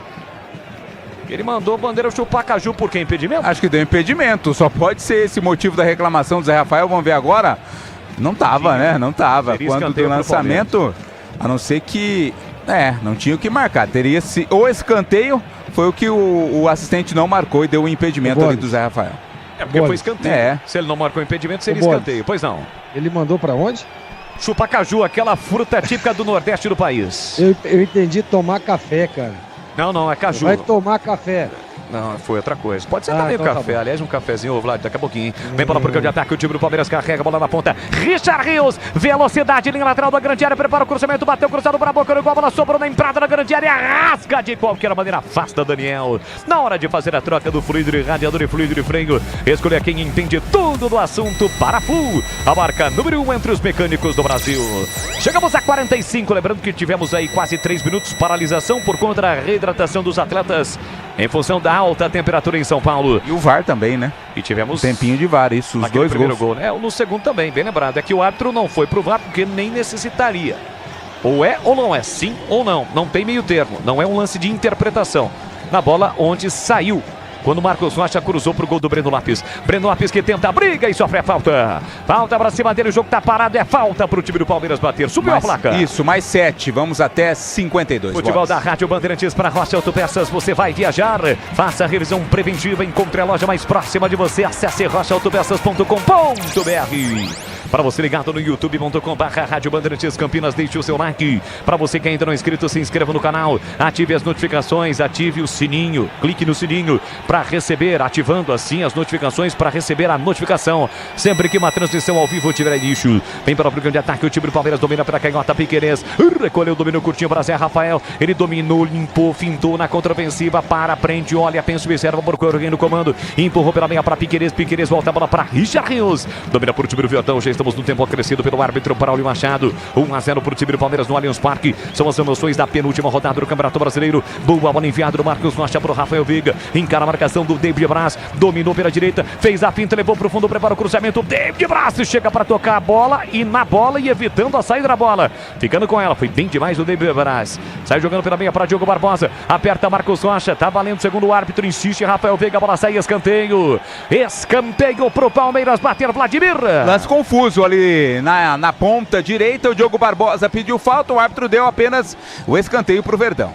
Ele mandou o Bandeira chupar caju por que? Impedimento? Acho que deu impedimento. Só pode ser esse motivo da reclamação do Zé Rafael. Vamos ver agora. Não tava, né? Não tava. Quando do lançamento, a não ser que... não tinha o que marcar. Teria se... Ou escanteio, foi o que o assistente não marcou e deu o impedimento ali do Zé Rafael. Porque foi escanteio. Se ele não marcou impedimento, seria escanteio. Pois não. Ele mandou pra onde? Chupacaju, aquela fruta típica do Nordeste do país. Eu entendi tomar café, cara. Não, é caju. Vai tomar café. Não, foi outra coisa. Pode ser também então o café. Aliás, um cafezinho, Vlad, daqui a pouquinho. Vem para o porcão de ataque, o time do Palmeiras carrega a bola na ponta. Richard Rios, velocidade, linha lateral da grande área, prepara o cruzamento, bateu cruzado para a boca, a bola sobrou na entrada da grande área, rasga de qualquer maneira, afasta Daniel. Na hora de fazer a troca do fluido de radiador e fluido de freio, escolher quem entende tudo do assunto para Flu, a marca número 1 entre os mecânicos do Brasil. Chegamos a 45, lembrando que tivemos aí quase 3 minutos paralisação por conta da reidratação dos atletas em função da alta temperatura em São Paulo. E o VAR também, né? E tivemos... tempinho de VAR, isso, os dois gols. Gol, né? No segundo também, bem lembrado. É que o árbitro não foi pro VAR porque nem necessitaria. Ou é ou não é, sim ou não. Não tem meio termo, não é um lance de interpretação. Na bola onde saiu, quando o Marcos Rocha cruzou pro gol do Breno Lopes. Breno Lopes que tenta a briga e sofre a falta. Falta pra cima dele, o jogo tá parado, é falta pro time do Palmeiras bater. Subiu a placa. Isso, mais 7, vamos até 52. Futebol da Rádio Bandeirantes para Rocha Autopeças, você vai viajar. Faça a revisão preventiva, encontre a loja mais próxima de você. Acesse rochaautopeças.com.br. Para você ligado no youtube.com/Rádio Bandeirantes Campinas, deixe o seu like. Para você que ainda não é inscrito, se inscreva no canal. Ative as notificações, ative o sininho. Clique no sininho para receber, ativando assim as notificações para receber a notificação. Sempre que uma transmissão ao vivo tiver lixo. Vem para o programa de ataque, o time do Palmeiras domina para canhota, Piquerez. Recolheu, dominou curtinho para Zé Rafael. Ele dominou, limpou, fintou na contraofensiva. Para, prende, olha, pensa, observa, procura alguém no comando. Empurrou pela meia para Piquerez. Piquerez volta a bola para Richard Rios. Domina por o time do Viotão. Já estamos no tempo acrescido pelo árbitro Braulio Machado. 1-0 para o time do Palmeiras no Allianz Parque. São as emoções da penúltima rodada do Campeonato Brasileiro. Boa bola enviada do Marcos Rocha para o Rafael Veiga. Encara a marcação do David Braz. Dominou pela direita, fez a finta, levou para o fundo, prepara o cruzamento. David Braz chega para tocar a bola e na bola e evitando a saída da bola. Ficando com ela, foi bem demais o David Braz. Sai jogando pela meia para Diogo Barbosa. Aperta Marcos Rocha, tá valendo segundo o árbitro. Insiste Rafael Veiga, a bola sai, escanteio. Escanteio pro Palmeiras bater, Vladimir. Lance confuso ali na ponta direita, o Diogo Barbosa pediu falta, o árbitro deu apenas o escanteio pro Verdão.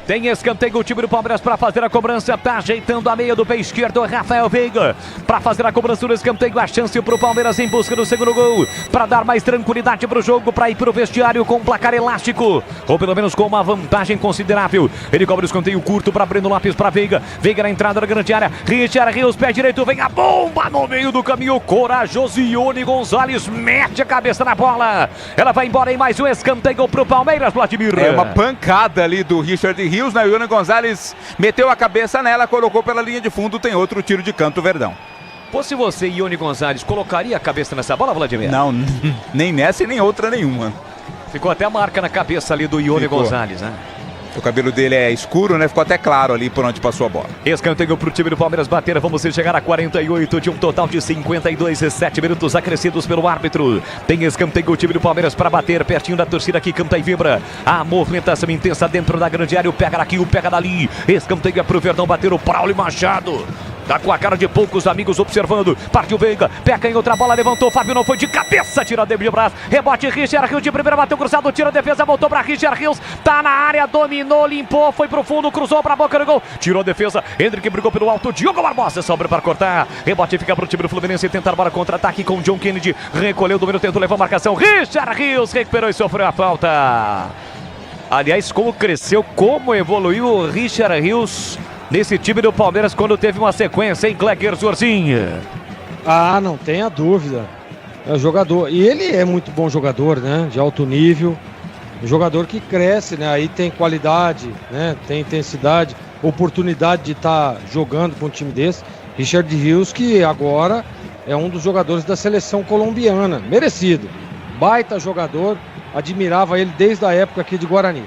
Tem escanteio o time do Palmeiras para fazer a cobrança. Tá ajeitando a meia do pé esquerdo, Rafael Veiga. Para fazer a cobrança do escanteio, a chance para o Palmeiras em busca do segundo gol. Para dar mais tranquilidade para o jogo, para ir para o vestiário com um placar elástico. Ou pelo menos com uma vantagem considerável. Ele cobra o escanteio curto para Breno Lopes, para Veiga. Veiga na entrada da grande área. Richard Rios, pé direito, vem a bomba no meio do caminho. Corajoso Ione Gonzalez mete a cabeça na bola. Ela vai embora em mais um escanteio para o Palmeiras, Vladimir. É uma pancada ali do Richard Rios. Na Ione Gonzalez meteu a cabeça nela, colocou pela linha de fundo, tem outro tiro de canto, Verdão. Fosse você, Ione Gonzalez, colocaria a cabeça nessa bola, Vladimir? Não, nem nessa e nem outra nenhuma. Ficou até a marca na cabeça ali do Ione Gonzalez, né? O cabelo dele é escuro, né? Ficou até claro ali por onde passou a bola. Escanteio pro time do Palmeiras bater. Vamos chegar a 48 de um total de 52 e 7 minutos acrescidos pelo árbitro. Tem escanteio o time do Palmeiras para bater pertinho da torcida que canta e vibra. A movimentação intensa dentro da grande área. O pega daqui, o pega dali. Escanteio é pro Verdão bater o Braulio Machado. Tá com a cara de poucos amigos observando. Partiu Veiga, pega em outra bola, levantou. Fábio não foi de cabeça, tira David Braz. Rebote Richard Rios de primeira, bateu cruzado, tira a defesa, voltou pra Richard Rios. Tá na área, dominou, limpou, foi pro fundo, cruzou pra boca do gol. Tirou a defesa, Hendrick brigou pelo alto. Diogo Barbosa sobra para cortar. Rebote fica pro time do Fluminense tentar bora contra-ataque com John Kennedy. Recolheu o domínio, tentou levar a marcação. Richard Rios recuperou e sofreu a falta. Aliás, como cresceu, como evoluiu o Richard Rios nesse time do Palmeiras quando teve uma sequência, hein, Kleber Zorzinho? Ah, não tenha dúvida. É jogador. E ele é muito bom jogador, né? De alto nível. Um jogador que cresce, né? Aí tem qualidade, né? Tem intensidade, oportunidade de estar jogando com um time desse. Richard Rios, que agora é um dos jogadores da seleção colombiana. Merecido. Baita jogador. Admirava ele desde a época aqui de Guarani.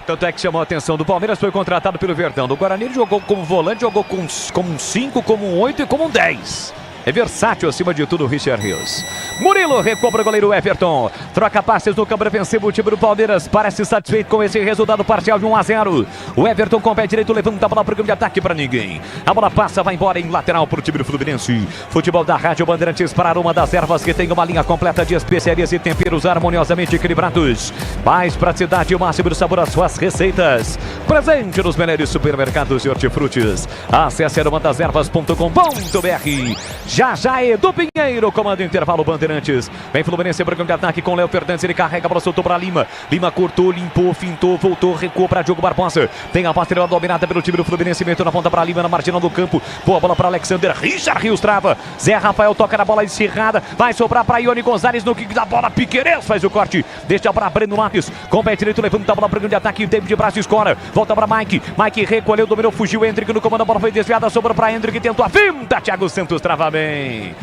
Tanto é que chamou a atenção do Palmeiras, foi contratado pelo Verdão. Do Guarani ele jogou como volante, jogou como um 5, como um 8 e como um 10. É versátil acima de tudo o Richard Rios. Murilo recobra o goleiro Everton. Troca passes no câmara ofensivo. O time do Palmeiras parece satisfeito com esse resultado parcial de 1-0. O Everton com o pé direito levanta a bola para o campo de ataque para ninguém. A bola passa, vai embora em lateral para o time do Fluminense. Futebol da Rádio Bandeirantes para uma das ervas que tem uma linha completa de especiarias e temperos harmoniosamente equilibrados. Mais praticidade e o máximo de sabor às suas receitas. Presente nos melhores supermercados e hortifrutis. Acesse aromadeservas.com.br. Já Edu Pinheiro, comando intervalo Bandeirantes. Vem Fluminense, programa de ataque com Léo Fernandes. Ele carrega a bola, soltou para Lima. Lima cortou, limpou, fintou, voltou, recuou para Diogo Barbosa. Tem a parceria dominada pelo time do Fluminense. Meteu na ponta para Lima, na marginal do campo. Boa bola para Alexander. Richard Rios trava. Zé Rafael toca na bola encerrada. Vai sobrar para Ione Gonzalez no kick da bola. Piquerez faz o corte. Deixa para Breno Lopes. Com o pé direito, levanta a bola, programa de ataque. David Braz escora. Volta para Mike. Mike recolheu, dominou, fugiu. Hendrick no comando, a bola foi desviada. Sobrou para Hendrick, tentou a finta. Thiago Santos trava bem.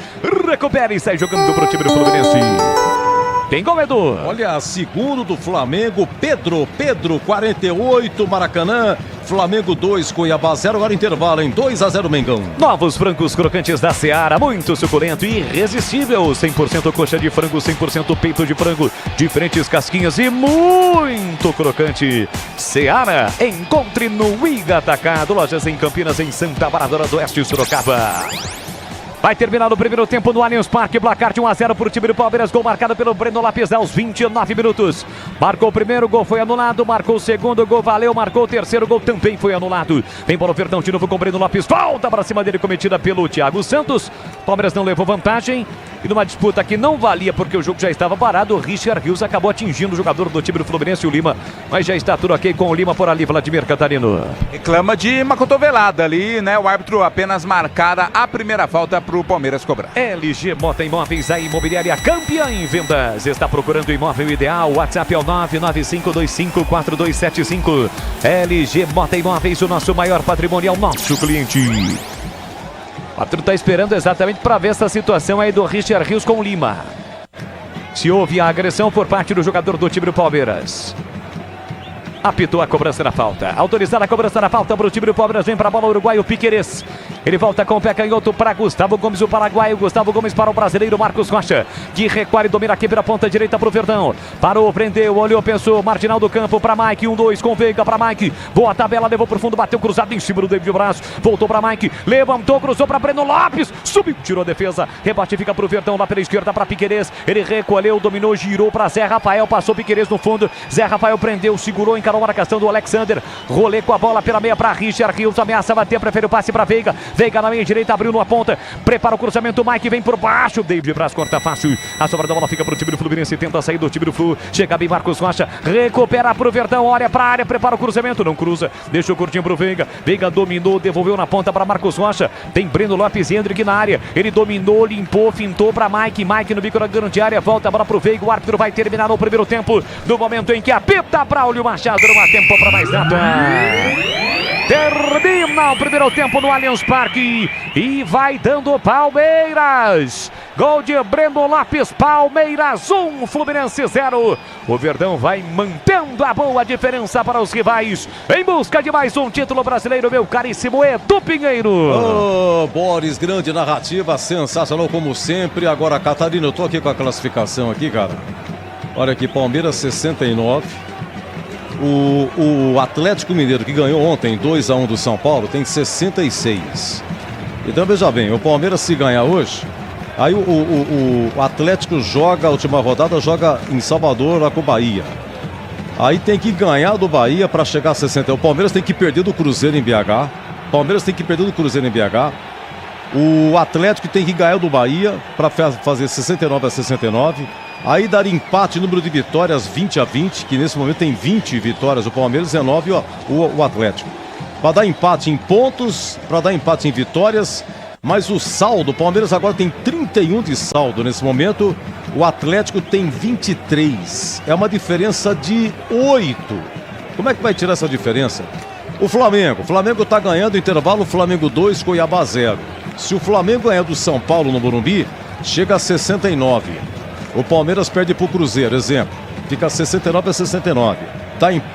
Recupera e sai jogando pro time do Fluminense. Tem gol, Edu. Olha, segundo do Flamengo, Pedro, 48, Maracanã. Flamengo 2, Cuiabá 0, agora intervalo em 2-0 Mengão. Novos frangos crocantes da Seara, muito suculento e irresistível. 100% coxa de frango, 100% peito de frango, diferentes casquinhas e muito crocante. Seara, encontre no Iga Atacado, lojas em Campinas, em Santa Bárbara do Oeste, Sorocaba. Vai terminar o primeiro tempo no Allianz Parque, placar de 1-0 para o time do Palmeiras, gol marcado pelo Breno Lopes aos 29 minutos. Marcou o primeiro, gol foi anulado, marcou o segundo, gol valeu, marcou o terceiro, gol também foi anulado. Vem para o Verdão de novo com o Breno Lopes, volta para cima dele, cometida pelo Thiago Santos. Palmeiras não levou vantagem e numa disputa que não valia porque o jogo já estava parado, o Richard Rios acabou atingindo o jogador do time do Fluminense, o Lima, mas já está tudo ok com o Lima por ali, Vladimir Catarino. Reclama de uma cotovelada ali, né? O árbitro apenas marcara a primeira falta pro Palmeiras cobrar. LG Mota Imóveis, a imobiliária campeã em vendas. Está procurando o imóvel ideal? O WhatsApp é o 995254275. LG Mota Imóveis, o nosso maior patrimônio é o nosso cliente. O árbitro está esperando exatamente para ver essa situação aí do Richard Rios com o Lima. Se houve a agressão por parte do jogador do time do Palmeiras. Apitou a cobrança da falta. Autorizada a cobrança da falta para o time do Palmeiras. Vem para a bola o uruguaio Piquerez. Ele volta com o pé canhoto para Gustavo Gomes, o paraguaio. Gustavo Gomes para o brasileiro Marcos Rocha, que recolhe e domina aqui pela ponta direita para o Verdão. Parou, prendeu, olhou, pensou. Marginal do campo para Mike. 1-2 com Veiga para Mike. Boa tabela, levou para o fundo, bateu cruzado em cima do David Braz. Voltou para Mike, levantou, cruzou para Breno Lopes. Subiu, tirou a defesa. Rebate fica para o Verdão, lá pela esquerda para Piquerez. Ele recolheu, dominou, girou para Zé Rafael. Passou Piquerez no fundo. Zé Rafael prendeu, segurou, encarou a marcação do Alexander. Rolê com a bola pela meia para Richard Rios. Ameaça bater, prefere o passe para Veiga. Veiga na meia direita, abriu numa ponta. Prepara o cruzamento, Mike vem por baixo. David Braz corta fácil. A sobra da bola fica para o time do Fluminense. Tenta sair do time do Flu. Chega bem Marcos Rocha. Recupera para o Verdão. Olha para a área, prepara o cruzamento. Não cruza. Deixou curtinho para o Veiga. Veiga dominou, devolveu na ponta para Marcos Rocha. Tem Breno Lopes e Hendrick na área. Ele dominou, limpou, fintou para Mike. Mike no bico da grande área. Volta a bola para o Veiga. O árbitro vai terminar no primeiro tempo. No momento em que apita Braulio Machado. Não há tempo para mais nada. Termina o primeiro tempo no Allianz Parque e vai dando Palmeiras. Gol de Breno Lopes, Palmeiras 1, Fluminense 0. O Verdão vai mantendo a boa diferença para os rivais em busca de mais um título brasileiro, meu caríssimo Edu Pinheiro. Oh, Boris, grande narrativa, sensacional como sempre. Agora, Catarina, eu tô aqui com a classificação aqui, cara. Olha aqui, Palmeiras 69. O Atlético Mineiro, que ganhou ontem 2-1 do São Paulo, tem 66. Então veja bem, o Palmeiras se ganhar hoje, aí o Atlético joga, a última rodada joga em Salvador lá com o Bahia. Aí tem que ganhar do Bahia para chegar a 60. O Palmeiras tem que perder do Cruzeiro em BH. O Atlético tem que ganhar do Bahia para fazer 69-69. Aí daria empate, número de vitórias 20-20, que nesse momento tem 20 vitórias o Palmeiras, 19 o Atlético. Para dar empate em pontos, para dar empate em vitórias, mas o saldo, o Palmeiras agora tem 31 de saldo nesse momento, o Atlético tem 23. É uma diferença de 8. Como é que vai tirar essa diferença? O Flamengo está ganhando intervalo, Flamengo 2, Cuiabá 0. Se o Flamengo ganhar do São Paulo no Morumbi, chega a 69. O Palmeiras perde para o Cruzeiro, exemplo. Fica 69-69.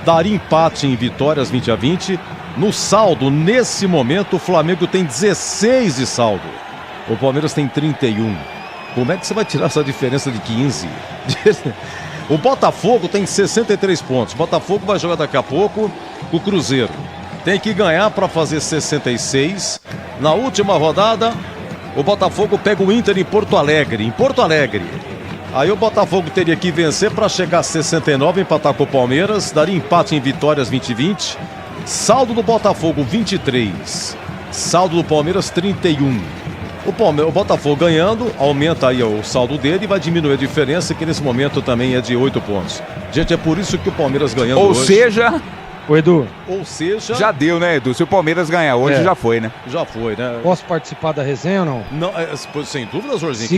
Daria empate em vitórias 20-20. No saldo, nesse momento, o Flamengo tem 16 de saldo. O Palmeiras tem 31. Como é que você vai tirar essa diferença de 15? O Botafogo tem 63 pontos. O Botafogo vai jogar daqui a pouco com o Cruzeiro. Tem que ganhar para fazer 66. Na última rodada, o Botafogo pega o Inter em Porto Alegre. Aí o Botafogo teria que vencer para chegar a 69, empatar com o Palmeiras. Daria empate em vitórias 20-20. Saldo do Botafogo 23. Saldo do Palmeiras 31. O Botafogo ganhando, aumenta aí o saldo dele e vai diminuir a diferença, que nesse momento também é de 8 pontos. Gente, é por isso que o Palmeiras ganhando Ou hoje... seja... Ô, Edu. Ou seja... Já deu, né, Edu? Se o Palmeiras ganhar hoje, já foi, né? Já foi, né? Posso participar da resenha ou não? Não, sem dúvida, Jorginho.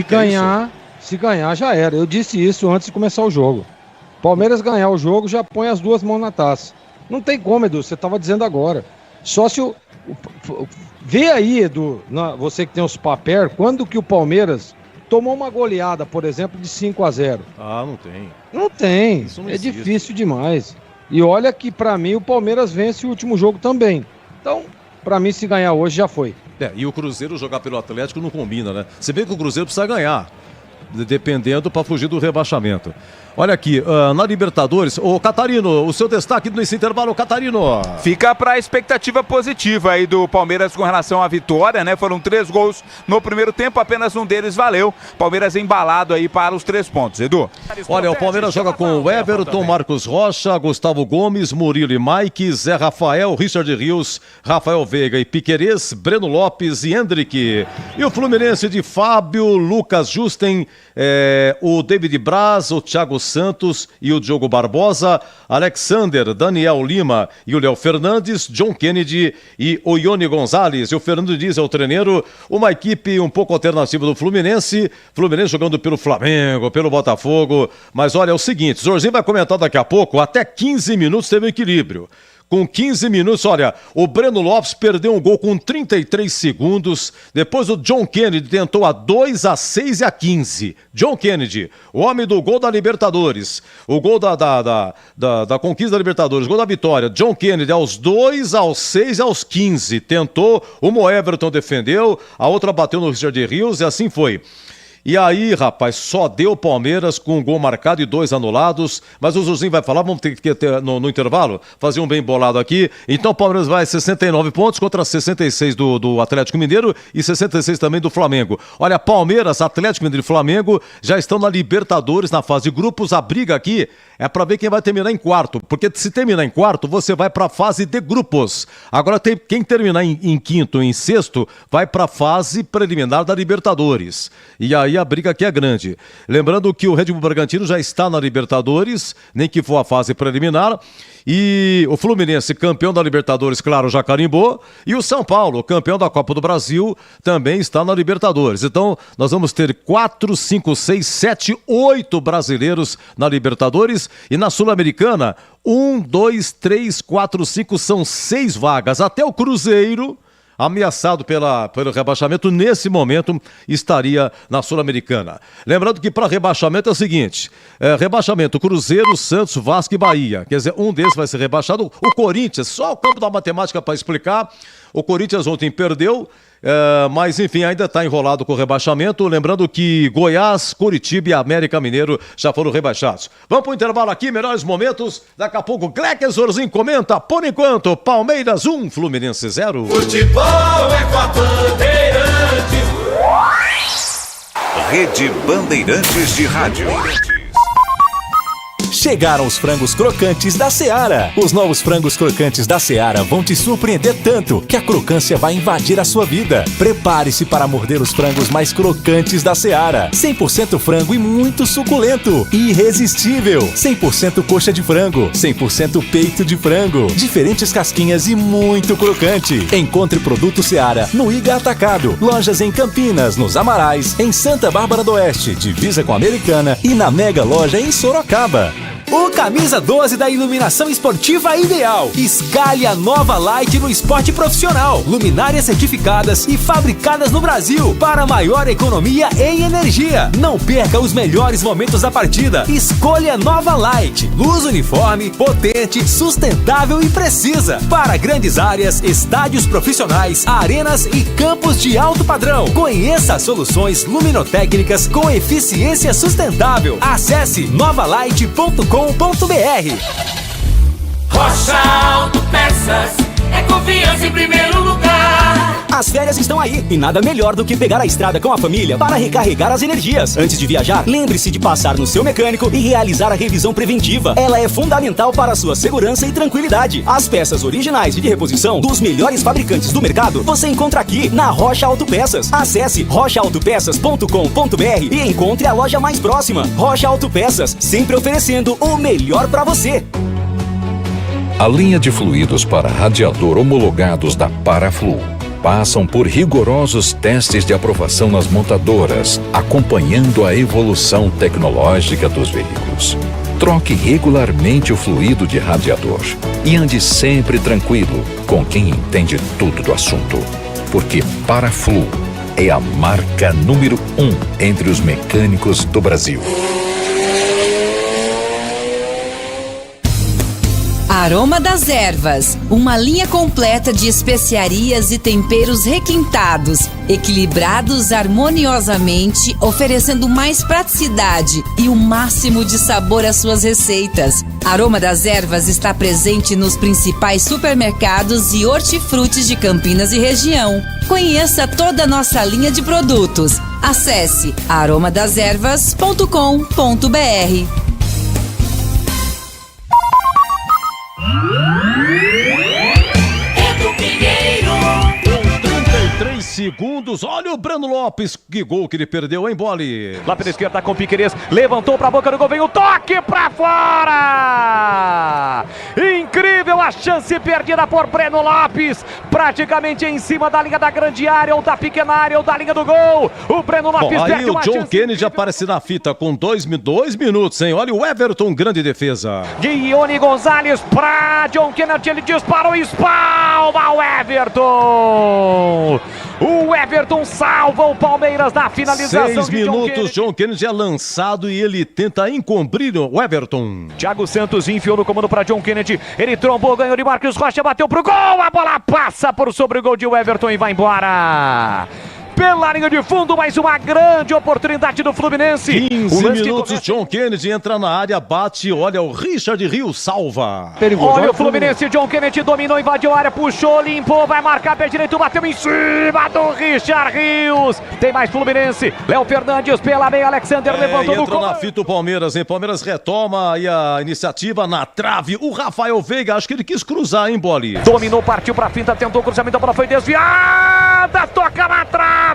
Se ganhar, já era. Eu disse isso antes de começar o jogo. Palmeiras ganhar o jogo, já põe as duas mãos na taça. Não tem como, Edu, você estava dizendo agora. Só se o... Vê aí, Edu, você que tem os papéis, quando que o Palmeiras tomou uma goleada, por exemplo, de 5-0? Ah, não tem. Não tem, Isso não é existe. difícil demais. E olha que pra mim o Palmeiras vence o último jogo também. Então, pra mim, se ganhar hoje, já foi. E o Cruzeiro jogar pelo Atlético não combina, né? Se bem que o Cruzeiro precisa ganhar, dependendo para fugir do rebaixamento. Olha aqui, na Libertadores, ô Catarino, o seu destaque nesse intervalo, Catarino. Fica pra expectativa positiva aí do Palmeiras com relação à vitória, né? Foram 3 gols no primeiro tempo, apenas um deles valeu. Palmeiras embalado aí para os 3 pontos, Edu. Olha, o Palmeiras joga com o Everton, Marcos Rocha, Gustavo Gomes, Murilo e Mike, Zé Rafael, Richard Rios, Rafael Veiga e Piquerez, Breno Lopes e Hendrick. E o Fluminense de Fábio, Lucas Justen, o David Braz, o Thiago Santos e o Diogo Barbosa, Alexander, Daniel Lima e o Léo Fernandes, John Kennedy e o Ione Gonzalez. E o Fernando Dias é o treneiro. Uma equipe um pouco alternativa do Fluminense jogando pelo Flamengo, pelo Botafogo. Mas olha, é o seguinte, o Jorginho vai comentar daqui a pouco, até 15 minutos teve um equilíbrio. Com 15 minutos, olha, o Breno Lopes perdeu um gol com 33 segundos. Depois o John Kennedy tentou a 2, a 6 e a 15. John Kennedy, o homem do gol da Libertadores. O gol da conquista da Libertadores, gol da vitória. John Kennedy aos 2, aos 6 e aos 15. Tentou, o Everton defendeu, a outra bateu no Richard Rios e assim foi. E aí, rapaz, só deu o Palmeiras com um gol marcado e 2 anulados. Mas o Zuzinho vai falar, vamos ter que ter no intervalo, fazer um bem bolado aqui. Então o Palmeiras vai 69 pontos contra 66 do Atlético Mineiro e 66 também do Flamengo. Olha, Palmeiras, Atlético Mineiro e Flamengo já estão na Libertadores, na fase de grupos. A briga aqui é para ver quem vai terminar em quarto. Porque se terminar em quarto, você vai para a fase de grupos. Agora, quem terminar em quinto, em sexto, vai para a fase preliminar da Libertadores. E aí a briga aqui é grande. Lembrando que o Red Bull Bragantino já está na Libertadores, nem que for a fase preliminar. E o Fluminense, campeão da Libertadores, claro, já carimbou. E o São Paulo, campeão da Copa do Brasil, também está na Libertadores. Então, nós vamos ter 4, 5, 6, 7, 8 brasileiros na Libertadores. E na Sul-Americana, 1, 2, 3, 4, 5, são 6 vagas. Até o Cruzeiro, ameaçado pelo rebaixamento, nesse momento estaria na Sul-Americana. Lembrando que para rebaixamento é o seguinte, rebaixamento Cruzeiro, Santos, Vasco e Bahia. Quer dizer, um desses vai ser rebaixado. O Corinthians, só o campo da matemática para explicar, o Corinthians ontem perdeu, mas enfim, ainda está enrolado com o rebaixamento. Lembrando que Goiás, Curitiba e América Mineiro já foram rebaixados. Vamos para o intervalo aqui, melhores momentos. Daqui a pouco, Glecker Zorzinho comenta. Por enquanto, Palmeiras 1, Fluminense 0. Futebol é com a Bandeirantes. Rede Bandeirantes de Rádio. Chegaram os frangos crocantes da Seara. Os novos frangos crocantes da Seara vão te surpreender tanto que a crocância vai invadir a sua vida. Prepare-se para morder os frangos mais crocantes da Seara. 100% frango e muito suculento. Irresistível. 100% coxa de frango. 100% peito de frango. Diferentes casquinhas e muito crocante. Encontre produto Seara no Iga Atacado. Lojas em Campinas, nos Amarais, em Santa Bárbara do Oeste, divisa com a Americana e na Mega Loja em Sorocaba. O camisa 12 da iluminação esportiva ideal. Escalhe a nova Light no esporte profissional. Luminárias certificadas e fabricadas no Brasil para maior economia em energia. Não perca os melhores momentos da partida. Escolha nova Light. Luz uniforme, potente, sustentável e precisa. Para grandes áreas, estádios profissionais, arenas e campos de alto padrão. Conheça soluções luminotécnicas com eficiência sustentável. Acesse novalight.com.br. Rocha Autopeças é confiança em primeiro lugar. As férias estão aí e nada melhor do que pegar a estrada com a família para recarregar as energias. Antes de viajar, lembre-se de passar no seu mecânico e realizar a revisão preventiva. Ela é fundamental para a sua segurança e tranquilidade. As peças originais e de reposição dos melhores fabricantes do mercado você encontra aqui na Rocha Autopeças. Acesse rochaautopeças.com.br e encontre a loja mais próxima. Rocha Autopeças, sempre oferecendo o melhor para você. A linha de fluidos para radiador homologados da Paraflu passam por rigorosos testes de aprovação nas montadoras, acompanhando a evolução tecnológica dos veículos. Troque regularmente o fluido de radiador e ande sempre tranquilo com quem entende tudo do assunto, porque Paraflu é a marca número 1 entre os mecânicos do Brasil. Aroma das Ervas, uma linha completa de especiarias e temperos requintados, equilibrados harmoniosamente, oferecendo mais praticidade e o máximo de sabor às suas receitas. Aroma das Ervas está presente nos principais supermercados e hortifrutis de Campinas e região. Conheça toda a nossa linha de produtos. Acesse aromadeservas.com.br. 33 segundos, olha o Breno Lopes, que gol que ele perdeu, hein, Bolle? Lá pela esquerda com o Piquerez, levantou pra boca do gol, vem o toque pra fora! Incrível a chance perdida por Breno Lopes, praticamente em cima da linha da grande área, ou da pequena área, ou da linha do gol. O Breno Lopes perde uma chance. Aí o John Kennedy aparece na fita com 2 minutos, hein? Olha o Everton, grande defesa. Guione Gonzalez pra John Kennedy, ele disparou e espalma o Everton. O Everton salva o Palmeiras na finalização. 6 minutos, John Kennedy é lançado e ele tenta encobrir o Everton. Thiago Santos enfiou no comando para John Kennedy, ele trombou, ganhou de Marcos Rocha, bateu pro gol, a bola passa por sobre o gol de Everton e vai embora. Pela linha de fundo, mais uma grande oportunidade do Fluminense. 15 minutos, John Kennedy entra na área, bate, olha o Richard Rios, salva. Olha o Fluminense, John Kennedy dominou, invadiu a área, puxou, limpou, vai marcar pé direito, bateu em cima do Richard Rios. Tem mais Fluminense, Léo Fernandes pela meia, Alexander levantou no gol. Entra na fita o Palmeiras, hein? Palmeiras retoma aí a iniciativa na trave. O Rafael Veiga, acho que ele quis cruzar, hein, Bolle? Dominou, partiu pra finta, tentou o cruzamento, a bola foi desviada, toca na trave.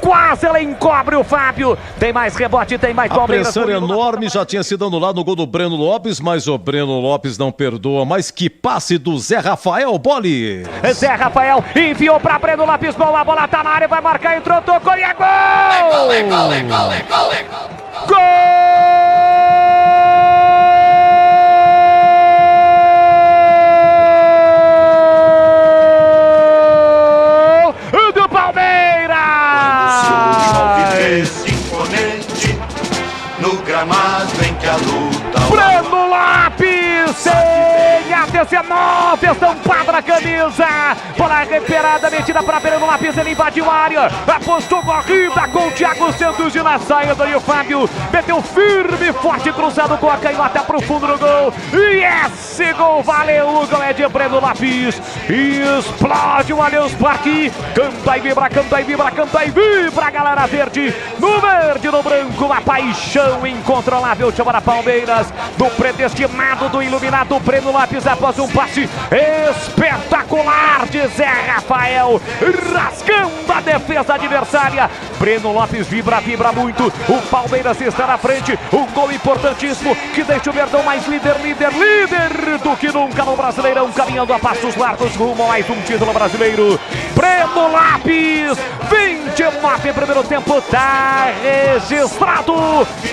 Quase ela encobre o Fábio. Tem mais rebote, tem mais Palmeiras. A pressão enorme, já tinha sido anulado no gol do Breno Lopes, mas o Breno Lopes não perdoa. Mas que passe do Zé Rafael, Bolle. Zé Rafael enfiou pra Breno Lopes, boa, a bola tá na área, vai marcar, entrou, tocou e é gol! Gol! Gramado em que a luta. Breno Lopes, senha 19, estampada na camisa. Bola recuperada, metida para Breno Lopes, ele invadiu a área, apostou corrida com o Thiago Santos e na saída. E o Fábio meteu firme, forte, cruzado com a canhota pro fundo do gol. E esse gol valeu, o gol é de Breno Lopes. Explode o Allianz Parque. Canta e vibra, canta e vibra, canta e vibra, galera verde. No verde, no branco, a paixão incontrolável chamada Palmeiras, do predestinado, do iluminado Breno Lopes, após um passe espetacular de Zé Rafael, rasgando a defesa adversária. Breno Lopes vibra muito, o Palmeiras está na frente, um gol importantíssimo que deixa o Verdão mais líder do que nunca no Brasileirão, caminhando a passos largos rumo a mais um título brasileiro. Breno Lopes, 29 19, primeiro tempo, tá registrado.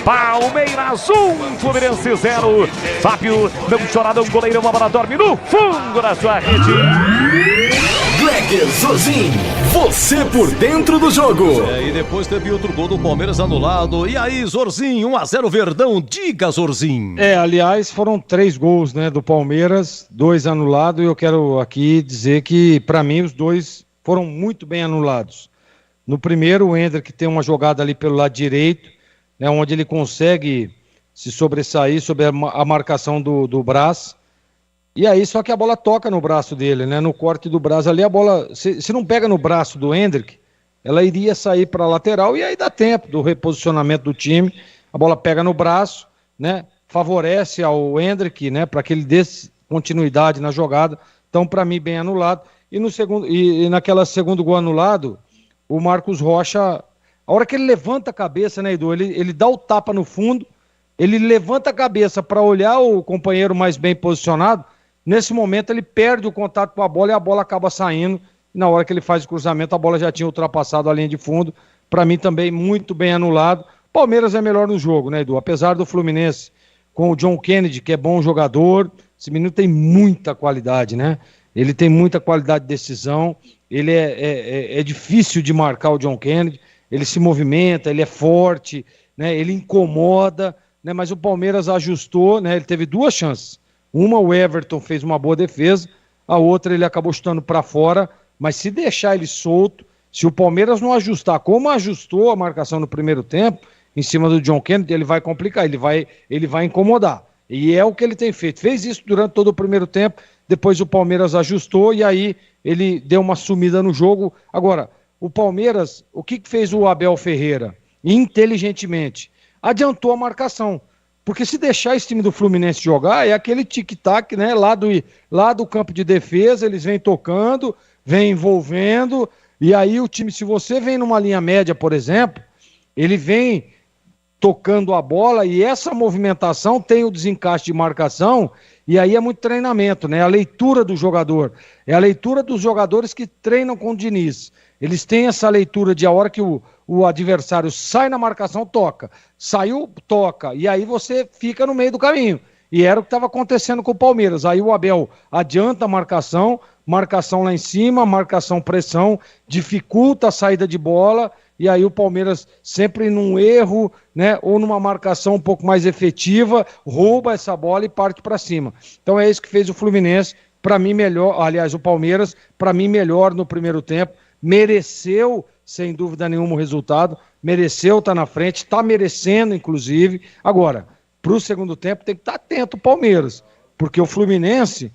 Palmeiras 1, Fluminense 0. Fábio, não choradão, goleirão, a bola dorme no fundo da sua rede. Gregor Zorzinho, você por dentro do jogo. E depois teve outro gol do Palmeiras anulado. E aí, Zorzinho, 1-0 Verdão, diga, Zorzinho. Aliás, foram 3 gols, né, do Palmeiras, 2 anulados, e eu quero aqui dizer que, para mim, os 2 foram muito bem anulados. No primeiro, o Hendrick tem uma jogada ali pelo lado direito, né, onde ele consegue se sobressair sobre a marcação do Brás. E aí, só que a bola toca no braço dele, né? No corte do braço ali, a bola, se não pega no braço do Hendrick, ela iria sair para a lateral e aí dá tempo do reposicionamento do time. A bola pega no braço, né? Favorece ao Hendrick, né? Para que ele dê continuidade na jogada. Então, para mim, bem anulado. E no segundo, e naquela segundo gol anulado, o Marcos Rocha, a hora que ele levanta a cabeça, né, Edu? Ele dá o tapa no fundo, ele levanta a cabeça para olhar o companheiro mais bem posicionado. Nesse momento ele perde o contato com a bola e a bola acaba saindo. E na hora que ele faz o cruzamento, a bola já tinha ultrapassado a linha de fundo. Para mim também muito bem anulado. Palmeiras é melhor no jogo, né, Edu? Apesar do Fluminense com o John Kennedy, que é bom jogador, esse menino tem muita qualidade, né? Ele tem muita qualidade de decisão. Ele é difícil de marcar o John Kennedy. Ele se movimenta, ele é forte, né? Ele incomoda, né? Mas o Palmeiras ajustou, né? Ele teve 2 chances. Uma, o Everton fez uma boa defesa, a outra ele acabou chutando para fora, mas se deixar ele solto, se o Palmeiras não ajustar como ajustou a marcação no primeiro tempo, em cima do John Kennedy, ele vai complicar, ele vai incomodar. E é o que ele tem feito. Fez isso durante todo o primeiro tempo, depois o Palmeiras ajustou e aí ele deu uma sumida no jogo. Agora, o Palmeiras, o que fez o Abel Ferreira? Inteligentemente, adiantou a marcação. Porque se deixar esse time do Fluminense jogar, é aquele tic-tac, né? Lá do campo de defesa, eles vêm tocando, vêm envolvendo, e aí o time, se você vem numa linha média, por exemplo, ele vem tocando a bola, e essa movimentação tem o desencaixe de marcação, e aí é muito treinamento, né? A leitura do jogador. É a leitura dos jogadores que treinam com o Diniz. Eles têm essa leitura de a hora que o adversário sai na marcação, toca. Saiu, toca. E aí você fica no meio do caminho. E era o que estava acontecendo com o Palmeiras. Aí o Abel adianta a marcação lá em cima, marcação, pressão, dificulta a saída de bola. E aí o Palmeiras sempre num erro, né, ou numa marcação um pouco mais efetiva, rouba essa bola e parte para cima. Então é isso que fez o Fluminense. Para mim melhor, aliás, o Palmeiras, para mim melhor no primeiro tempo. Mereceu, sem dúvida nenhuma, o resultado, mereceu estar na frente, está merecendo, inclusive. Agora, para o segundo tempo tem que estar atento o Palmeiras, porque o Fluminense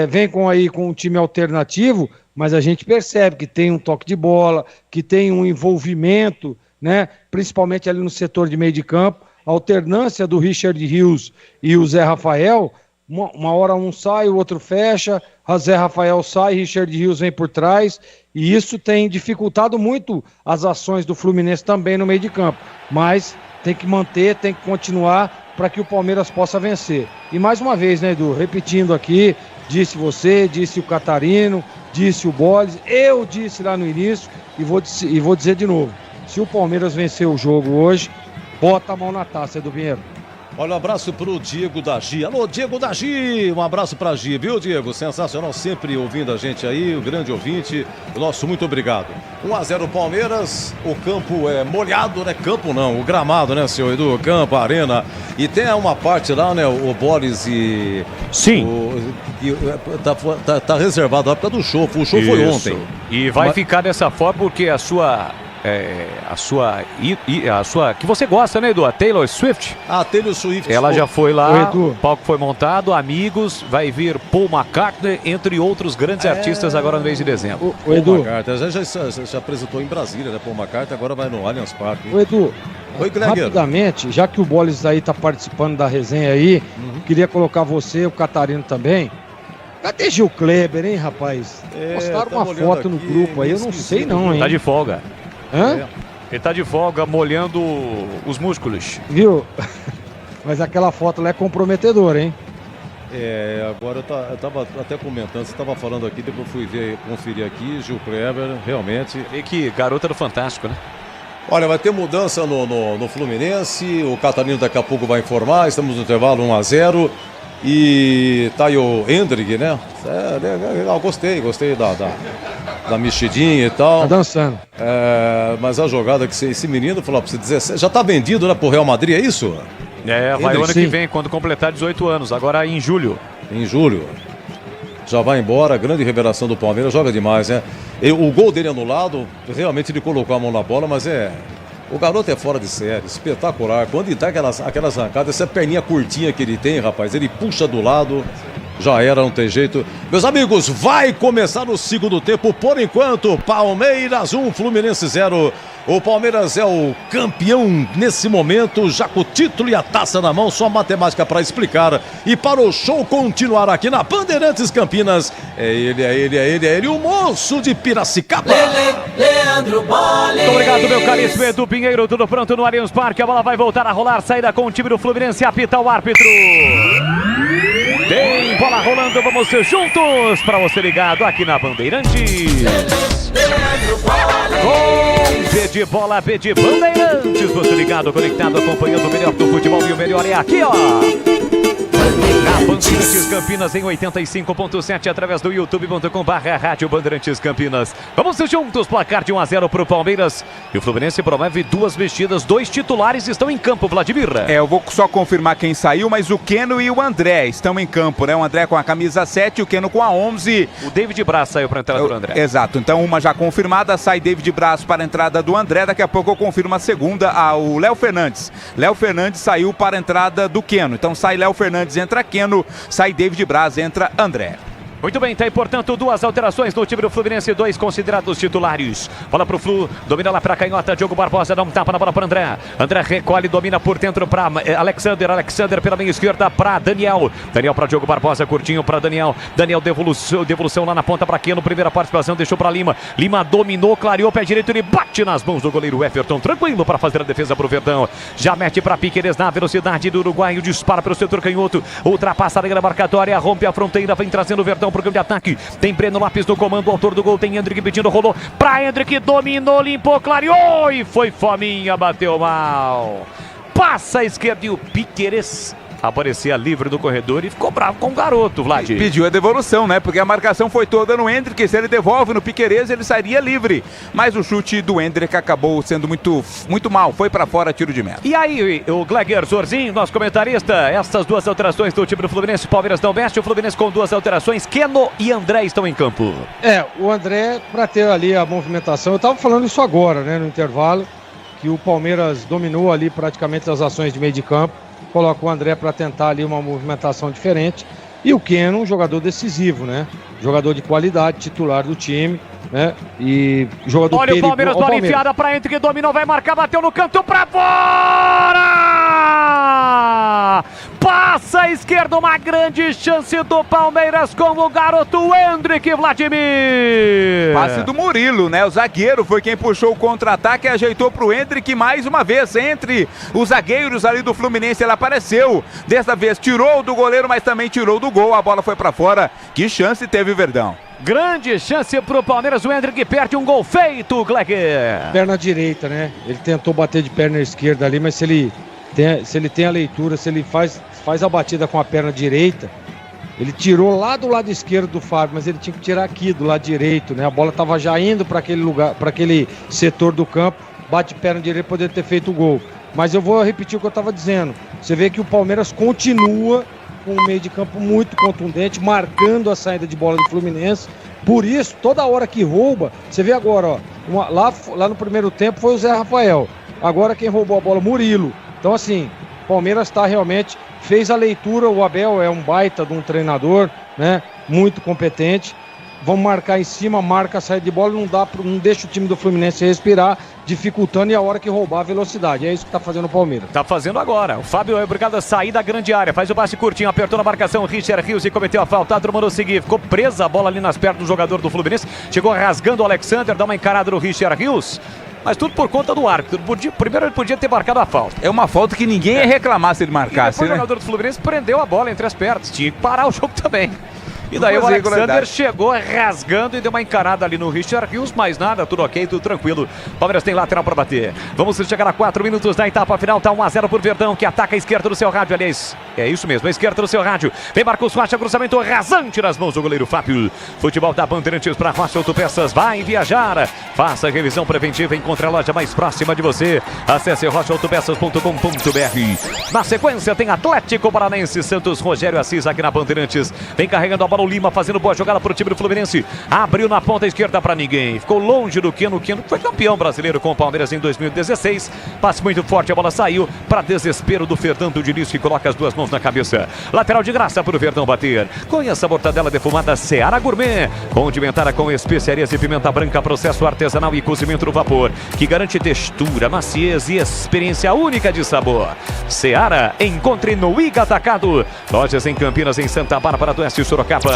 vem com um time alternativo, mas a gente percebe que tem um toque de bola, que tem um envolvimento, né, principalmente ali no setor de meio de campo, a alternância do Richard Rios e o Zé Rafael. Uma hora um sai, o outro fecha, o Zé Rafael sai, Richard Rios vem por trás, e isso tem dificultado muito as ações do Fluminense também no meio de campo, mas tem que manter, tem que continuar para que o Palmeiras possa vencer. E mais uma vez, né, Edu, repetindo aqui, disse você, disse o Catarino, disse o Boles, eu disse lá no início e vou dizer de novo, se o Palmeiras vencer o jogo hoje, bota a mão na taça, Edu Pinheiro. Olha, um abraço pro Diego da Gi. Alô, Diego da Gi! Um abraço pra Gi, viu, Diego? Sensacional, sempre ouvindo a gente aí, o grande ouvinte. O nosso muito obrigado. 1-0 Palmeiras, o campo é molhado, né? Campo não, o gramado, né, senhor Edu? Campo, arena. E tem uma parte lá, né, o Boris e... Sim. Tá reservado lá por causa do show. O show foi ontem. E vai ficar dessa forma porque a sua que você gosta, né, Edu? A Taylor Swift. A Taylor Swift. Ela já foi lá, o palco foi montado, amigos, vai vir Paul McCartney, entre outros grandes artistas agora no mês de dezembro. O Edu. Já apresentou em Brasília, né, Paul McCartney, agora vai no Allianz Parque. O Edu, rapidamente, já que o Boles aí tá participando da resenha aí, queria colocar você, o Catarino também. Cadê Gil Kleber, hein, rapaz? Postaram uma foto no grupo aí, eu não sei não, hein? Tá de folga. Hã? Ele tá de folga molhando os músculos. Viu? Mas aquela foto lá é comprometedora, hein? Agora eu tava até comentando, você tava falando aqui, depois fui conferir aqui, Gil Kleber, realmente. E que garota do Fantástico, né? Olha, vai ter mudança no Fluminense, o Catarino daqui a pouco vai informar, estamos no intervalo 1-0 e tá aí o Hendrick, né? Legal, gostei da mexidinha e tal. Tá dançando. Mas a jogada que esse menino falou pra você, 17, já tá vendido, né, pro Real Madrid, é isso? Vai o ano que vem, quando completar 18 anos, agora em julho. Em julho. Já vai embora, grande revelação do Palmeiras, joga demais, né? O gol dele anulado, realmente ele colocou a mão na bola, mas o garoto é fora de série, espetacular. Quando ele dá aquelas arrancadas, essa perninha curtinha que ele tem, rapaz, ele puxa do lado, já era, não tem jeito. Meus amigos, vai começar o segundo tempo, por enquanto, Palmeiras 1, Fluminense 0. O Palmeiras é o campeão nesse momento, já com o título e a taça na mão, só matemática para explicar. E para o show continuar aqui na Bandeirantes Campinas, é ele, o moço de Piracicaba. Leandro Bolle. Muito obrigado, meu caríssimo Edu Pinheiro, tudo pronto no Allianz Parque, a bola vai voltar a rolar, saída com o time do Fluminense, apita o árbitro. Tem bola rolando, vamos ser juntos para você ligado aqui na Bandeirantes. Com B de bola, B de Bandeirantes, você ligado, conectado, acompanhando o melhor do futebol e o melhor é aqui, ó. Na Bandeirantes Campinas em 85.7 através do youtube.com/Rádio Bandeirantes Campinas. Vamos juntos, placar de 1-0 para o Palmeiras. E o Fluminense promove 2 mexidas, 2 titulares estão em campo, Vladimir. Eu vou só confirmar quem saiu, mas o Keno e o André estão em campo, né? O André com a camisa 7, o Keno com a 11. O David Braz saiu para a entrada do André. Exato, então uma já confirmada, sai David Braz para a entrada do André, daqui a pouco eu confirmo a segunda, o Léo Fernandes. Léo Fernandes saiu para a entrada do Keno, então sai Léo Fernandes, entra Keno, sai David Braz, entra André. Muito bem, tá aí, portanto, 2 alterações no time do Fluminense, 2 considerados titulares. Bola pro Flu, domina lá pra canhota, Diogo Barbosa dá um tapa na bola para André. André recolhe, domina por dentro pra Alexander pela meia esquerda pra Daniel. Daniel pra Diogo Barbosa, curtinho pra Daniel. Daniel devolução lá na ponta pra Keno, primeira participação, deixou pra Lima. Lima dominou, clareou, pé direito, ele bate nas mãos do goleiro Everton, tranquilo para fazer a defesa pro Verdão. Já mete pra Piqueires na velocidade do uruguaio, dispara pelo setor canhoto, ultrapassa a linha marcatória, rompe a fronteira, vem trazendo o Verdão pro campo de ataque. Tem Breno Lopes no comando, o autor do gol tem Hendrick pedindo, rolou pra Hendrick, dominou, limpou, clareou e foi fominha, bateu mal. Passa a esquerda e o Piqueires aparecia livre do corredor e ficou bravo com o garoto, Vlad. Pediu a devolução, né? Porque a marcação foi toda no Hendrick. Se ele devolve no Piqueires, ele sairia livre. Mas o chute do Hendrick acabou sendo muito mal. Foi pra fora, tiro de meta. E aí, o Gleger Zorzinho, nosso comentarista, essas 2 alterações do time do Fluminense, Palmeiras não veste, o Fluminense com 2 alterações, Keno e André estão em campo. O André, pra ter ali a movimentação, eu tava falando isso agora, né, no intervalo, que o Palmeiras dominou ali praticamente as ações de meio de campo. Coloca o André para tentar ali uma movimentação diferente. E o Keno, um jogador decisivo, né? Jogador de qualidade, titular do time, né? E jogador Olha o Palmeiras, bola enfiada para Hendrick, dominou, vai marcar, bateu no canto para fora! Passa à esquerda, uma grande chance do Palmeiras com o garoto Hendrick, Vladimir. Passe do Murilo, né? O zagueiro foi quem puxou o contra-ataque e ajeitou pro Hendrick mais uma vez. Entre os zagueiros ali do Fluminense, ele apareceu. Dessa vez tirou do goleiro, mas também tirou do gol. A bola foi pra fora. Que chance teve o Verdão. Grande chance pro Palmeiras, o Hendrick perde um gol feito, Gleger. Perna direita, né? Ele tentou bater de perna esquerda ali, mas se ele tem a leitura, se ele faz a batida com a perna direita, ele tirou lá do lado esquerdo do Fábio, mas ele tinha que tirar aqui do lado direito, né? A bola estava já indo para aquele lugar, para aquele setor do campo, bate perna direita, poderia ter feito o gol. Mas eu vou repetir o que eu estava dizendo. Você vê que o Palmeiras continua com um meio de campo muito contundente, marcando a saída de bola do Fluminense. Por isso, toda hora que rouba, você vê agora, ó, lá no primeiro tempo foi o Zé Rafael. Agora quem roubou a bola, Murilo. Então assim, o Palmeiras realmente fez a leitura, o Abel é um baita de um treinador, né? Muito competente. Vamos marcar em cima, marca a saída de bola, não deixa o time do Fluminense respirar, dificultando e a hora que roubar a velocidade. É isso que tá fazendo o Palmeiras. Tá fazendo agora. O Fábio é obrigado a sair da grande área, faz o passe curtinho, apertou na marcação, Richard Rios e cometeu a falta, mandou seguir, ficou presa a bola ali nas pernas do jogador do Fluminense, chegou rasgando o Alexander, dá uma encarada no Richard Rios. Mas tudo por conta do árbitro. Primeiro ele podia ter marcado a falta. É uma falta que ninguém ia reclamar se ele marcasse, e depois, né? O jogador do Fluminense prendeu a bola entre as pernas. Tinha que parar o jogo também. E daí o Alexander chegou rasgando e deu uma encarada ali no Richard Rios, mas nada, tudo ok, tudo tranquilo. Palmeiras tem lateral para bater. Vamos chegar a 4 minutos da etapa final, tá 1-0 por Verdão, que ataca a esquerda do seu rádio, aliás, é isso mesmo, a esquerda do seu rádio. Vem Marcos Rocha, cruzamento rasante nas mãos do goleiro Fábio. Futebol da Bandeirantes para Rocha Autopeças, vai viajar. Faça a revisão preventiva, encontre a loja mais próxima de você. Acesse rochaautopeças.com.br. Na sequência tem Atlético Paranaense, Santos, Rogério Assis aqui na Bandeirantes. Vem carregando a bola o Lima, fazendo boa jogada para o time do Fluminense. Abriu na ponta esquerda para ninguém. Ficou longe do Keno. Keno foi campeão brasileiro com o Palmeiras em 2016. Passe muito forte, a bola saiu para desespero do Fernando Diniz, que coloca as duas mãos na cabeça. Lateral de graça para o Verdão bater. Conheça a mortadela defumada Seara Gourmet. Condimentada com especiarias e pimenta branca, processo artesanal e cozimento no vapor, que garante textura, maciez e experiência única de sabor. Seara, encontre no Iga Atacado. Lojas em Campinas, em Santa Bárbara do Oeste e Sorocaba.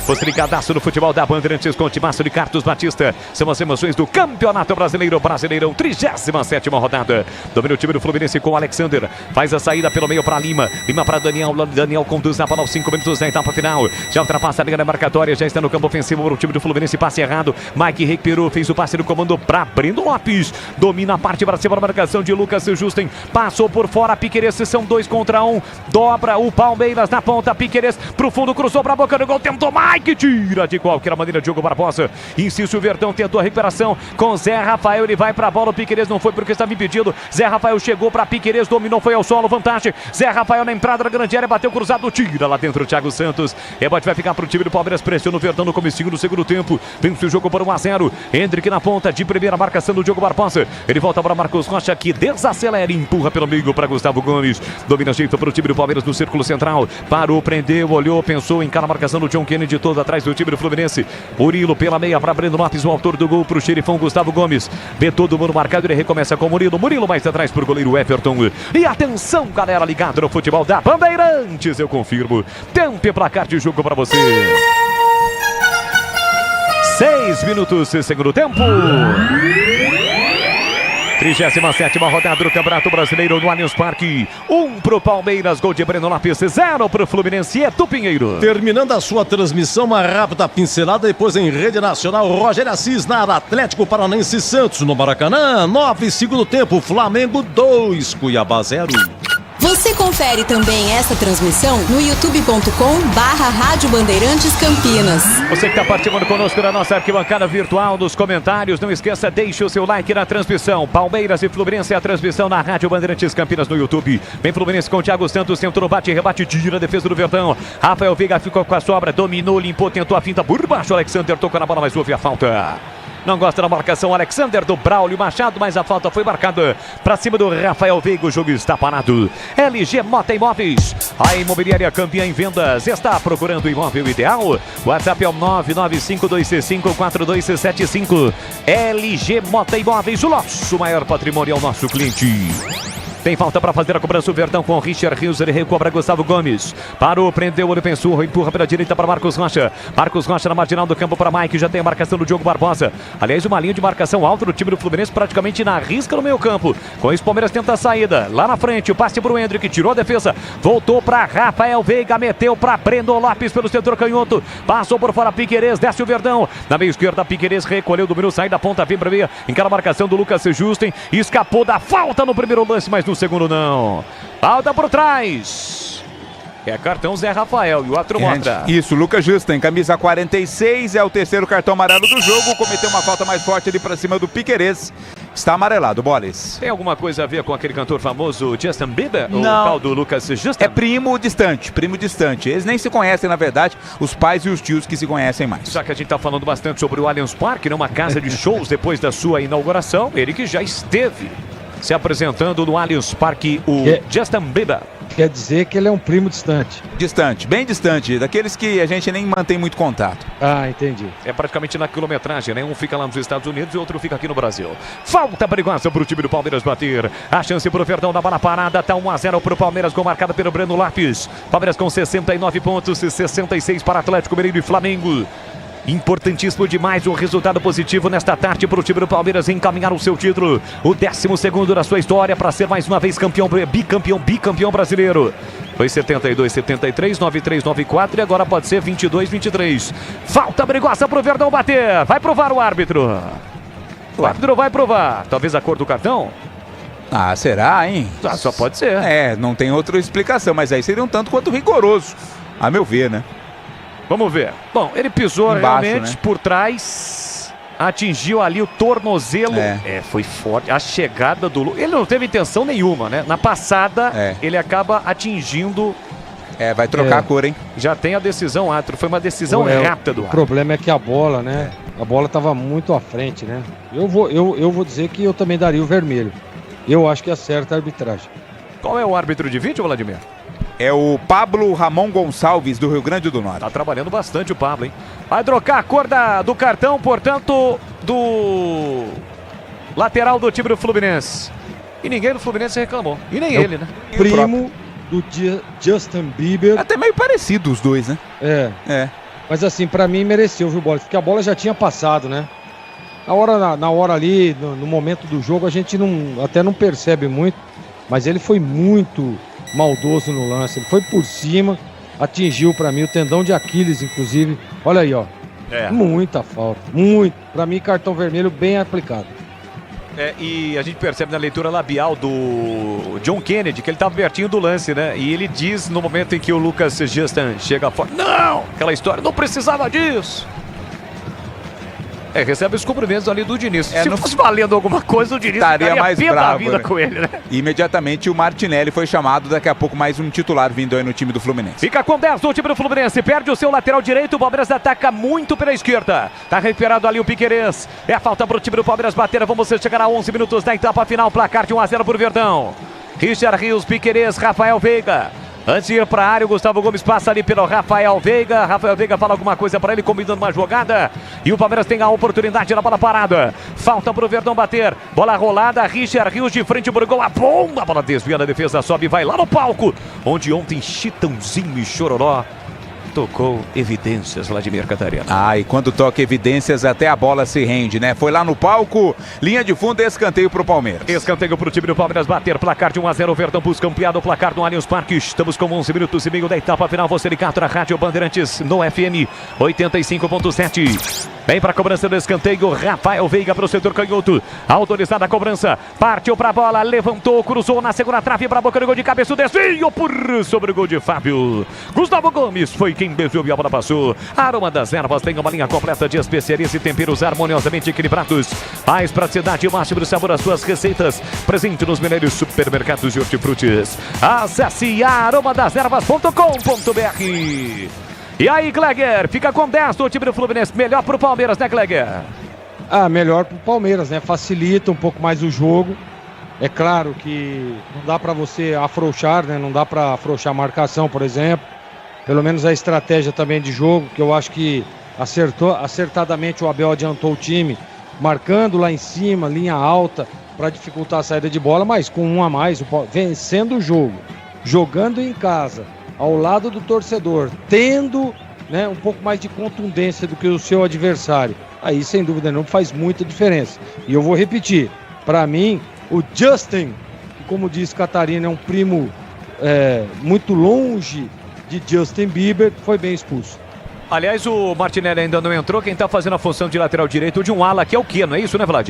Você ligadaço no futebol da Bandeirantes com o timaço de Carlos Batista. São as emoções do Campeonato Brasileiro, Brasileirão, 37ª rodada. Domina o time do Fluminense com o Alexander. Faz a saída pelo meio para Lima. Lima para Daniel. Daniel conduz na bola aos 5 minutos da etapa final. Já ultrapassa a linha da marcatória. Já está no campo ofensivo para o time do Fluminense. Passe errado. Mike recuperou. Fez o passe no comando para Breno Lopes. Domina a parte para cima da marcação de Lucas Justen. Passou por fora. Piquerez, são 2 contra 1. Dobra o Palmeiras na ponta. Piquerez pro fundo. Cruzou para a boca do gol. Tentou Mike. Tira de qualquer maneira Diogo Barbosa. Insiste o Verdão. Tentou a recuperação com Zé Rafael. Ele vai para a bola. O Piquerez não foi porque estava impedido. Zé Rafael chegou para Piquerez. Dominou. Foi ao solo. Vantagem. Zé Rafael na entrada da grande área. Bateu cruzado. Tira lá dentro o Thiago Santos. Rebote vai ficar para o time do Palmeiras. Pressiona o Verdão no comecinho do segundo tempo. Vence o jogo por 1-0. Hendrick na ponta de primeira marcação do Diogo Barbosa. Ele volta para Marcos Rocha, que desacelera e empurra pelo meio para Gustavo Gomes. Domina jeito para o time do Palmeiras no círculo central. Parou, prendeu, olhou, pensou em cara a marcação do John Kennedy todo atrás do time do Fluminense. Murilo pela meia para Breno Lopes, o autor do gol para o xerifão Gustavo Gomes. Vê todo mundo marcado, ele recomeça com o Murilo. Murilo mais atrás para o goleiro Everton. E atenção, galera ligada no futebol da Bandeirantes, eu confirmo. Tempo e placar de jogo para você. 6 minutos, segundo tempo. 37ª rodada do Campeonato Brasileiro no Allianz Parque. 1 pro Palmeiras, gol de Breno Lopes, 0 pro Fluminense e Edu Pinheiro. Terminando a sua transmissão, uma rápida pincelada, depois em rede nacional, Rogério Assis na Atlético Paranaense Santos no Maracanã. 9 segundo tempo, Flamengo 2, Cuiabá 0. Você confere também essa transmissão no youtube.com/Rádio Bandeirantes Campinas. Você que está participando conosco na nossa arquibancada virtual, nos comentários, não esqueça, deixe o seu like na transmissão. Palmeiras e Fluminense, a transmissão na Rádio Bandeirantes Campinas no YouTube. Vem Fluminense com o Thiago Santos, tentou no bate, rebate, tira a defesa do Verdão. Rafael Veiga ficou com a sobra, dominou, limpou, tentou a finta por baixo. Alexander tocou na bola, mas houve a falta. Não gosta da marcação Alexander do Braulio Machado, mas a falta foi marcada para cima do Rafael Veiga. O jogo está parado. LG Mota Imóveis, a imobiliária campeã em vendas, está procurando o imóvel ideal. WhatsApp é o 995254275. LG Mota Imóveis, o nosso maior patrimônio é o nosso cliente. Tem falta para fazer a cobrança o Verdão com o Richard Rios. Ele recobra Gustavo Gomes. Parou, prendeu, olho pensou, empurra pela direita para Marcos Rocha. Marcos Rocha na marginal do campo para Mike. Já tem a marcação do Diogo Barbosa. Aliás, uma linha de marcação alta do time do Fluminense, praticamente na risca no meio campo. Com isso, Palmeiras tenta a saída. Lá na frente, o passe para o Hendrick, tirou a defesa. Voltou para Rafael Veiga, meteu para Breno Lopes pelo setor canhoto. Passou por fora Piquerez, desce o Verdão. Na meia esquerda, Piquerez recolheu, dominou, sai da ponta, vem para meia. Encara a marcação do Lucas Justen. Escapou da falta no primeiro lance, mas no segundo não. Falta por trás. É cartão Zé Rafael e o outro mostra. Isso, Lucas Justen, camisa 46, é o terceiro cartão amarelo do jogo. Cometeu uma falta mais forte ali pra cima do Piquerez. Está amarelado, Boles. Tem alguma coisa a ver com aquele cantor famoso Justin Bieber? Não. O tal do Lucas Justen? É primo distante, primo distante. Eles nem se conhecem, na verdade, os pais e os tios que se conhecem mais. Já que a gente tá falando bastante sobre o Allianz Parque, numa casa de shows depois da sua inauguração, ele que já esteve se apresentando no Allianz Parque, o Justin Bieber. Quer dizer que ele é um primo distante. Distante, bem distante, daqueles que a gente nem mantém muito contato. Ah, entendi. É praticamente na quilometragem, né? Um fica lá nos Estados Unidos e outro fica aqui no Brasil. Falta perigosa pro time do Palmeiras bater. A chance pro Verdão da bola parada, tá 1-0 pro Palmeiras, gol marcado pelo Breno Lopes. Palmeiras com 69 pontos e 66 para Atlético Mineiro e Flamengo. Importantíssimo demais o resultado positivo nesta tarde para o time do Palmeiras encaminhar o seu título, o 12º da sua história, para ser mais uma vez campeão, bicampeão brasileiro. Foi 72-73, 93-94 e agora pode ser 22-23. Falta perigosa pro Verdão bater. Vai provar o árbitro. O árbitro vai provar. Talvez a cor do cartão? Ah, será, hein? Só pode ser. Não tem outra explicação, mas aí seria um tanto quanto rigoroso, a meu ver, né? Vamos ver. Bom, ele pisou Embaixo, realmente, né? por trás, atingiu ali o tornozelo. Foi forte. A chegada do Lucas. Ele não teve intenção nenhuma, né? Na passada, ele acaba atingindo. Vai trocar a cor, hein? Já tem a decisão, árbitro. Foi uma decisão rápida do árbitro. O problema é que a bola, né? A bola estava muito à frente, né? Eu vou dizer que eu também daria o vermelho. Eu acho que acerta a arbitragem. Qual é o árbitro de vídeo, Vladimir? É o Pablo Ramon Gonçalves, do Rio Grande do Norte. Tá trabalhando bastante o Pablo, hein? Vai trocar a cor do cartão, portanto, do lateral do time do Fluminense. E ninguém do Fluminense reclamou. E nem ele, né? Primo do Justin Bieber. Até meio parecido os dois, né? Mas assim, pra mim mereceu, viu, Bola? Porque a bola já tinha passado, né? Na hora ali, no momento do jogo, a gente até não percebe muito, mas ele foi muito maldoso no lance. Ele foi por cima, atingiu pra mim o tendão de Aquiles, inclusive. Olha aí, ó. Muita falta, muito. Pra mim, cartão vermelho bem aplicado. E a gente percebe na leitura labial do John Kennedy que ele estava pertinho do lance, né? E ele diz no momento em que o Lucas Justin chega fora: não! Aquela história, não precisava disso! Recebe os cumprimentos ali do Diniz. Se fosse valendo alguma coisa, o Diniz estaria mais bravo, vida, né? Com ele, né? Imediatamente o Martinelli foi chamado, daqui a pouco mais um titular vindo aí no time do Fluminense. Fica com 10 do time do Fluminense, perde o seu lateral direito, o Palmeiras ataca muito pela esquerda. Tá recuperado ali o Piquerez. É a falta pro time do Palmeiras bater, vamos chegar a 11 minutos da etapa final, placar de 1-0 pro Verdão. Richard Rios, Piquerez, Rafael Veiga. Antes de ir para a área, o Gustavo Gomes passa ali pelo Rafael Veiga. Rafael Veiga fala alguma coisa para ele, combinando uma jogada. E o Palmeiras tem a oportunidade na bola parada. Falta para o Verdão bater. Bola rolada, Richard Rios de frente pro gol. A bomba, a bola desvia na defesa, sobe e vai lá no palco. Onde ontem Chitãozinho e Chororó tocou Evidências, Vladimir Catarina. E quando toca Evidências, até a bola se rende, né? Foi lá no palco, linha de fundo, escanteio pro Palmeiras. Escanteio pro time do Palmeiras bater, placar de 1-0, o Verdão busca ampliado o placar no Allianz Parque. Estamos com 11 minutos e meio da etapa final, você ligado na Rádio Bandeirantes, no FM 85.7. Vem para a cobrança do escanteio, Rafael Veiga para o setor canhoto, autorizada a cobrança, partiu para a bola, levantou, cruzou na segunda trave para a boca do gol de cabeça, o desvio sobre o gol de Fábio. Gustavo Gomes foi quem desviou e a bola passou. Aroma das Ervas tem uma linha completa de especiarias e temperos harmoniosamente equilibrados. Mais praticidade e máximo sabor às suas receitas. Presente nos melhores supermercados de hortifrutis. Acesse aromadeservas.com.br. E aí, Kleger, fica com 10 do time do Fluminense. Melhor pro Palmeiras, né, Kleger? Melhor pro Palmeiras, né? Facilita um pouco mais o jogo. É claro que não dá para você afrouxar, né? Não dá para afrouxar a marcação, por exemplo. Pelo menos a estratégia também de jogo, que eu acho que acertadamente o Abel adiantou o time, marcando lá em cima, linha alta, para dificultar a saída de bola, mas com um a mais, vencendo o jogo, jogando em casa, ao lado do torcedor, tendo, né, um pouco mais de contundência do que o seu adversário. Aí, sem dúvida não faz muita diferença. E eu vou repetir, para mim, o Justin, que como diz Catarina, é um primo muito longe de Justin Bieber, foi bem expulso. Aliás, o Martinelli ainda não entrou, quem tá fazendo a função de lateral direito de um ala aqui é o Keno, é isso, né, Vlad?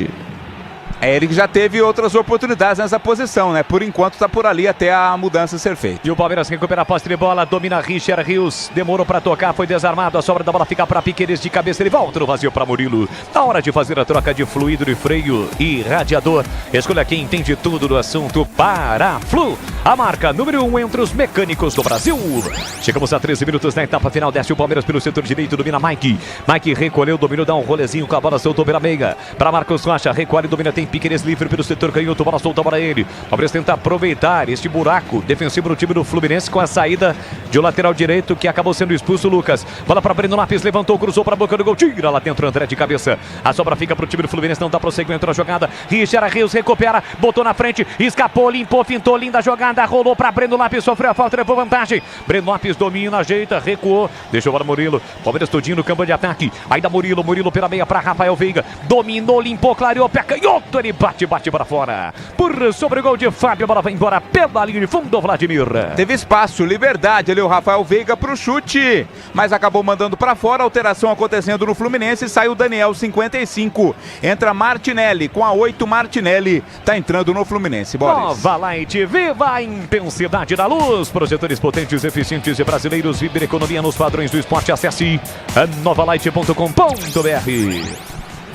Ele já teve outras oportunidades nessa posição, né? Por enquanto tá por ali até a mudança ser feita. E o Palmeiras recupera a posse de bola, domina Richard Rios, demorou para tocar, foi desarmado, a sobra da bola fica para Piquerez de cabeça, ele volta no vazio para Murilo. Na hora de fazer a troca de fluido de freio e radiador, escolha quem entende tudo do assunto, Paraflu, a marca número 1 entre os mecânicos do Brasil. Chegamos a 13 minutos na etapa final, desce o Palmeiras pelo setor direito, domina Mike recolheu, dominou, dá um rolezinho com a bola, soltou pela meia, para Marcos Rocha, recolhe, domina, tem Piquerez livre pelo setor canhoto, bola solta para ele. O Palmeiras tenta aproveitar este buraco defensivo do time do Fluminense com a saída de um lateral direito que acabou sendo expulso, Lucas. Bola para Breno Lopes, levantou, cruzou para a boca do gol, tira lá dentro, André de cabeça. A sobra fica para o time do Fluminense, não dá prosseguimento na jogada. Richard Rios recupera, botou na frente, escapou, limpou, fintou, linda jogada, rolou para Breno Lopes, sofreu a falta, levou vantagem. Breno Lopes domina, ajeita, recuou, deixou para Murilo. Palmeiras todinho no campo de ataque. Aí da Murilo pela meia para Rafael Veiga, dominou, limpou, clareou, pé canhoto. canhoto, ele bate para fora. Por sobre o gol de Fábio, a bola vai embora pela linha de fundo, Vladimir. Teve espaço, liberdade ali o Rafael Veiga pro chute, mas acabou mandando para fora. Alteração acontecendo no Fluminense, sai o Daniel, 55. Entra Martinelli, com a 8, Martinelli tá entrando no Fluminense. Boris. Nova Light, viva a intensidade da luz. Projetores potentes, eficientes e brasileiros. Vibre economia nos padrões do esporte. Acesse novalight.com.br.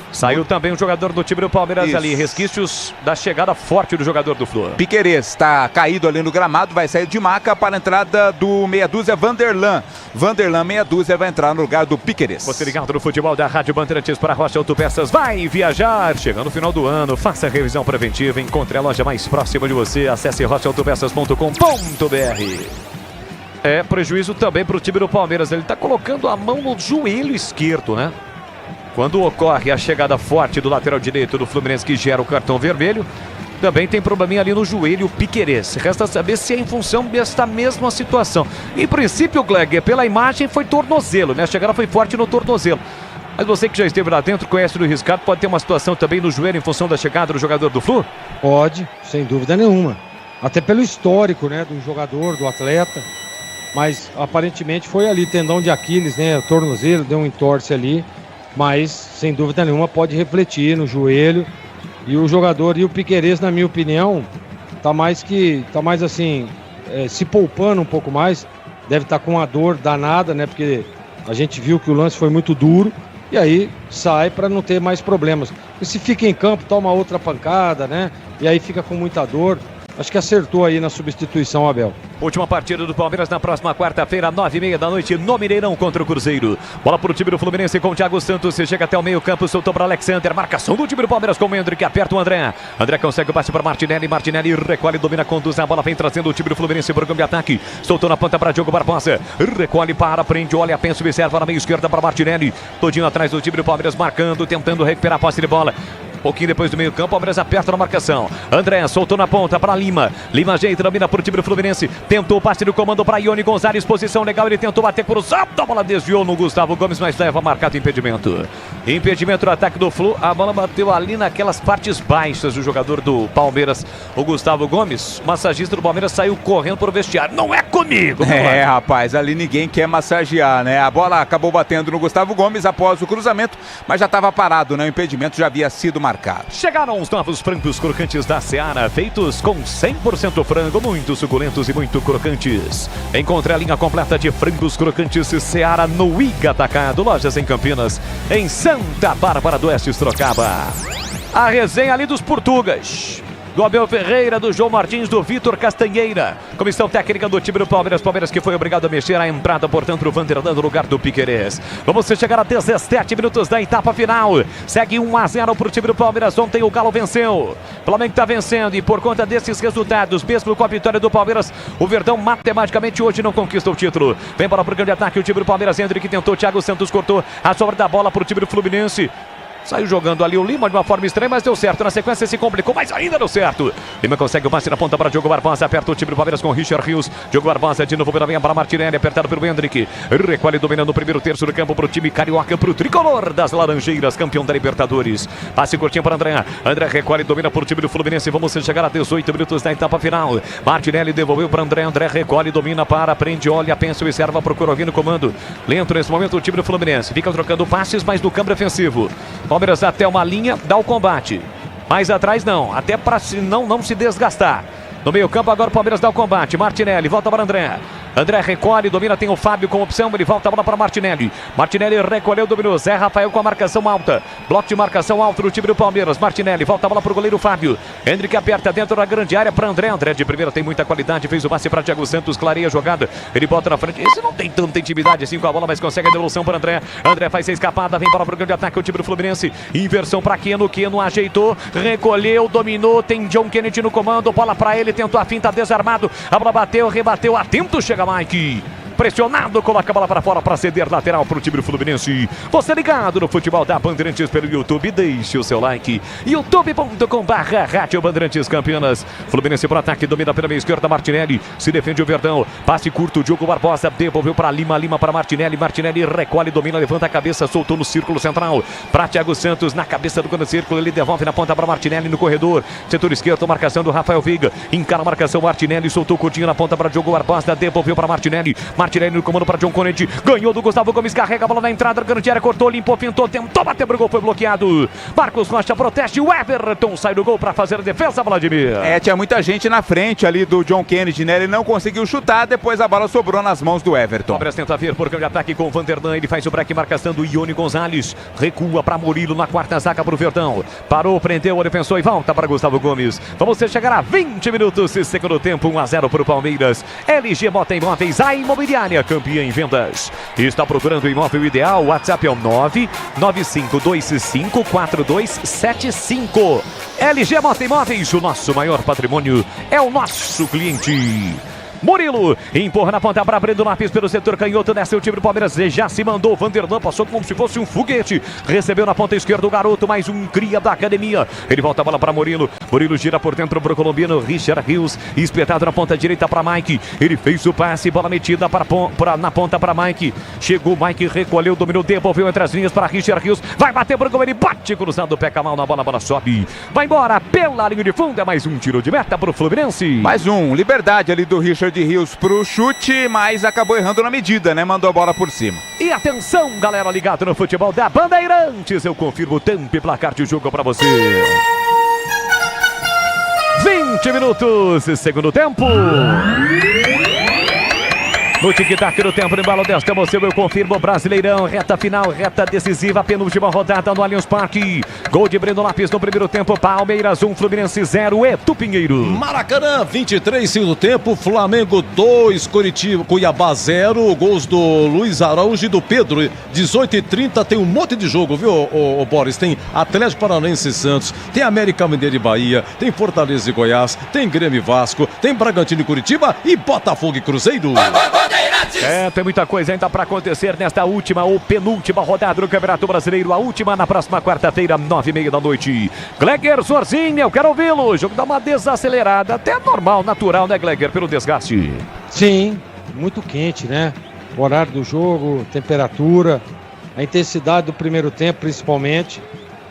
Saiu também um jogador do time do Palmeiras ali, resquícios da chegada forte do jogador do Flu. Piquerez está caído ali no gramado, vai sair de maca para a entrada do meia dúzia Vanderlan. Vanderlan, meia dúzia, vai entrar no lugar do Piquerez. Você ligado no futebol da Rádio Bandeirantes para a Rocha Autopeças, vai viajar. Chegando no final do ano, faça a revisão preventiva, encontre a loja mais próxima de você, acesse rochaautopeças.com.br. É prejuízo também para o time do Palmeiras, ele está colocando a mão no joelho esquerdo, né? Quando ocorre a chegada forte do lateral direito do Fluminense que gera o cartão vermelho, também tem probleminha ali no joelho, Piquerez. Resta saber se é em função desta mesma situação. Em princípio, Glegger, pela imagem foi tornozelo, né? A chegada foi forte no tornozelo. Mas você que já esteve lá dentro, conhece o riscado, pode ter uma situação também no joelho em função da chegada do jogador do Flu? Pode, sem dúvida nenhuma. Até pelo histórico, né, do jogador, do atleta. Mas aparentemente foi ali, tendão de Aquiles, né? O tornozelo, deu um entorse ali. Mas, sem dúvida nenhuma, pode refletir no joelho. E o jogador, e o Piquerez, na minha opinião, tá mais assim, se poupando um pouco mais. Deve estar com uma dor danada, né? Porque a gente viu que o lance foi muito duro. E aí sai para não ter mais problemas. E se fica em campo, toma outra pancada, né? E aí fica com muita dor. Acho que acertou aí na substituição, Abel. Última partida do Palmeiras na próxima quarta-feira, 9h30 da noite, no Mineirão contra o Cruzeiro. Bola pro time do Fluminense com o Thiago Santos. Se chega até o meio-campo, soltou para Alexander. Marcação do time do Palmeiras com o Hendrick. Aperta o André. André consegue o passe para Martinelli. Martinelli recolhe, domina, conduz. A bola vem trazendo o time do Fluminense para o campo de ataque. Soltou na ponta para Diogo Barbosa. Recolhe, para, prende, olha, pensa, observa na meia esquerda para Martinelli. Todinho atrás do time do Palmeiras, marcando, tentando recuperar a posse de bola. Pouquinho depois do meio campo, o Palmeiras aperta na marcação. André soltou na ponta para Lima. Lima ajeita, domina para o time do Fluminense. Tentou o passe do comando para Ione Gonzalez. Posição legal, ele tentou bater cruzado. A bola desviou no Gustavo Gomes, mas leva marcado impedimento. Impedimento no ataque do Flu. A bola bateu ali naquelas partes baixas do jogador do Palmeiras, o Gustavo Gomes. O massagista do Palmeiras saiu correndo para o vestiário. Não é comigo! Rapaz, ali ninguém quer massagear, né? A bola acabou batendo no Gustavo Gomes após o cruzamento, mas já estava parado, né? O impedimento já havia sido marcado. Chegaram os novos frangos crocantes da Seara, feitos com 100% frango, muito suculentos e muito crocantes. Encontre a linha completa de frangos crocantes Seara no Iga Atacado, lojas em Campinas, em Santa Bárbara do Oeste, Sorocaba. A resenha ali dos portugueses. Do Abel Ferreira, do João Martins, do Vitor Castanheira. Comissão técnica do time do Palmeiras. Palmeiras que foi obrigado a mexer a entrada, portanto, o Vanderlan no lugar do Piquerez. Vamos chegar a 17 minutos da etapa final. Segue 1-0 para o time do Palmeiras. Ontem o Galo venceu. O Flamengo está vencendo e por conta desses resultados, mesmo com a vitória do Palmeiras, o Verdão matematicamente hoje não conquista o título. Vem para o grande ataque o time do Palmeiras. Hendrick tentou, Thiago Santos cortou a sobra da bola para o time do Fluminense. Saiu jogando ali o Lima de uma forma estranha, mas deu certo. Na sequência se complicou, mas ainda deu certo. Lima consegue o passe na ponta para Diogo Barbosa. Aperta o time do Palmeiras com Richard Rios. Diogo Barbosa de novo pela para Martinelli. Apertado pelo Hendrick. Recolhe dominando o primeiro terço do campo para o time carioca, para o tricolor das Laranjeiras, campeão da Libertadores. Passe curtinho para André. André recolhe, domina para o time do Fluminense. Vamos chegar a 18 minutos da etapa final. Martinelli devolveu para André. André recolhe, domina, para, prende, olha, pensa, observa, procura ouvir no comando. Lento nesse momento o time do Fluminense. Fica trocando passes, mas do campo defensivo. Palmeiras até uma linha, dá o combate. Mais atrás não, até para não se desgastar. No meio campo agora o Palmeiras dá o combate. Martinelli volta para André. André recolhe, domina, tem o Fábio com opção, ele volta a bola para Martinelli. Martinelli recolheu, dominou. Zé Rafael com a marcação alta. Bloco de marcação alto no time do Palmeiras. Martinelli volta a bola para o goleiro Fábio. Hendrick aperta dentro da grande área para André. André de primeira tem muita qualidade, fez o passe para Thiago Santos, clareia a jogada. Ele bota na frente. Esse não tem tanta intimidade assim com a bola, mas consegue a devolução para André. André faz a escapada, vem para o grande ataque o time do Fluminense. Inversão para Keno, Keno ajeitou, recolheu, dominou, tem John Kennedy no comando, bola para ele, tentou a finta, desarmado. A bola bateu, rebateu, atento, chega Mike. pressionado, coloca a bola para fora para ceder lateral para o time do Fluminense. Você ligado no futebol da Bandeirantes pelo YouTube, deixe o seu like. youtube.com/Rádio Bandeirantes Campinas. Fluminense para ataque, domina pela meia esquerda, Martinelli, se defende o Verdão, passe curto, Diogo Barbosa, devolveu para Lima para Martinelli, Martinelli recolhe, domina, levanta a cabeça, soltou no círculo central, para Thiago Santos, na cabeça do grande círculo, ele devolve na ponta para Martinelli no corredor, setor esquerdo, marcação do Rafael Veiga, encara a marcação, Martinelli, soltou curtinho na ponta para Diogo Barbosa, devolveu para Martinelli, Martinelli no comando para John Kennedy, ganhou do Gustavo Gomes, carrega a bola na entrada, grande área, cortou, limpou, pintou, tentou bater pro gol, foi bloqueado, Marcos Rocha protege, o Everton sai do gol para fazer a defesa, Vladimir. Tinha muita gente na frente ali do John Kennedy, né? Ele não conseguiu chutar, depois a bola sobrou nas mãos do Everton. Palmeiras tenta vir por campo de ataque com o Vanderlan, ele faz o break, marcação do Ione Gonzalez, recua para Murilo na quarta zaga pro Verdão, parou, prendeu o defensor e volta para Gustavo Gomes. Vamos chegar a 20 minutos e segundo tempo, 1-0 pro Palmeiras. LG Mota Imóveis, a imobiliária campeã em vendas. Está procurando o imóvel ideal? O WhatsApp é o 995254275. LG Mota Imóveis, o nosso maior patrimônio é o nosso cliente. Murilo empurra na ponta para Breno Lopes pelo setor canhoto, nessa o time do Palmeiras já se mandou, Vanderlan passou como se fosse um foguete, recebeu na ponta esquerda o garoto, mais um cria da academia, ele volta a bola para Murilo, Murilo gira por dentro para o colombiano Richard Rios, espetado na ponta direita para Mike, ele fez o passe, bola metida na ponta para Mike, chegou Mike, recolheu, dominou, devolveu entre as linhas para Richard Rios, vai bater pro gol, ele bate cruzado, peca mal na bola, a bola sobe, vai embora pela linha de fundo, é mais um tiro de meta para o Fluminense. Mais um, liberdade ali do Richard de Rios pro chute, mas acabou errando na medida, né? Mandou a bola por cima. E atenção, galera ligado no futebol da Bandeirantes, eu confirmo o tempo e placar de jogo pra você. 20 minutos, segundo tempo. No tic-tac do tempo, no embalo desta emoção, eu confirmo, Brasileirão, reta final, reta decisiva, penúltima rodada no Allianz Parque. Gol de Breno Lopes no primeiro tempo, Palmeiras 1, Fluminense 0, Etu Pinheiro. Maracanã, 23, segundo tempo, Flamengo 2, Cuiabá 0, gols do Luiz Araújo e do Pedro, 18h30, tem um monte de jogo, viu, o Boris? Tem Atlético Paranaense e Santos, tem América Mineiro e Bahia, tem Fortaleza e Goiás, tem Grêmio e Vasco, tem Bragantino e Curitiba e Botafogo e Cruzeiro. Tem muita coisa ainda para acontecer nesta última ou penúltima rodada do Campeonato Brasileiro. A última na próxima quarta-feira, 9h30 da noite. Gleger Sorzinho, eu quero ouvi-lo. O jogo dá uma desacelerada, até normal, natural, né, Gleger, pelo desgaste? Sim, muito quente, né? O horário do jogo, temperatura, a intensidade do primeiro tempo, principalmente.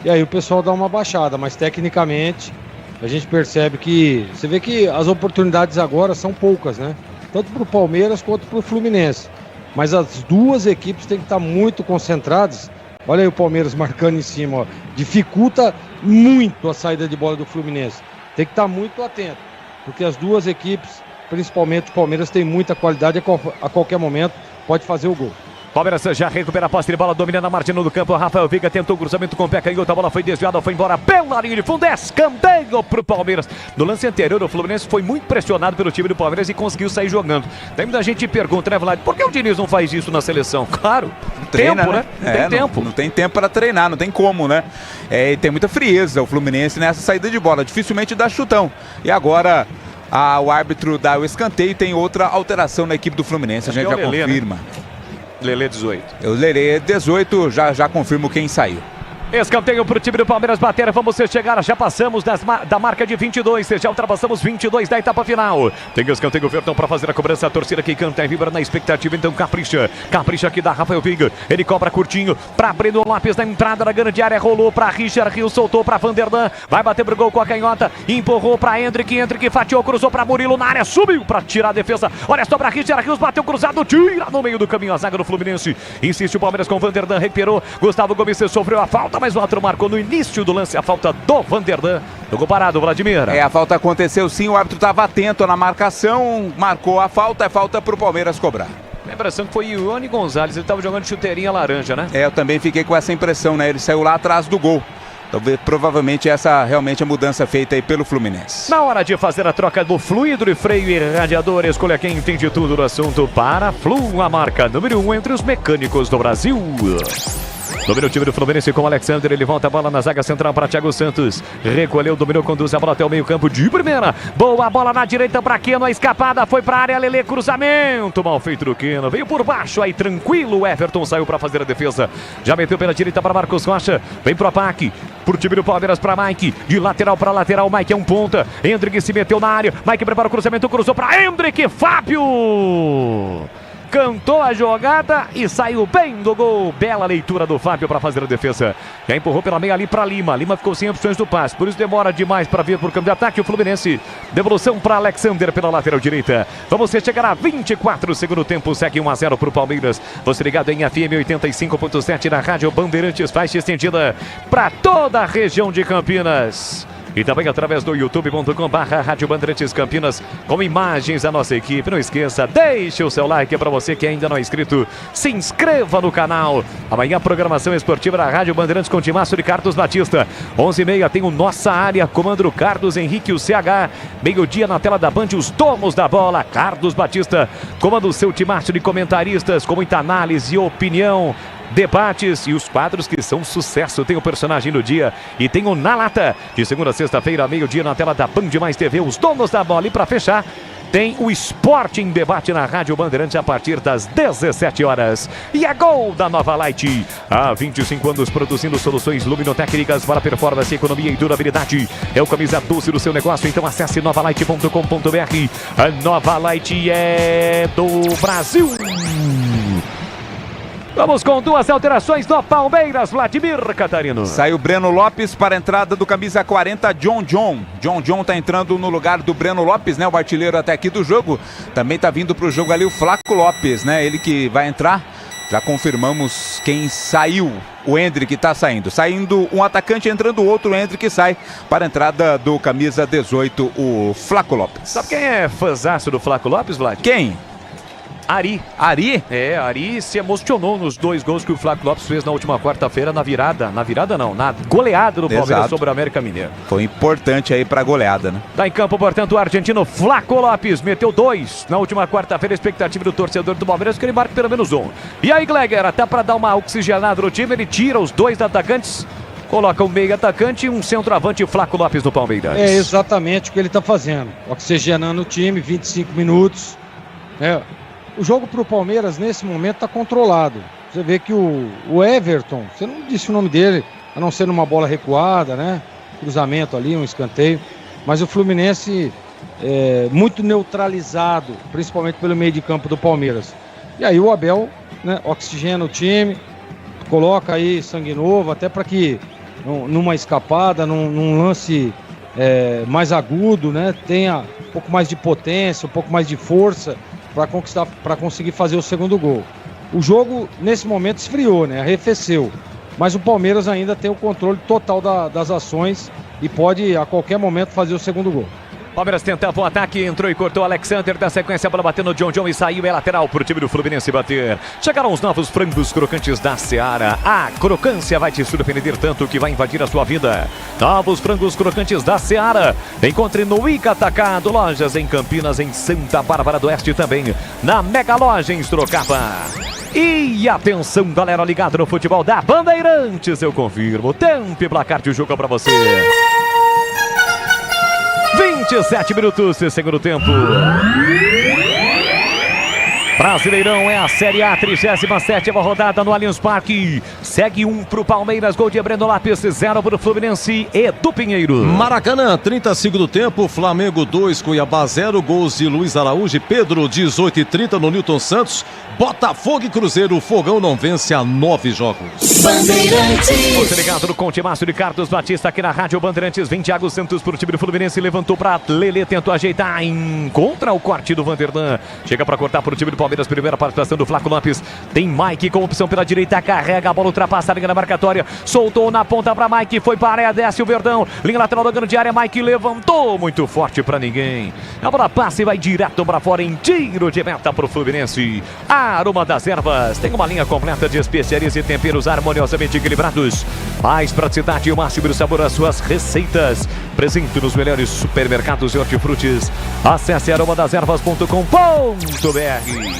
E aí o pessoal dá uma baixada, mas tecnicamente a gente percebe que... Você vê que as oportunidades agora são poucas, né? Tanto para o Palmeiras quanto para o Fluminense. Mas as duas equipes têm que estar muito concentradas. Olha aí o Palmeiras marcando em cima, ó. Dificulta muito a saída de bola do Fluminense. Tem que estar muito atento, porque as duas equipes, principalmente o Palmeiras, tem muita qualidade, a qualquer momento pode fazer o gol. Palmeiras já recupera a posse de bola, domina na margem do campo. Rafael Veiga tentou o cruzamento com o pé canhoto, a bola foi desviada, foi embora pela linha de fundo, escanteio pro Palmeiras. No lance anterior, o Fluminense foi muito pressionado pelo time do Palmeiras e conseguiu sair jogando. Tem muita gente que pergunta, né, Vlad, por que o Diniz não faz isso na seleção? Claro, treina, tempo, né? Não tem tempo. Não tem tempo para treinar, não tem como, né? E tem muita frieza o Fluminense nessa saída de bola, dificilmente dá chutão. E agora... o árbitro dá o escanteio e tem outra alteração na equipe do Fluminense, a gente já confirma. Né? Lelê 18. O Lelê 18, já confirmo quem saiu. Escanteio para o time do Palmeiras bater, vamos chegar, já passamos da marca de 22, já ultrapassamos 22 da etapa final. Tem escanteio, Verdão para fazer a cobrança, a torcida que canta e vibra na expectativa, então capricha aqui da Rafael Veiga, ele cobra curtinho para Breno Lopes na entrada da grande área, rolou para Richard Rios, soltou para Vanderlan, vai bater pro gol com a canhota, empurrou para Hendrick fatiou, cruzou para Murilo na área, subiu para tirar a defesa, olha só para Richard Rios, bateu cruzado, tira no meio do caminho a zaga do Fluminense, insiste o Palmeiras com Vanderlan, recuperou, Gustavo Gomes sofreu a falta, mas o outro marcou no início do lance a falta do Vanderlan. Jogou parado, Vladimir. A falta aconteceu sim, o árbitro estava atento na marcação, marcou a falta, é falta para o Palmeiras cobrar. A impressão que foi o Ione Gonzalez, ele estava jogando chuteirinha laranja, né? Eu também fiquei com essa impressão, né? Ele saiu lá atrás do gol. Talvez, provavelmente essa realmente a mudança feita aí pelo Fluminense. Na hora de fazer a troca do fluido e freio e radiador, escolha quem entende tudo do assunto. Para Flu, a marca número 1 entre os mecânicos do Brasil. Domina o time do Fluminense com o Alexander. Ele volta a bola na zaga central para Thiago Santos. Recolheu, dominou, conduz a bola até o meio campo de primeira. Boa bola na direita para Keno. A escapada foi para a área. Lelê, cruzamento. Mal feito do Keno. Veio por baixo aí, tranquilo. O Everton saiu para fazer a defesa. Já meteu pela direita para Marcos Rocha. Vem pro ataque. Pro time do Palmeiras para Mike. De lateral para lateral. Mike é um ponta. Hendrick se meteu na área. Mike prepara o cruzamento. Cruzou para Hendrick. Fábio cantou a jogada e saiu bem do gol. Bela leitura do Fábio para fazer a defesa. Já empurrou pela meia ali para Lima. Lima ficou sem opções do passe, por isso demora demais para vir por campo de ataque o Fluminense. Devolução para Alexander pela lateral direita. Vamos chegar a 24 segundo tempo. Segue 1-0 para o Palmeiras. Você ligado em FM 85.7 na Rádio Bandeirantes. Faixa estendida para toda a região de Campinas. E também através do youtube.com/Rádio Bandeirantes Campinas, com imagens da nossa equipe. Não esqueça, deixe o seu like para você que ainda não é inscrito. Se inscreva no canal. Amanhã, programação esportiva da Rádio Bandeirantes com timaço de Carlos Batista. 11h30 tem o Nossa Área, comando Carlos Henrique, o CH. Meio-dia na tela da Band, os domos da bola. Carlos Batista comanda o seu timaço de comentaristas com muita análise e opinião. Debates e os quadros que são sucesso. Tem o personagem do dia e tem o Na Lata, de segunda a sexta-feira, meio-dia na tela da Band Mais TV, os donos da bola. E para fechar, tem o Esporte em Debate na Rádio Bandeirantes a partir das 17 horas. E é gol da Nova Light. Há 25 anos produzindo soluções luminotécnicas para performance, economia e durabilidade. É o camisa 12 do seu negócio, então acesse novalight.com.br. A Nova Light é do Brasil. Vamos com duas alterações do Palmeiras, Vladimir Catarino. Saiu Breno Lopes para a entrada do camisa 40, John. John tá entrando no lugar do Breno Lopes, né? O artilheiro até aqui do jogo. Também tá vindo pro jogo ali o Flaco Lopes, né? Ele que vai entrar. Já confirmamos quem saiu. O Hendrick tá saindo. Saindo um atacante, entrando o outro. O Hendrick sai para a entrada do camisa 18, o Flaco Lopes. Sabe quem é fãzaço do Flaco Lopes, Vlad? Quem? Ari. É, Ari se emocionou nos 2 gols que o Flaco Lopes fez na última quarta-feira na goleada do Palmeiras sobre o América Mineiro. Foi importante aí pra goleada, né? Tá em campo, portanto, o argentino Flaco Lopes meteu 2 na última quarta-feira. A expectativa do torcedor do Palmeiras é que ele marque pelo menos 1. E aí, Gleger, até pra dar uma oxigenada no time, ele tira os 2 atacantes, coloca um meio atacante e um centroavante, o Flaco Lopes no Palmeiras. É exatamente o que ele tá fazendo. Oxigenando o time, 25 minutos. O jogo para o Palmeiras, nesse momento, está controlado. Você vê que o Everton, você não disse o nome dele, a não ser numa bola recuada, né? Cruzamento ali, um escanteio. Mas o Fluminense é muito neutralizado, principalmente pelo meio de campo do Palmeiras. E aí o Abel, né, oxigena o time, coloca aí sangue novo, até para que numa escapada, num lance mais agudo, né, tenha um pouco mais de potência, um pouco mais de força para conseguir fazer o segundo gol. O jogo, nesse momento, esfriou, né? Arrefeceu. Mas o Palmeiras ainda tem o controle total das ações e pode, a qualquer momento, fazer o segundo gol. Palmeiras tentava o ataque, entrou e cortou o Alexander. Da sequência, a bola bateu no John e saiu. É lateral para o time do Fluminense bater. Chegaram os novos frangos crocantes da Seara. A crocância vai te surpreender tanto que vai invadir a sua vida. Novos frangos crocantes da Seara. Encontre no Ica Atacado. Lojas em Campinas, em Santa Bárbara do Oeste também. Na Mega Loja em Sorocaba. E atenção, galera ligada no futebol da Bandeirantes. Eu confirmo. Tempo e placar de jogo para você. 27 minutos de segundo tempo. Brasileirão é a Série A, 37ª rodada no Allianz Parque. Segue 1 pro Palmeiras, gol de Breno Lopes, 0 pro Fluminense e do Pinheiro. Maracanã, 32º tempo, Flamengo 2, Cuiabá 0, gols de Luiz Araújo e Pedro, 18h30 no Newton Santos. Botafogo e Cruzeiro, o Fogão não vence há 9 jogos. Bandeirantes. Você ligado no Contimaço de Carlos Batista aqui na Rádio Bandeirantes. Vem Thiago Santos pro time do Fluminense, levantou pra Lelê, tentou ajeitar, encontra o corte do Vanderlan. Chega pra cortar pro time do Palmeiras, primeira participação do Flaco Lopes. Tem Mike com opção pela direita, carrega a bola, ultrapassa a linha da marcatória, soltou na ponta pra Mike, foi para a área, desce o Verdão, linha lateral da grande área, Mike levantou, muito forte pra ninguém. A bola passa e vai direto pra fora em tiro de meta pro Fluminense. Aroma das Ervas, tem uma linha completa de especiarias e temperos harmoniosamente equilibrados. Mais praticidade e o máximo do sabor às suas receitas. Presente nos melhores supermercados e hortifrutis. Acesse aromadeservas.com.br.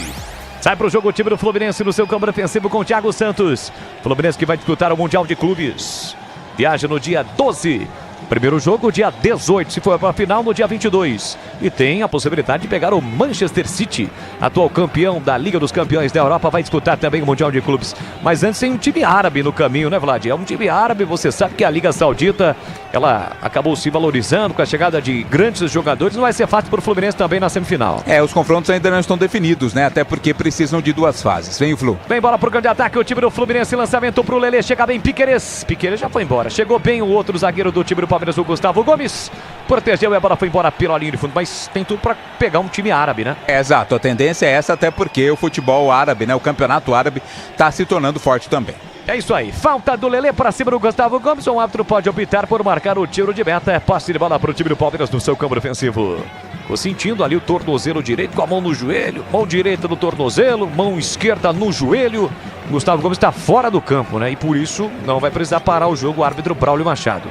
Sai pro jogo o time do Fluminense no seu campo defensivo com o Thiago Santos. Fluminense que vai disputar o Mundial de Clubes. Viaja no dia 12. Primeiro jogo, dia 18, se for para a final, no dia 22. E tem a possibilidade de pegar o Manchester City, atual campeão da Liga dos Campeões da Europa, vai disputar também o Mundial de Clubes. Mas antes tem um time árabe no caminho, né, Vlad? É um time árabe, você sabe que a Liga Saudita, ela acabou se valorizando com a chegada de grandes jogadores. Não vai ser fácil para o Fluminense também na semifinal. Os confrontos ainda não estão definidos, né? Até porque precisam de 2 fases. Vem o Flu. Vem bola pro grande ataque, o time do Fluminense, lançamento pro Lelê, chega bem Piquerez. Piquerez já foi embora, chegou bem o outro zagueiro do time do Palmeiras, o Gustavo Gomes. Protegeu e a bola foi embora pela linha de fundo, mas tem tudo para pegar um time árabe, né? Exato, a tendência é essa, até porque o futebol árabe, né? O campeonato árabe tá se tornando forte também. É isso aí, falta do Lelê para cima do Gustavo Gomes, o árbitro pode optar por marcar o tiro de meta, passe de bola para o time do Palmeiras no seu campo defensivo. Ficou sentindo ali o tornozelo direito com a mão no joelho, mão direita no tornozelo, mão esquerda no joelho. Gustavo Gomes está fora do campo, né? E por isso não vai precisar parar o jogo o árbitro Braulio Machado.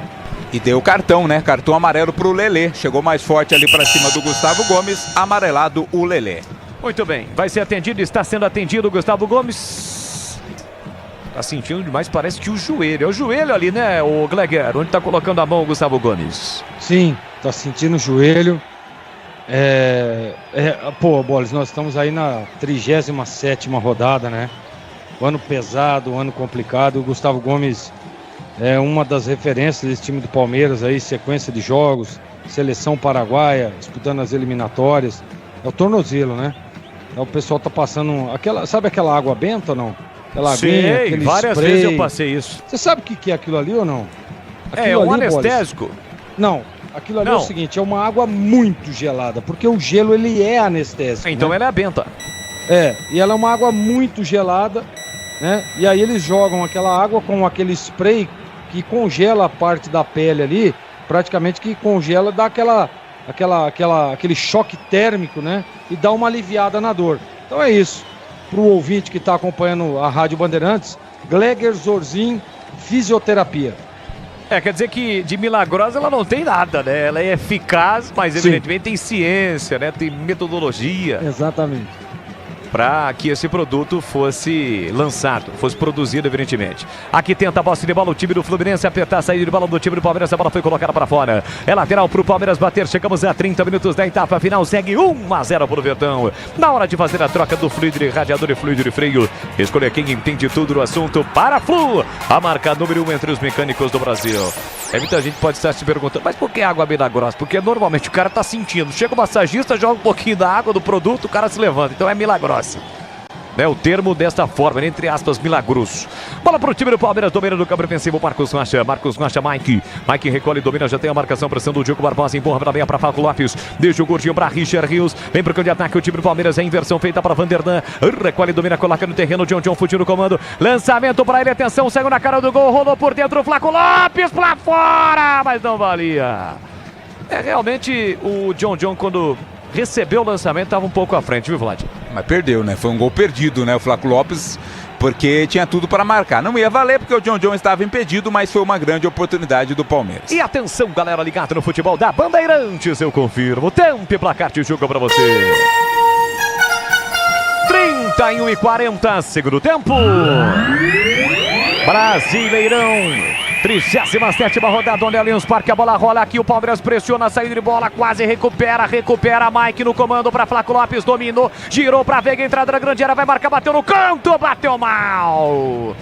E deu cartão, né? Cartão amarelo pro Lelê. Chegou mais forte ali para cima do Gustavo Gomes, amarelado o Lelê. Muito bem, vai ser atendido, está sendo atendido o Gustavo Gomes. Tá sentindo demais, parece que o joelho. É o joelho ali, né, o Gleger? Onde tá colocando a mão o Gustavo Gomes? Sim, tá sentindo o joelho. Boles, nós estamos aí na 37ª rodada, né? O ano pesado, o ano complicado. O Gustavo Gomes é uma das referências desse time do Palmeiras aí, sequência de jogos, seleção paraguaia, disputando as eliminatórias. É o tornozelo, né? Então, o pessoal tá passando sabe aquela água benta ou não? Aquela aguinha, aquele várias spray. vezes eu passei isso. Você sabe o que é aquilo ali ou não? Aquilo é um ali, anestésico? Boles, não, aquilo ali é o seguinte, é uma água muito gelada, porque o gelo ele é anestésico. Então, né? Ela é a benta. E ela é uma água muito gelada, né? E aí eles jogam aquela água com aquele spray que congela a parte da pele ali, praticamente que congela, dá aquele choque térmico, né? E dá uma aliviada na dor. Então é isso. Para o ouvinte que está acompanhando a Rádio Bandeirantes, Gleger Zorzin Fisioterapia. Quer dizer que de milagrosa ela não tem nada, né? Ela é eficaz, mas evidentemente tem ciência, né? Tem metodologia. Exatamente. Para que esse produto fosse lançado, fosse produzido, evidentemente. Aqui tenta a posse de bola, o time do Fluminense apertar a saída de bola do time do Palmeiras, a bola foi colocada para fora. É lateral para o Palmeiras bater, chegamos a 30 minutos da etapa final, segue 1-0 para o Verdão. Na hora de fazer a troca do fluido de radiador e fluido de freio, escolha quem entende tudo do assunto, Paraflu, a marca número 1 entre os mecânicos do Brasil. Muita gente pode estar se perguntando, mas por que água milagrosa? Porque normalmente o cara tá sentindo, chega o massagista, joga um pouquinho da água do produto, o cara se levanta, então é milagrosa. O termo desta forma, entre aspas, milagroso. Bola pro time do Palmeiras, domina do campo defensivo, Marcos Rocha, Mike recolhe, domina, já tem a marcação, pressão do Diogo Barbosa, empurra pra meia pra Falco Lopes, deixa o gordinho pra Richard Rios, vem pro campo de ataque, o time do Palmeiras, é inversão feita para Vanderdan, recolhe, domina, coloca no terreno, John fugiu no comando, lançamento pra ele, atenção, saiu na cara do gol, rolou por dentro, Flaco Lopes pra fora, mas não valia. Realmente, o John, quando recebeu o lançamento, estava um pouco à frente, viu, Vlad? Mas perdeu, né? Foi um gol perdido, né? O Flaco Lopes, porque tinha tudo para marcar. Não ia valer porque o John estava impedido, mas foi uma grande oportunidade do Palmeiras. E atenção, galera ligada no futebol da Bandeirantes, eu confirmo. Tempo e placar de jogo para você. 31:40, segundo tempo. Brasileirão. 37ª rodada, onde Allianz Parque, a bola rola aqui, o Palmeiras pressiona a saída de bola, quase recupera Mike no comando para Flaco Lopes, dominou, girou para Veiga, entrada na grande área, vai marcar, bateu no canto, bateu mal.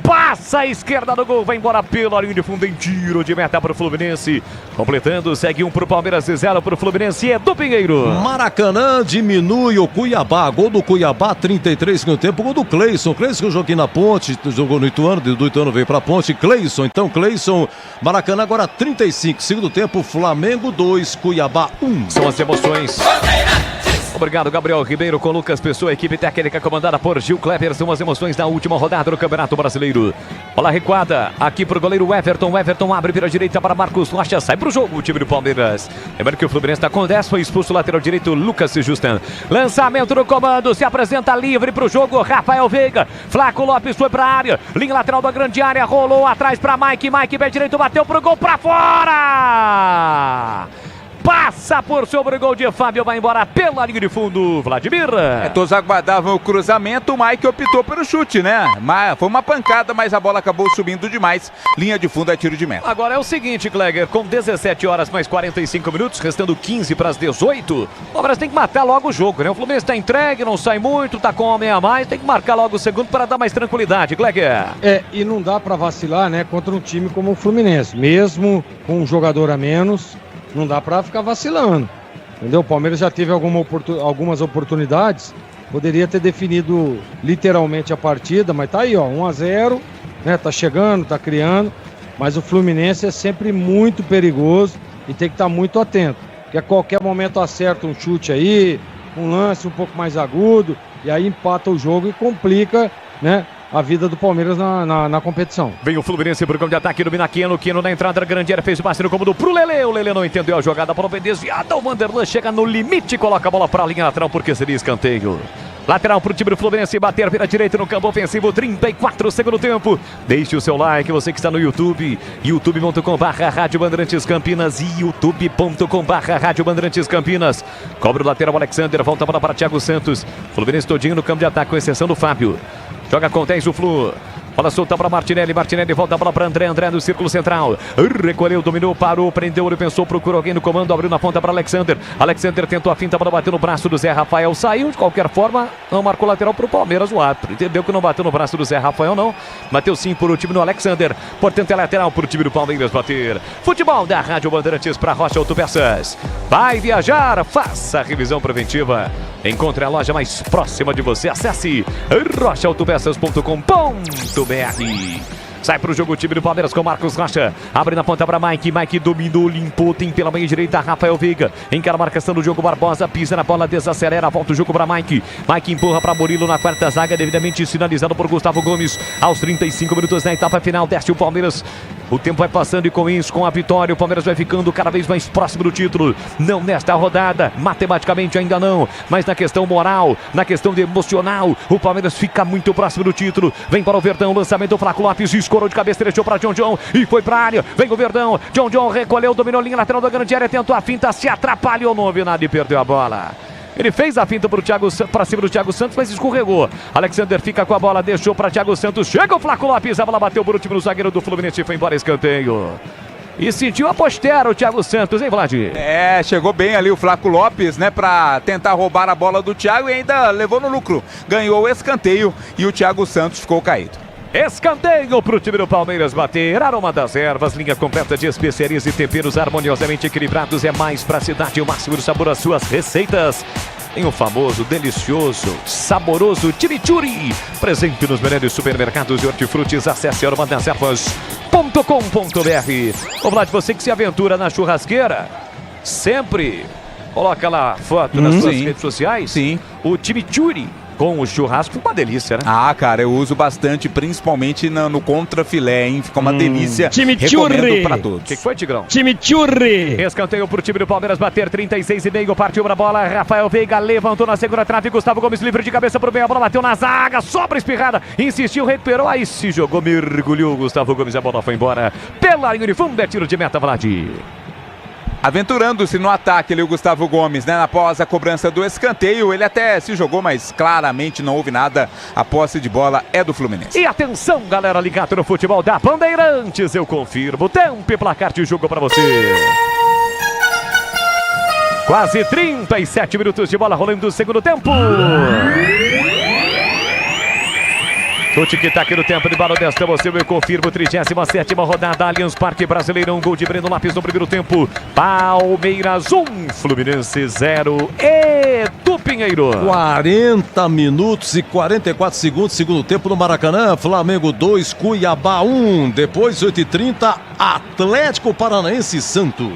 Passa a esquerda do gol, vai embora pela linha de fundo em tiro de meta para o Fluminense. Completando, segue 1 para o Palmeiras e 0 para o Fluminense. Edu Pinheiro. Maracanã diminui o Cuiabá. Gol do Cuiabá, 33 segundo tempo. Gol do Cleison. Cleison que jogou aqui na Ponte, jogou no Ituano, do Ituano veio para a Ponte. Cleison, Maracanã agora 35 segundo tempo. Flamengo 2, Cuiabá 1. São as emoções. Obrigado, Gabriel Ribeiro, com Lucas Pessoa, equipe técnica comandada por Gil Kleber. São as emoções da última rodada do Campeonato Brasileiro. Bola recuada aqui pro goleiro Everton. Everton abre pela direita para Marcos Rocha. Sai pro jogo o time do Palmeiras. Lembrando que o Fluminense está com 10. Foi expulso o lateral direito Lucas Justan. Lançamento no comando. Se apresenta livre pro jogo Rafael Veiga. Flaco Lopes foi pra área. Linha lateral da grande área. Rolou atrás para Mike. Mike pé direito. Bateu pro gol pra fora. passa por sobre o gol de Fábio, vai embora pela linha de fundo, Vladimir. Todos aguardavam o cruzamento, o Mike optou pelo chute, né? Foi uma pancada, mas a bola acabou subindo demais. Linha de fundo é tiro de meta. Agora é o seguinte, Klegger, com 17 horas mais 45 minutos, restando 15 para as 18, o Palmeiras tem que matar logo o jogo, né? O Fluminense está entregue, não sai muito, tá com homem a mais, tem que marcar logo o segundo para dar mais tranquilidade, Klegger. E não dá para vacilar, né, contra um time como o Fluminense, mesmo com um jogador a menos, não dá para ficar vacilando, entendeu? O Palmeiras já teve algumas oportunidades, poderia ter definido literalmente a partida, mas tá aí, ó, 1-0, né, tá chegando, tá criando, mas o Fluminense é sempre muito perigoso e tem que estar muito atento, porque a qualquer momento acerta um chute aí, um lance um pouco mais agudo, e aí empata o jogo e complica, né, a vida do Palmeiras na competição. Vem o Fluminense pro campo de ataque, domina Quino na entrada da grande área, fez o passe no cômodo pro Lelê, o Lelê não entendeu a jogada, a bola bem desviada, o Vanderlan chega no limite, coloca a bola pra linha lateral, porque seria escanteio. Lateral pro time do Fluminense, bater pela direita no campo ofensivo, 34 segundo tempo. Deixe o seu like, você que está no YouTube, youtube.com/Rádio Bandeirantes Campinas e youtube.com/Rádio Bandeirantes Campinas. Cobra o lateral Alexander, volta a bola para Thiago Santos. Fluminense todinho no campo de ataque, com exceção do Fábio. Joga com 10 o Flu. Bola solta para Martinelli, Martinelli volta a bola para André, André no círculo central, recolheu, dominou, parou, prendeu, ele pensou, procurou alguém no comando, abriu na ponta para Alexander, Alexander tentou a finta, a bola bateu no braço do Zé Rafael, saiu, de qualquer forma, não marcou lateral para o Palmeiras, o árbitro, entendeu que não bateu no braço do Zé Rafael não, bateu sim por o time do Alexander, portanto é lateral para o time do Palmeiras bater. Futebol da Rádio Bandeirantes para Rocha Autopeças, vai viajar, faça a revisão preventiva, encontre a loja mais próxima de você, acesse rochaautopeças.com.br. Sai pro jogo o time do Palmeiras com Marcos Rocha. Abre na ponta para Mike. Mike dominou, limpou, tem pela meia direita Rafael Veiga. Encara a marcação do jogo Barbosa. Pisa na bola, desacelera. Volta o jogo para Mike. Mike empurra para Murilo na quarta zaga. Devidamente sinalizado por Gustavo Gomes. Aos 35 minutos na etapa final. Desce o Palmeiras. O tempo vai passando e com isso, com a vitória, o Palmeiras vai ficando cada vez mais próximo do título. Não nesta rodada, matematicamente ainda não, mas na questão moral, na questão emocional, o Palmeiras fica muito próximo do título. Vem para o Verdão, lançamento, Flaco Lopes, escorou de cabeça, deixou para John John e foi para a área. Vem o Verdão, John John recolheu, dominou a linha lateral da grande área, tentou a finta, se atrapalhou, não houve nada e perdeu a bola. Ele fez a finta para cima do Thiago Santos, mas escorregou. Alexander fica com a bola, deixou para Thiago Santos. Chega o Flaco Lopes, a bola bateu por último no zagueiro do Fluminense e foi embora escanteio. E sentiu a postera o Thiago Santos, hein, Vlad? Chegou bem ali o Flaco Lopes, né, pra tentar roubar a bola do Thiago e ainda levou no lucro. Ganhou o escanteio e o Thiago Santos ficou caído. Escanteio pro time do Palmeiras bater. Aroma das Ervas, linha completa de especiarias e temperos harmoniosamente equilibrados. É mais praticidade e o máximo de sabor às suas receitas. Tem o famoso, delicioso, saboroso chimichurri. Presente nos melhores supermercados e hortifrutis. Acesse aromadeservas.com.br. Ô Vlad, você que se aventura na churrasqueira, sempre coloca lá foto nas suas redes sociais. Sim. O chimichurri com o churrasco, uma delícia, né? Cara, eu uso bastante, principalmente no contrafilé, hein? Fica uma delícia. Chimichurri! Recomendo pra todos. O que foi, Tigrão? Chimichurri! Escanteio pro time do Palmeiras bater, 36,5, partiu pra bola, Rafael Veiga levantou na segunda trave, Gustavo Gomes livre de cabeça pro meio, a bola bateu na zaga, sobra espirrada, insistiu, recuperou, aí se jogou, mergulhou, Gustavo Gomes, a bola foi embora, pela linha de fundo, é tiro de meta, Vlad. Aventurando-se no ataque ali o Gustavo Gomes, né? Após a cobrança do escanteio, ele até se jogou, mas claramente não houve nada. A posse de bola é do Fluminense. E atenção, galera ligada no futebol da Bandeirantes, eu confirmo. Tempo e placar de jogo para você. Quase 37 minutos de bola rolando o segundo tempo. O tic-tac no tempo de bola desta, você eu confirmo, 37ª rodada, Allianz Parque Brasileirão, gol de Breno Lopes no primeiro tempo, Palmeiras 1, Fluminense 0, Edu Pinheiro. 40 minutos e 44 segundos, segundo tempo no Maracanã, Flamengo 2, Cuiabá 1, depois 8h30, Atlético Paranaense Santos.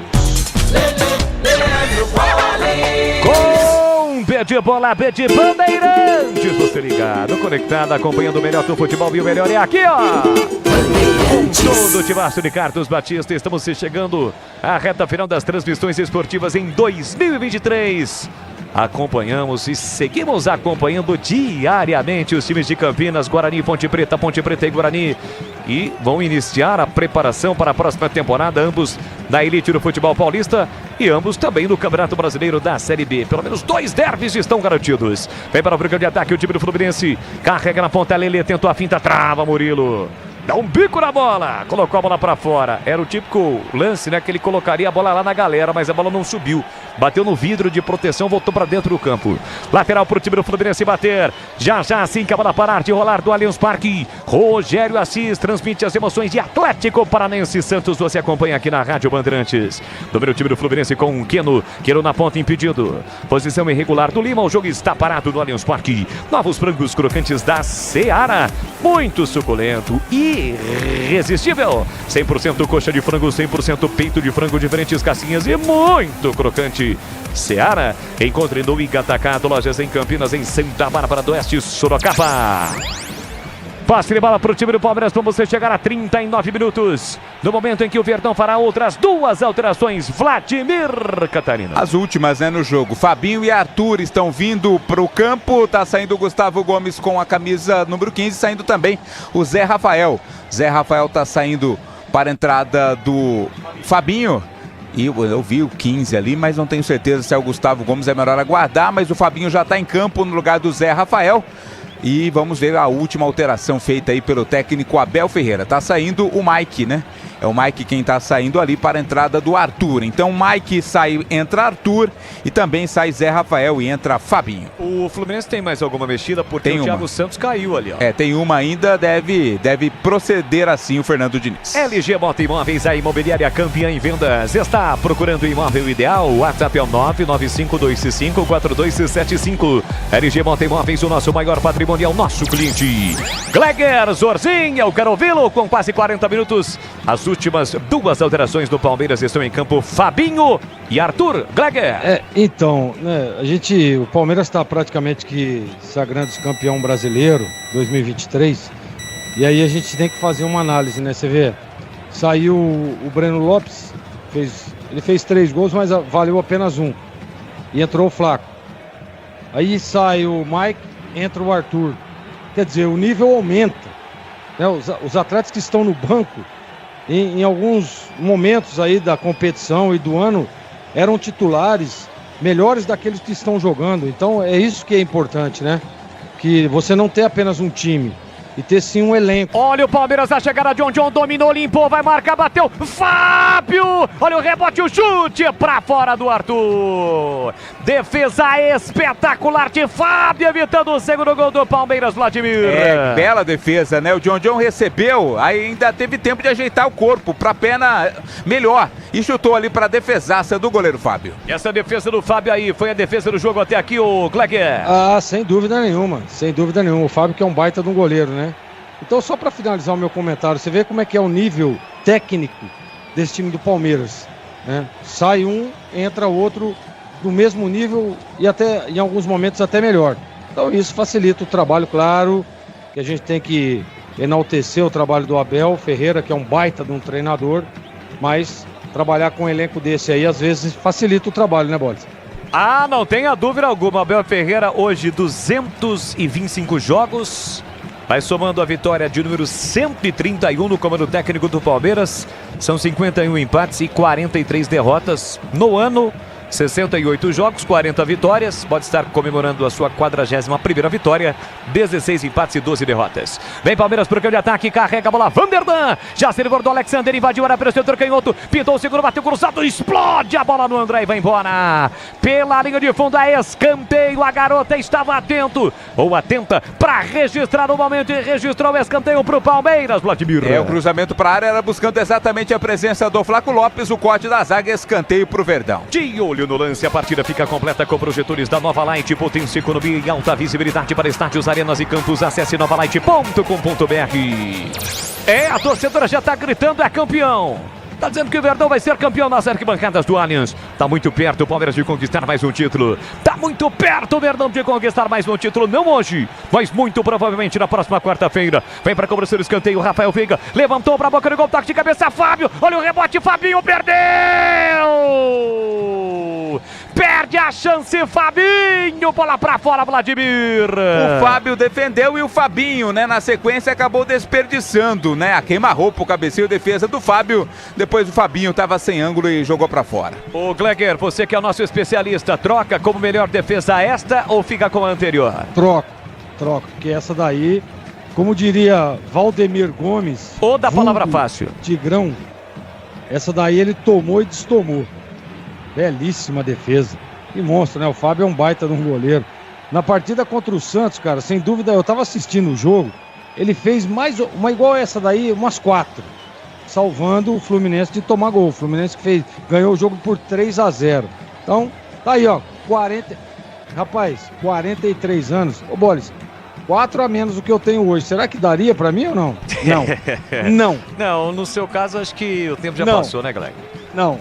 B de bola, B de Bandeirantes, você ligado, conectado, acompanhando o melhor do futebol e o melhor é aqui, ó. Todo o timaço de Carlos Batista, estamos chegando à reta final das transmissões esportivas em 2023. Acompanhamos e seguimos acompanhando diariamente os times de Campinas, Guarani, Ponte Preta e Guarani. E vão iniciar a preparação para a próxima temporada, ambos da elite do futebol paulista. e ambos também no Campeonato Brasileiro da Série B. Pelo menos 2 derbys estão garantidos. Vem para o programa de ataque o time do Fluminense. Carrega na ponta, Lelê tentou a finta, trava Murilo. Dá um bico na bola, colocou a bola pra fora. Era o típico lance, né, que ele colocaria a bola lá na galera, mas a bola não subiu. Bateu no vidro de proteção, voltou pra dentro do campo. Lateral pro time do Fluminense bater. Já assim que a bola parar de rolar do Allianz Parque. Rogério Assis transmite as emoções de Atlético Paranaense Santos. Você acompanha aqui na Rádio Bandeirantes. Número time do Fluminense com o Queno na ponta, impedido. Posição irregular do Lima, o jogo está parado no Allianz Parque. Novos frangos crocantes da Seara. Muito suculento e irresistível. 100% coxa de frango, 100% peito de frango, diferentes casquinhas e muito crocante. Seara, encontre no Atacado, lojas em Campinas, em Santa Bárbara do Oeste, Sorocaba. Passe de bola para o time do Palmeiras para você chegar a 39 minutos. No momento em que o Verdão fará outras 2 alterações. Vladimir Catarina. As últimas, né, no jogo. Fabinho e Arthur estão vindo para o campo. Tá saindo o Gustavo Gomes com a camisa número 15. Saindo também o Zé Rafael. Zé Rafael tá saindo para a entrada do Fabinho. E eu vi o 15 ali, mas não tenho certeza se é o Gustavo Gomes. É melhor aguardar. Mas o Fabinho já está em campo no lugar do Zé Rafael. E vamos ver a última alteração feita aí pelo técnico Abel Ferreira. Tá saindo o Mike, né? É o Mike quem tá saindo ali para a entrada do Arthur. Então Mike sai, entra Arthur e também sai Zé Rafael e entra Fabinho. O Fluminense tem mais alguma mexida? Porque o Thiago Santos caiu ali, ó. Tem uma ainda, deve proceder assim o Fernando Diniz. LG Mota Imóveis, a imobiliária campeã em vendas. Está procurando o imóvel ideal? O WhatsApp é o 995254275. LG Mota Imóveis, o nosso maior patrimônio é o nosso cliente. Gleger Zorzinha, eu quero ouvi-lo com quase 40 minutos. As últimas 2 alterações do Palmeiras estão em campo, Fabinho e Arthur. Gleger. Então, né, o Palmeiras está praticamente que sagrando campeão brasileiro 2023. E aí a gente tem que fazer uma análise, né? Você vê, saiu o Breno Lopes, ele fez 3 gols, mas valeu apenas 1. E entrou o Flaco. Aí sai o Mike, entra o Arthur. Quer dizer, o nível aumenta, né? Os atletas que estão no banco, em alguns momentos aí da competição e do ano, eram titulares melhores daqueles que estão jogando. Então é isso que é importante, né? Que você não ter apenas um time e ter sim um elenco. Olha o Palmeiras, a chegada de John, dominou, limpou, vai marcar, bateu, Fábio! Olha o rebote, o chute pra fora do Arthur. Defesa espetacular de Fábio, evitando o segundo gol do Palmeiras, Vladimir. Bela defesa, né? O John recebeu, ainda teve tempo de ajeitar o corpo pra perna melhor e chutou ali pra defesaça do goleiro Fábio. Essa defesa do Fábio aí, foi a defesa do jogo até aqui, o Gleger. Sem dúvida nenhuma, sem dúvida nenhuma. O Fábio que é um baita de um goleiro, né? Então, só para finalizar o meu comentário, você vê como é que é o nível técnico desse time do Palmeiras, né? Sai um, entra outro do mesmo nível e até em alguns momentos até melhor. Então isso facilita o trabalho, claro, que a gente tem que enaltecer o trabalho do Abel Ferreira, que é um baita de um treinador, mas trabalhar com um elenco desse aí às vezes facilita o trabalho, né, Bolis? Não tenha dúvida alguma. Abel Ferreira hoje 225 jogos. Vai somando a vitória de número 131 no comando técnico do Palmeiras. São 51 empates e 43 derrotas no ano. 68 jogos, 40 vitórias. Pode estar comemorando a sua 41ª vitória. 16 empates e 12 derrotas. Vem Palmeiras pro campo de ataque, carrega a bola. Vanderdan, já se livrou do Alexander, invadiu a área pelo setor canhoto. Pintou o segundo, bateu cruzado, explode a bola no André e vai embora. Pela linha de fundo, a escanteio. A garota estava atento ou atenta para registrar o momento e registrou o escanteio pro Palmeiras, Vladimir. O cruzamento para a área era buscando exatamente a presença do Flaco Lopes. O corte da zaga, escanteio pro Verdão. De olho no lance, a partida fica completa com projetores da Nova Light, potência, economia e alta visibilidade para estádios, arenas e campos. Acesse novalight.com.br. A torcedora já está gritando, é campeão. Tá dizendo que o Verdão vai ser campeão nas arquibancadas do Allianz. Tá muito perto o Palmeiras de conquistar mais um título. Tá muito perto o Verdão de conquistar mais um título. Não hoje, mas muito provavelmente na próxima quarta-feira. Vem pra cobrança do escanteio, Rafael Veiga. Levantou pra boca do gol, toque de cabeça, Fábio. Olha o rebote, Fabinho perdeu! gol. Perde a chance, Fabinho. Bola pra fora, Vladimir. O Fábio defendeu e o Fabinho, né, na sequência acabou desperdiçando, né, a queima-roupa, o cabeceio, defesa do Fábio. Depois o Fabinho tava sem ângulo e jogou pra fora. Ô, Gleger, você que é o nosso especialista, troca como melhor defesa esta ou fica com a anterior? Troca, porque essa daí, como diria Valdemir Gomes... Ou da palavra fácil. Tigrão, essa daí ele tomou e destomou. Belíssima defesa. Que monstro, né? O Fábio é um baita de um goleiro. Na partida contra o Santos, cara, sem dúvida, eu tava assistindo o jogo, ele fez mais uma igual essa daí, umas 4, salvando o Fluminense de tomar gol. O Fluminense que ganhou o jogo por 3-0. Então, tá aí, ó, 43 anos. Ô, Bolis, 4 a menos do que eu tenho hoje. Será que daria pra mim ou não? Não. Não, no seu caso, acho que o tempo já passou, né, Gleger? Não.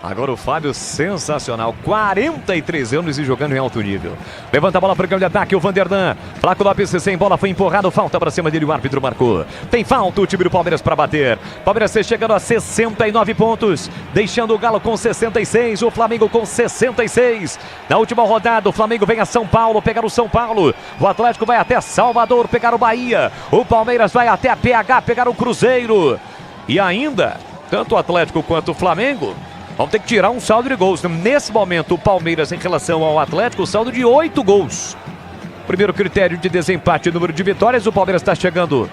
Agora o Fábio, sensacional, 43 anos e jogando em alto nível. Levanta a bola para o campo de ataque, o Vanderdan. Flaco Lopes sem bola, foi empurrado, falta para cima dele, o árbitro marcou. Tem falta o time do Palmeiras para bater. Palmeiras chegando a 69 pontos, deixando o Galo com 66, o Flamengo com 66. Na última rodada, o Flamengo vem a São Paulo, pegar o São Paulo. O Atlético vai até Salvador, pegar o Bahia. O Palmeiras vai até a PH, pegar o Cruzeiro. E ainda, tanto o Atlético quanto o Flamengo vão ter que tirar um saldo de gols. Nesse momento, o Palmeiras, em relação ao Atlético, o saldo de 8 gols. Primeiro critério de desempate, número de vitórias. O Palmeiras está chegando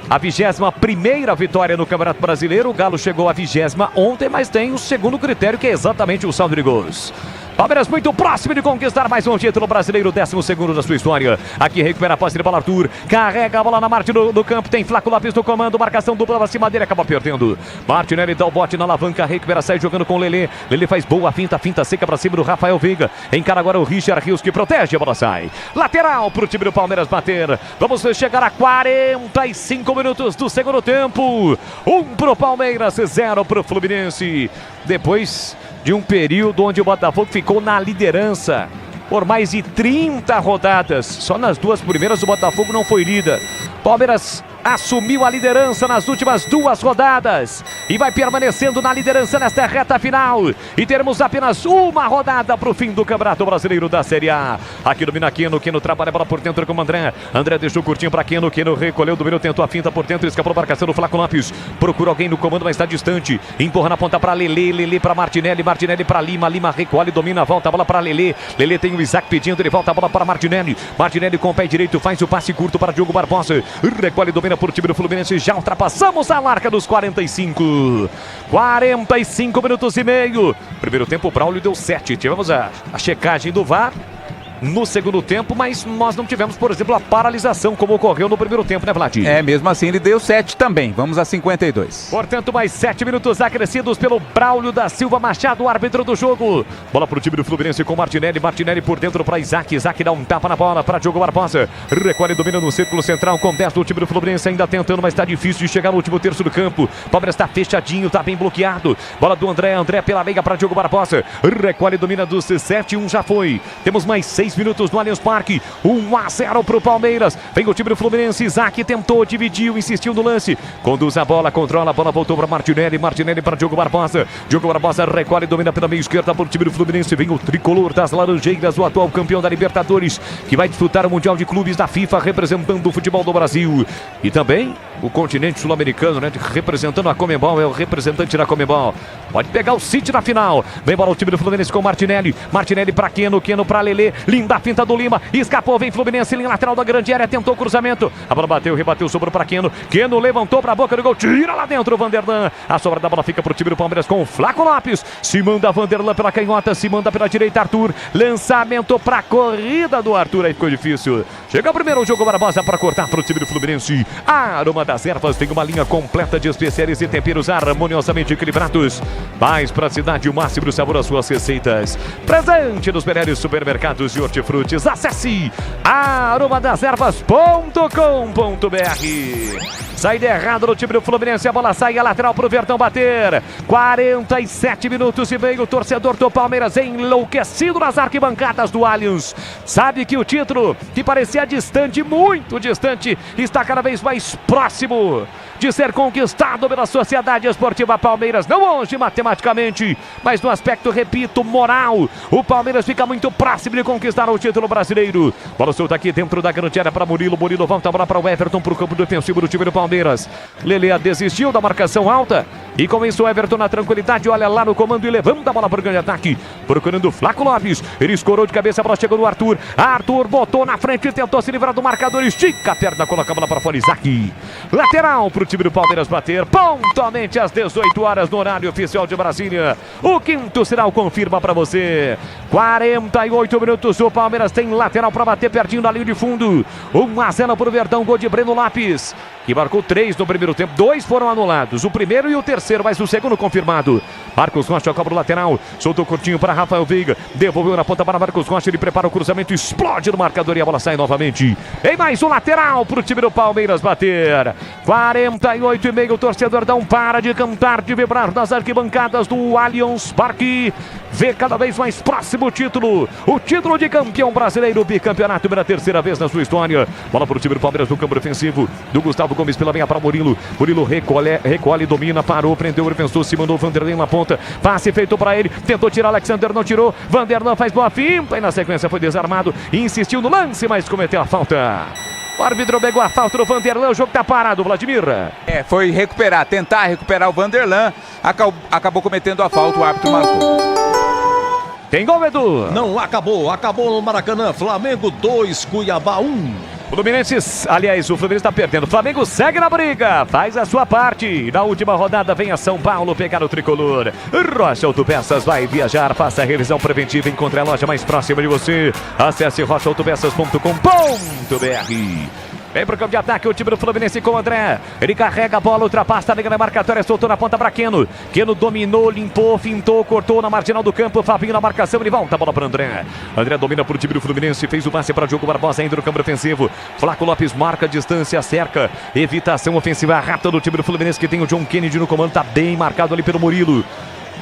à 21ª vitória no Campeonato Brasileiro. O Galo chegou à 20ª ontem, mas tem o segundo critério, que é exatamente o saldo de gols. Palmeiras muito próximo de conquistar mais um título brasileiro, 12º da sua história. Aqui recupera a posse de bola, Arthur. Carrega a bola na Marte no campo. Tem Flaco Lopes no comando. Marcação dupla pra cima dele, acaba perdendo. Martinelli dá o bote na alavanca. Recupera, sai jogando com o Lelê. Lelê faz boa finta seca pra cima do Rafael Veiga. Encara agora o Richard Rios, que protege, a bola sai. Lateral pro time do Palmeiras bater. Vamos chegar a 45 minutos do segundo tempo. 1 pro Palmeiras, 0 pro Fluminense. Depois de um período onde o Botafogo ficou na liderança por mais de 30 rodadas. Só nas 2 primeiras o Botafogo não foi líder. Palmeiras assumiu a liderança nas últimas 2 rodadas e vai permanecendo na liderança nesta reta final. E teremos apenas uma rodada para o fim do Campeonato Brasileiro da Série A. Aqui domina Keno, Keno trabalha a bola por dentro com o André. André deixou curtinho para Keno, Keno recolheu, dominou, tentou a finta por dentro, escapou a marcação do Flaco Lopes. Procura alguém no comando, mas está distante. Empurra na ponta para Lelê, Lelê para Martinelli, Martinelli para Lima, Lima recolhe, domina, volta a bola para Lelê. Lelê tem o Isaac pedindo, ele volta a bola para Martinelli. Martinelli com o pé direito faz o passe curto para Diogo Barbosa. Recolhe, domina por time do Fluminense. Já ultrapassamos a marca dos 45. 45 minutos e meio. Primeiro tempo, o Braulio deu 7. Tivemos a checagem do VAR no segundo tempo, mas nós não tivemos, por exemplo, a paralisação como ocorreu no primeiro tempo, né, Vladimir? É, mesmo assim ele deu 7 também. Vamos a 52. Portanto, mais 7 minutos acrescidos pelo Braulio da Silva Machado, árbitro do jogo. Bola pro time do Fluminense com Martinelli. Martinelli por dentro para Isaac. Isaac dá um tapa na bola para Diogo Barbosa. Recolhe, domina no círculo central com 10 do time do Fluminense, ainda tentando, mas está difícil de chegar no último terço do campo. Palmeiras está fechadinho, está bem bloqueado. Bola do André, André pela meia para Diogo Barbosa. Recolhe, domina dos 7, 1 já foi. Temos mais 6 minutos no Allianz Parque. 1-0 pro Palmeiras. Vem o time do Fluminense. Isaac tentou, dividiu, insistiu no lance. Conduz a bola, controla a bola, voltou para Martinelli. Martinelli para Diogo Barbosa. Diogo Barbosa recolhe, domina pela meia esquerda pro time do Fluminense. Vem o tricolor das Laranjeiras, o atual campeão da Libertadores, que vai disputar o Mundial de Clubes da FIFA, representando o futebol do Brasil. E também o continente sul-americano, né? Representando a Conmebol, é o representante da Conmebol. Pode pegar o City na final. Vem bola o time do Fluminense com Martinelli. Martinelli para Keno, Keno para Lelê. Linda finta do Lima. Escapou, vem Fluminense, linha lateral da grande área. Tentou o cruzamento. A bola bateu, rebateu, sobrou para Keno. Keno levantou para a boca do gol. Tira lá dentro o Vanderlan. A sobra da bola fica para o time do Palmeiras com o Flaco Lopes. Se manda Vanderlan pela canhota, se manda pela direita Arthur. Lançamento para a corrida do Arthur. Aí ficou difícil. Chega primeiro o Diogo Barbosa para cortar para o time do Fluminense. Aroma das Ervas tem uma linha completa de especiarias e temperos harmoniosamente equilibrados. Mais praticidade e o máximo sabor às suas receitas. Presente nos melhores supermercados e hortifrutis. Acesse aromadeservas.com.br. Saída errada no time do Fluminense. A bola sai, a lateral pro Verdão bater. 47 minutos e meio. O torcedor do Palmeiras enlouquecido nas arquibancadas do Allianz. Sabe que o título, que parecia distante, muito distante, está cada vez mais próximo de ser conquistado pela Sociedade Esportiva Palmeiras. Não hoje matematicamente, mas no aspecto, repito, moral. O Palmeiras fica muito próximo de conquistar o título brasileiro. Bola solta aqui dentro da grande área para Murilo. Murilo volta a bola para o Everton, para o campo defensivo do time do Palmeiras. Lelê desistiu da marcação alta e com isso o Everton na tranquilidade olha lá no comando e levanta a bola para o grande ataque, procurando o Flaco Lopes. Ele escorou de cabeça, a bola chegou no Arthur. Arthur botou na frente e tentou se livrar do marcador. Estica a perna, coloca a bola para fora. Isaac. Lateral para o time do Palmeiras bater pontualmente às 18 horas no horário oficial de Brasília. O quinto sinal confirma para você. 48 minutos, o Palmeiras tem lateral para bater pertinho da linha de fundo. 1-0 para o Verdão, gol de Breno Lopes, que marcou 3 no primeiro tempo. 2 foram anulados, o primeiro e o terceiro, mas o segundo confirmado. Marcos Rocha cobra o lateral, soltou curtinho para Rafael Veiga, devolveu na ponta para Marcos Rocha, ele prepara o cruzamento, explode no marcador e a bola sai novamente. Em mais um lateral para o time do Palmeiras bater. 48,5, o torcedor não para de cantar, de vibrar nas arquibancadas do Allianz Parque. Vê cada vez mais próximo o título de campeão brasileiro, bicampeonato pela terceira vez na sua história. Bola para o time do Palmeiras no campo defensivo do Gustavo Gomes pela meia para Murilo. Murilo recolhe, domina, parou, prendeu o defensor, se mandou Vanderlei na ponta. Passe feito para ele, tentou tirar Alexander, não tirou. Vanderlan faz boa finta e na sequência foi desarmado. Insistiu no lance, mas cometeu a falta. O árbitro pegou a falta do Vanderlan, o jogo tá parado, Vladimir. Foi tentar recuperar o Vanderlan, acabou cometendo a falta, o árbitro marcou. Tem gol, Edu? Não, acabou no Maracanã. Flamengo 2, Cuiabá 1. O Fluminense está perdendo. O Flamengo segue na briga, faz a sua parte. Na última rodada vem a São Paulo pegar o tricolor. Rocha Autopeças vai viajar, faça a revisão preventiva, encontre a loja mais próxima de você. Acesse rochaautopeças.com.br. Vem pro campo de ataque o time do Fluminense com o André. Ele carrega a bola, ultrapassa a linha da marcatória, soltou na ponta para Keno. Keno dominou, limpou, fintou, cortou na marginal do campo. Fabinho na marcação, ele volta a bola para André. André domina pro time do Fluminense, fez o passe para Diogo Barbosa, ainda no campo ofensivo. Flaco Lopes marca a distância, cerca. Evitação ofensiva rápida do time do Fluminense, que tem o John Kennedy no comando. Tá bem marcado ali pelo Murilo.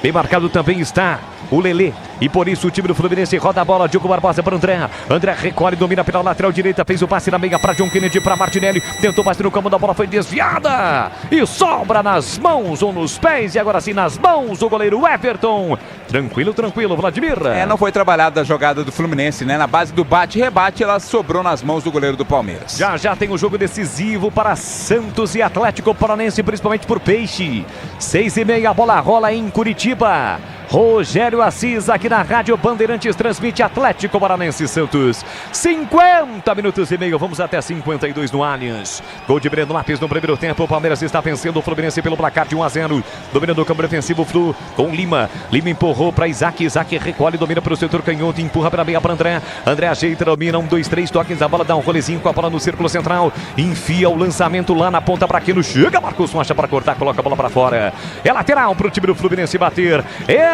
Bem marcado também está o Lelê. E por isso o time do Fluminense roda a bola. Diogo Barbosa para André. André recolhe, domina pela lateral direita. Fez o passe na meia para John Kennedy, para Martinelli. Tentou passe no campo, a bola foi desviada. E sobra nas mãos ou nos pés. E agora sim nas mãos o goleiro Everton. Tranquilo, Vladimir. Não foi trabalhada a jogada do Fluminense, né? Na base do bate-rebate, ela sobrou nas mãos do goleiro do Palmeiras. Já tem o jogo decisivo para Santos e Atlético Paranaense, principalmente por Peixe. 6:30, a bola rola em Curitiba. Rogério Assis aqui na Rádio Bandeirantes transmite Atlético Paranaense Santos. 50 minutos e meio, vamos até 52 no Allianz. Gol de Breno Lopes no primeiro tempo. O Palmeiras está vencendo o Fluminense pelo placar de 1-0. Dominando o campo defensivo, Flu com Lima. Lima empurrou para Isaac. Isaac recolhe, domina para o setor canhoto, empurra para a meia para André. André ajeita, domina, 1, 2, 3 toques. A bola dá um rolezinho com a bola no círculo central. Enfia o lançamento lá na ponta para Keno. Chega Marcos Rocha para cortar, coloca a bola para fora. É lateral para o time do Fluminense bater.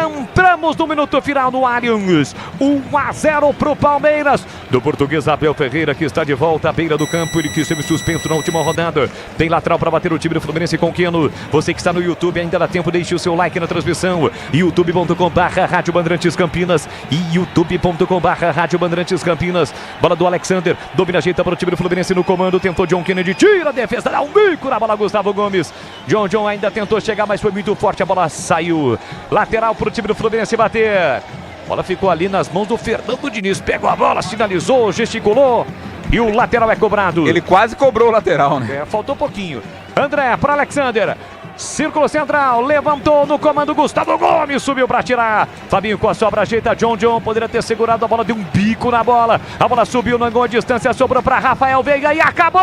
Entramos no minuto final no Allianz. 1-0 pro Palmeiras. Do português Abel Ferreira, que está de volta à beira do campo. Ele que esteve suspenso na última rodada. Tem lateral para bater o time do Fluminense com Keno. Você que está no YouTube, ainda dá tempo, deixe o seu like na transmissão. youtube.com/Rádio Bandeirantes Campinas e youtube.com/Rádio Bandeirantes Campinas. Bola do Alexander. Domina, ajeita para o time do Fluminense no comando. Tentou John Kennedy, tira a defesa, dá um bico na bola Gustavo Gomes. John ainda tentou chegar, mas foi muito forte. A bola saiu. Lateral para o time do Fluminense bater. A bola ficou ali nas mãos do Fernando Diniz. Pegou a bola, sinalizou, gesticulou. E o lateral é cobrado. Ele quase cobrou o lateral, né? Faltou pouquinho. André para Alexander. Círculo central, levantou no comando Gustavo Gomes, subiu para tirar. Fabinho com a sobra, ajeita John, poderia ter segurado a bola, deu um bico na bola. A bola subiu, não ganhou distância, sobrou para Rafael Veiga e acabou!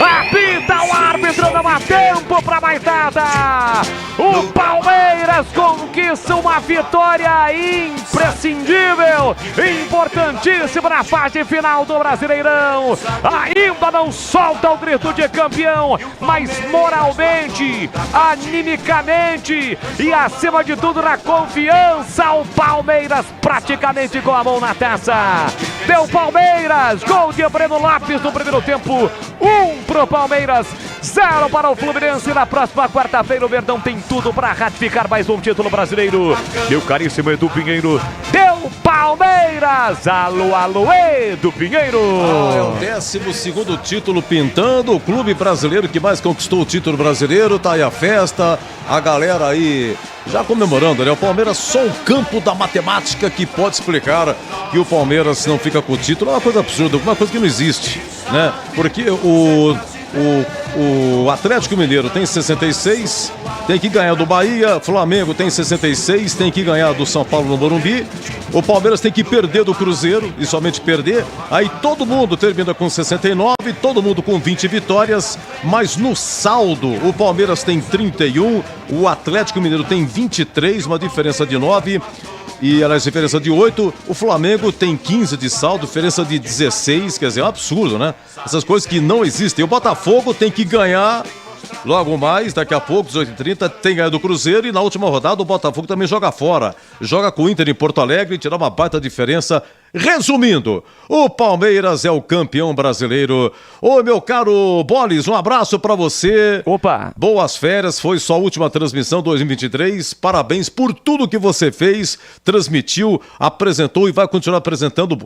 Apita o árbitro não há tempo para mais nada. O Palmeiras conquista uma vitória imprescindível, importantíssima na fase final do Brasileirão. Ainda não solta o grito de campeão, mas moralmente, animicamente e acima de tudo na confiança, o Palmeiras praticamente com a mão na taça. Deu Palmeiras, gol de Breno Lopes no primeiro tempo, 1 pro Palmeiras, 0 para o Fluminense. Na próxima quarta-feira o Verdão tem tudo para ratificar mais um título brasileiro. Meu caríssimo Edu Pinheiro, deu Palmeiras. Alô, alô, Edu Pinheiro. É o 12º título pintando, o clube brasileiro que mais conquistou o título brasileiro. Tá aí a festa, a galera aí já comemorando, né? O Palmeiras, só o campo da matemática que pode explicar que o Palmeiras não fica com o título. É uma coisa absurda, uma coisa que não existe, né? Porque o Atlético Mineiro tem 66, tem que ganhar do Bahia. Flamengo tem 66, tem que ganhar do São Paulo no Morumbi. O Palmeiras tem que perder do Cruzeiro e somente perder. Aí todo mundo termina com 69, todo mundo com 20 vitórias. Mas no saldo, o Palmeiras tem 31, o Atlético Mineiro tem 23, uma diferença de 9. E, aliás, diferença de 8, o Flamengo tem 15 de saldo, diferença de 16, quer dizer, é um absurdo, né? Essas coisas que não existem. O Botafogo tem que ganhar logo mais, daqui a pouco, 18h30, tem ganho do Cruzeiro. E na última rodada o Botafogo também joga fora. Joga com o Inter em Porto Alegre e tirar uma baita diferença. Resumindo, o Palmeiras é o campeão brasileiro. Ô, meu caro Bolis, um abraço pra você. Opa! Boas férias, foi sua última transmissão 2023. Parabéns por tudo que você fez, transmitiu, apresentou e vai continuar apresentando.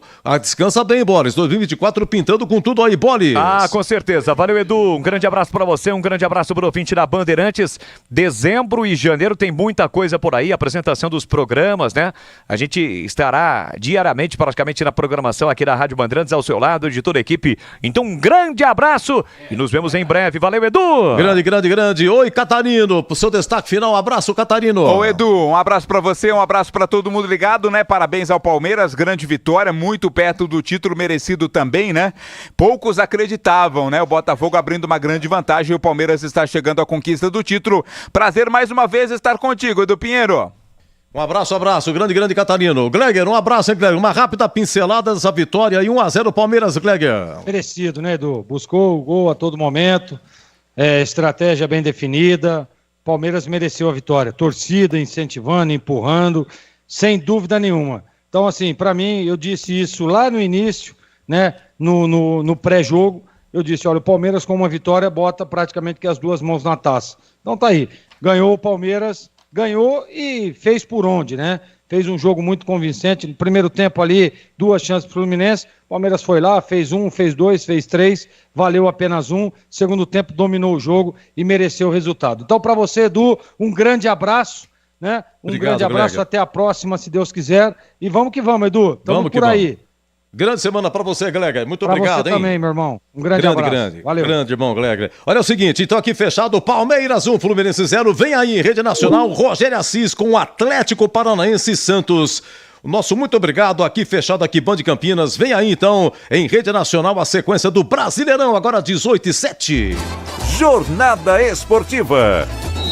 Descansa bem, Bolis. 2024 pintando com tudo aí, Bolis. Ah, com certeza. Valeu, Edu. Um grande abraço pra você, um grande abraço pro ouvinte da Bandeirantes. Dezembro e janeiro tem muita coisa por aí, apresentação dos programas, né? A gente estará diariamente praticamente na programação aqui da Rádio Bandeirantes ao seu lado, de toda a equipe. Então um grande abraço e nos vemos em breve. Valeu, Edu! Grande. Oi, Catarino, pro seu destaque final, um abraço, Catarino. Ô, Edu, um abraço pra você, um abraço pra todo mundo ligado, né? Parabéns ao Palmeiras, grande vitória, muito perto do título merecido também, né? Poucos acreditavam, né? O Botafogo abrindo uma grande vantagem e o Palmeiras está chegando à conquista do título. Prazer mais uma vez estar contigo, Edu Pinheiro. Um abraço, grande Catarino. Gleger, um abraço, hein, Gleger? Uma rápida pincelada dessa vitória e 1-0 Palmeiras, Gleger. Merecido, né, Edu? Buscou o gol a todo momento, estratégia bem definida. Palmeiras mereceu a vitória. Torcida incentivando, empurrando, sem dúvida nenhuma. Então, assim, pra mim, eu disse isso lá no início, né, no pré-jogo. Eu disse, olha, o Palmeiras com uma vitória bota praticamente que as duas mãos na taça. Então tá aí, ganhou o Palmeiras, ganhou e fez por onde, né? Fez um jogo muito convincente. No primeiro tempo ali, 2 chances pro Fluminense. O Palmeiras foi lá, fez 1, fez 2, fez 3. Valeu apenas 1. Segundo tempo, dominou o jogo e mereceu o resultado. Então, para você, Edu, um grande abraço, né? Grande abraço, Gleger. Até a próxima, se Deus quiser. E vamos que vamos, Edu. Tamo por aí. Grande semana pra você, Gleger. Muito obrigado, hein? Pra você também, meu irmão. Um grande abraço. Valeu. Grande, irmão, Gleger. Olha o seguinte, então aqui fechado, Palmeiras 1, Fluminense 0. Vem aí em Rede Nacional, Rogério Assis com o Atlético Paranaense e Santos. O nosso muito obrigado, aqui fechado, aqui Band Campinas. Vem aí então, em Rede Nacional, a sequência do Brasileirão, agora 18h07. Jornada Esportiva.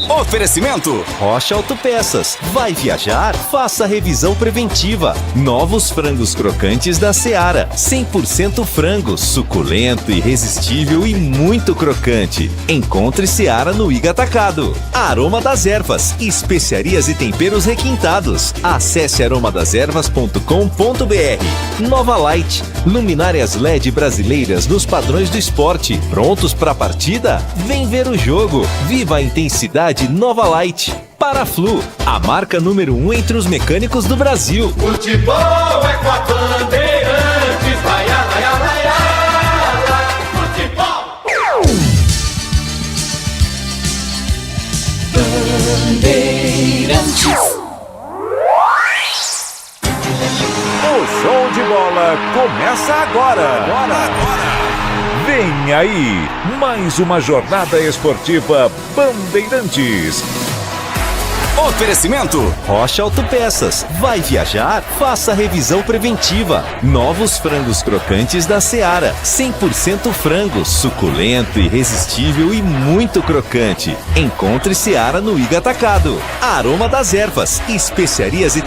Oferecimento Rocha Autopeças. Vai viajar? Faça revisão preventiva. Novos frangos crocantes da Seara. 100% frango, suculento, irresistível e muito crocante. Encontre Seara no Iga Atacado. Aroma das Ervas. Especiarias e temperos requintados. Acesse aromadeservas.com.br. Nova Light. Luminárias LED brasileiras nos padrões do esporte. Prontos para a partida? Vem ver o jogo. Viva a intensidade Nova Light. Paraflu, a marca número 1 entre os mecânicos do Brasil. Futebol é com a Bandeirantes, vai, futebol. Bandeirantes. O show de bola começa agora. Vem aí, mais uma jornada esportiva Bandeirantes. Oferecimento Rocha Autopeças. Vai viajar? Faça a revisão preventiva. Novos frangos crocantes da Seara. 100% frango, suculento, irresistível e muito crocante. Encontre Seara no Iga Atacado. Aroma das Ervas, especiarias e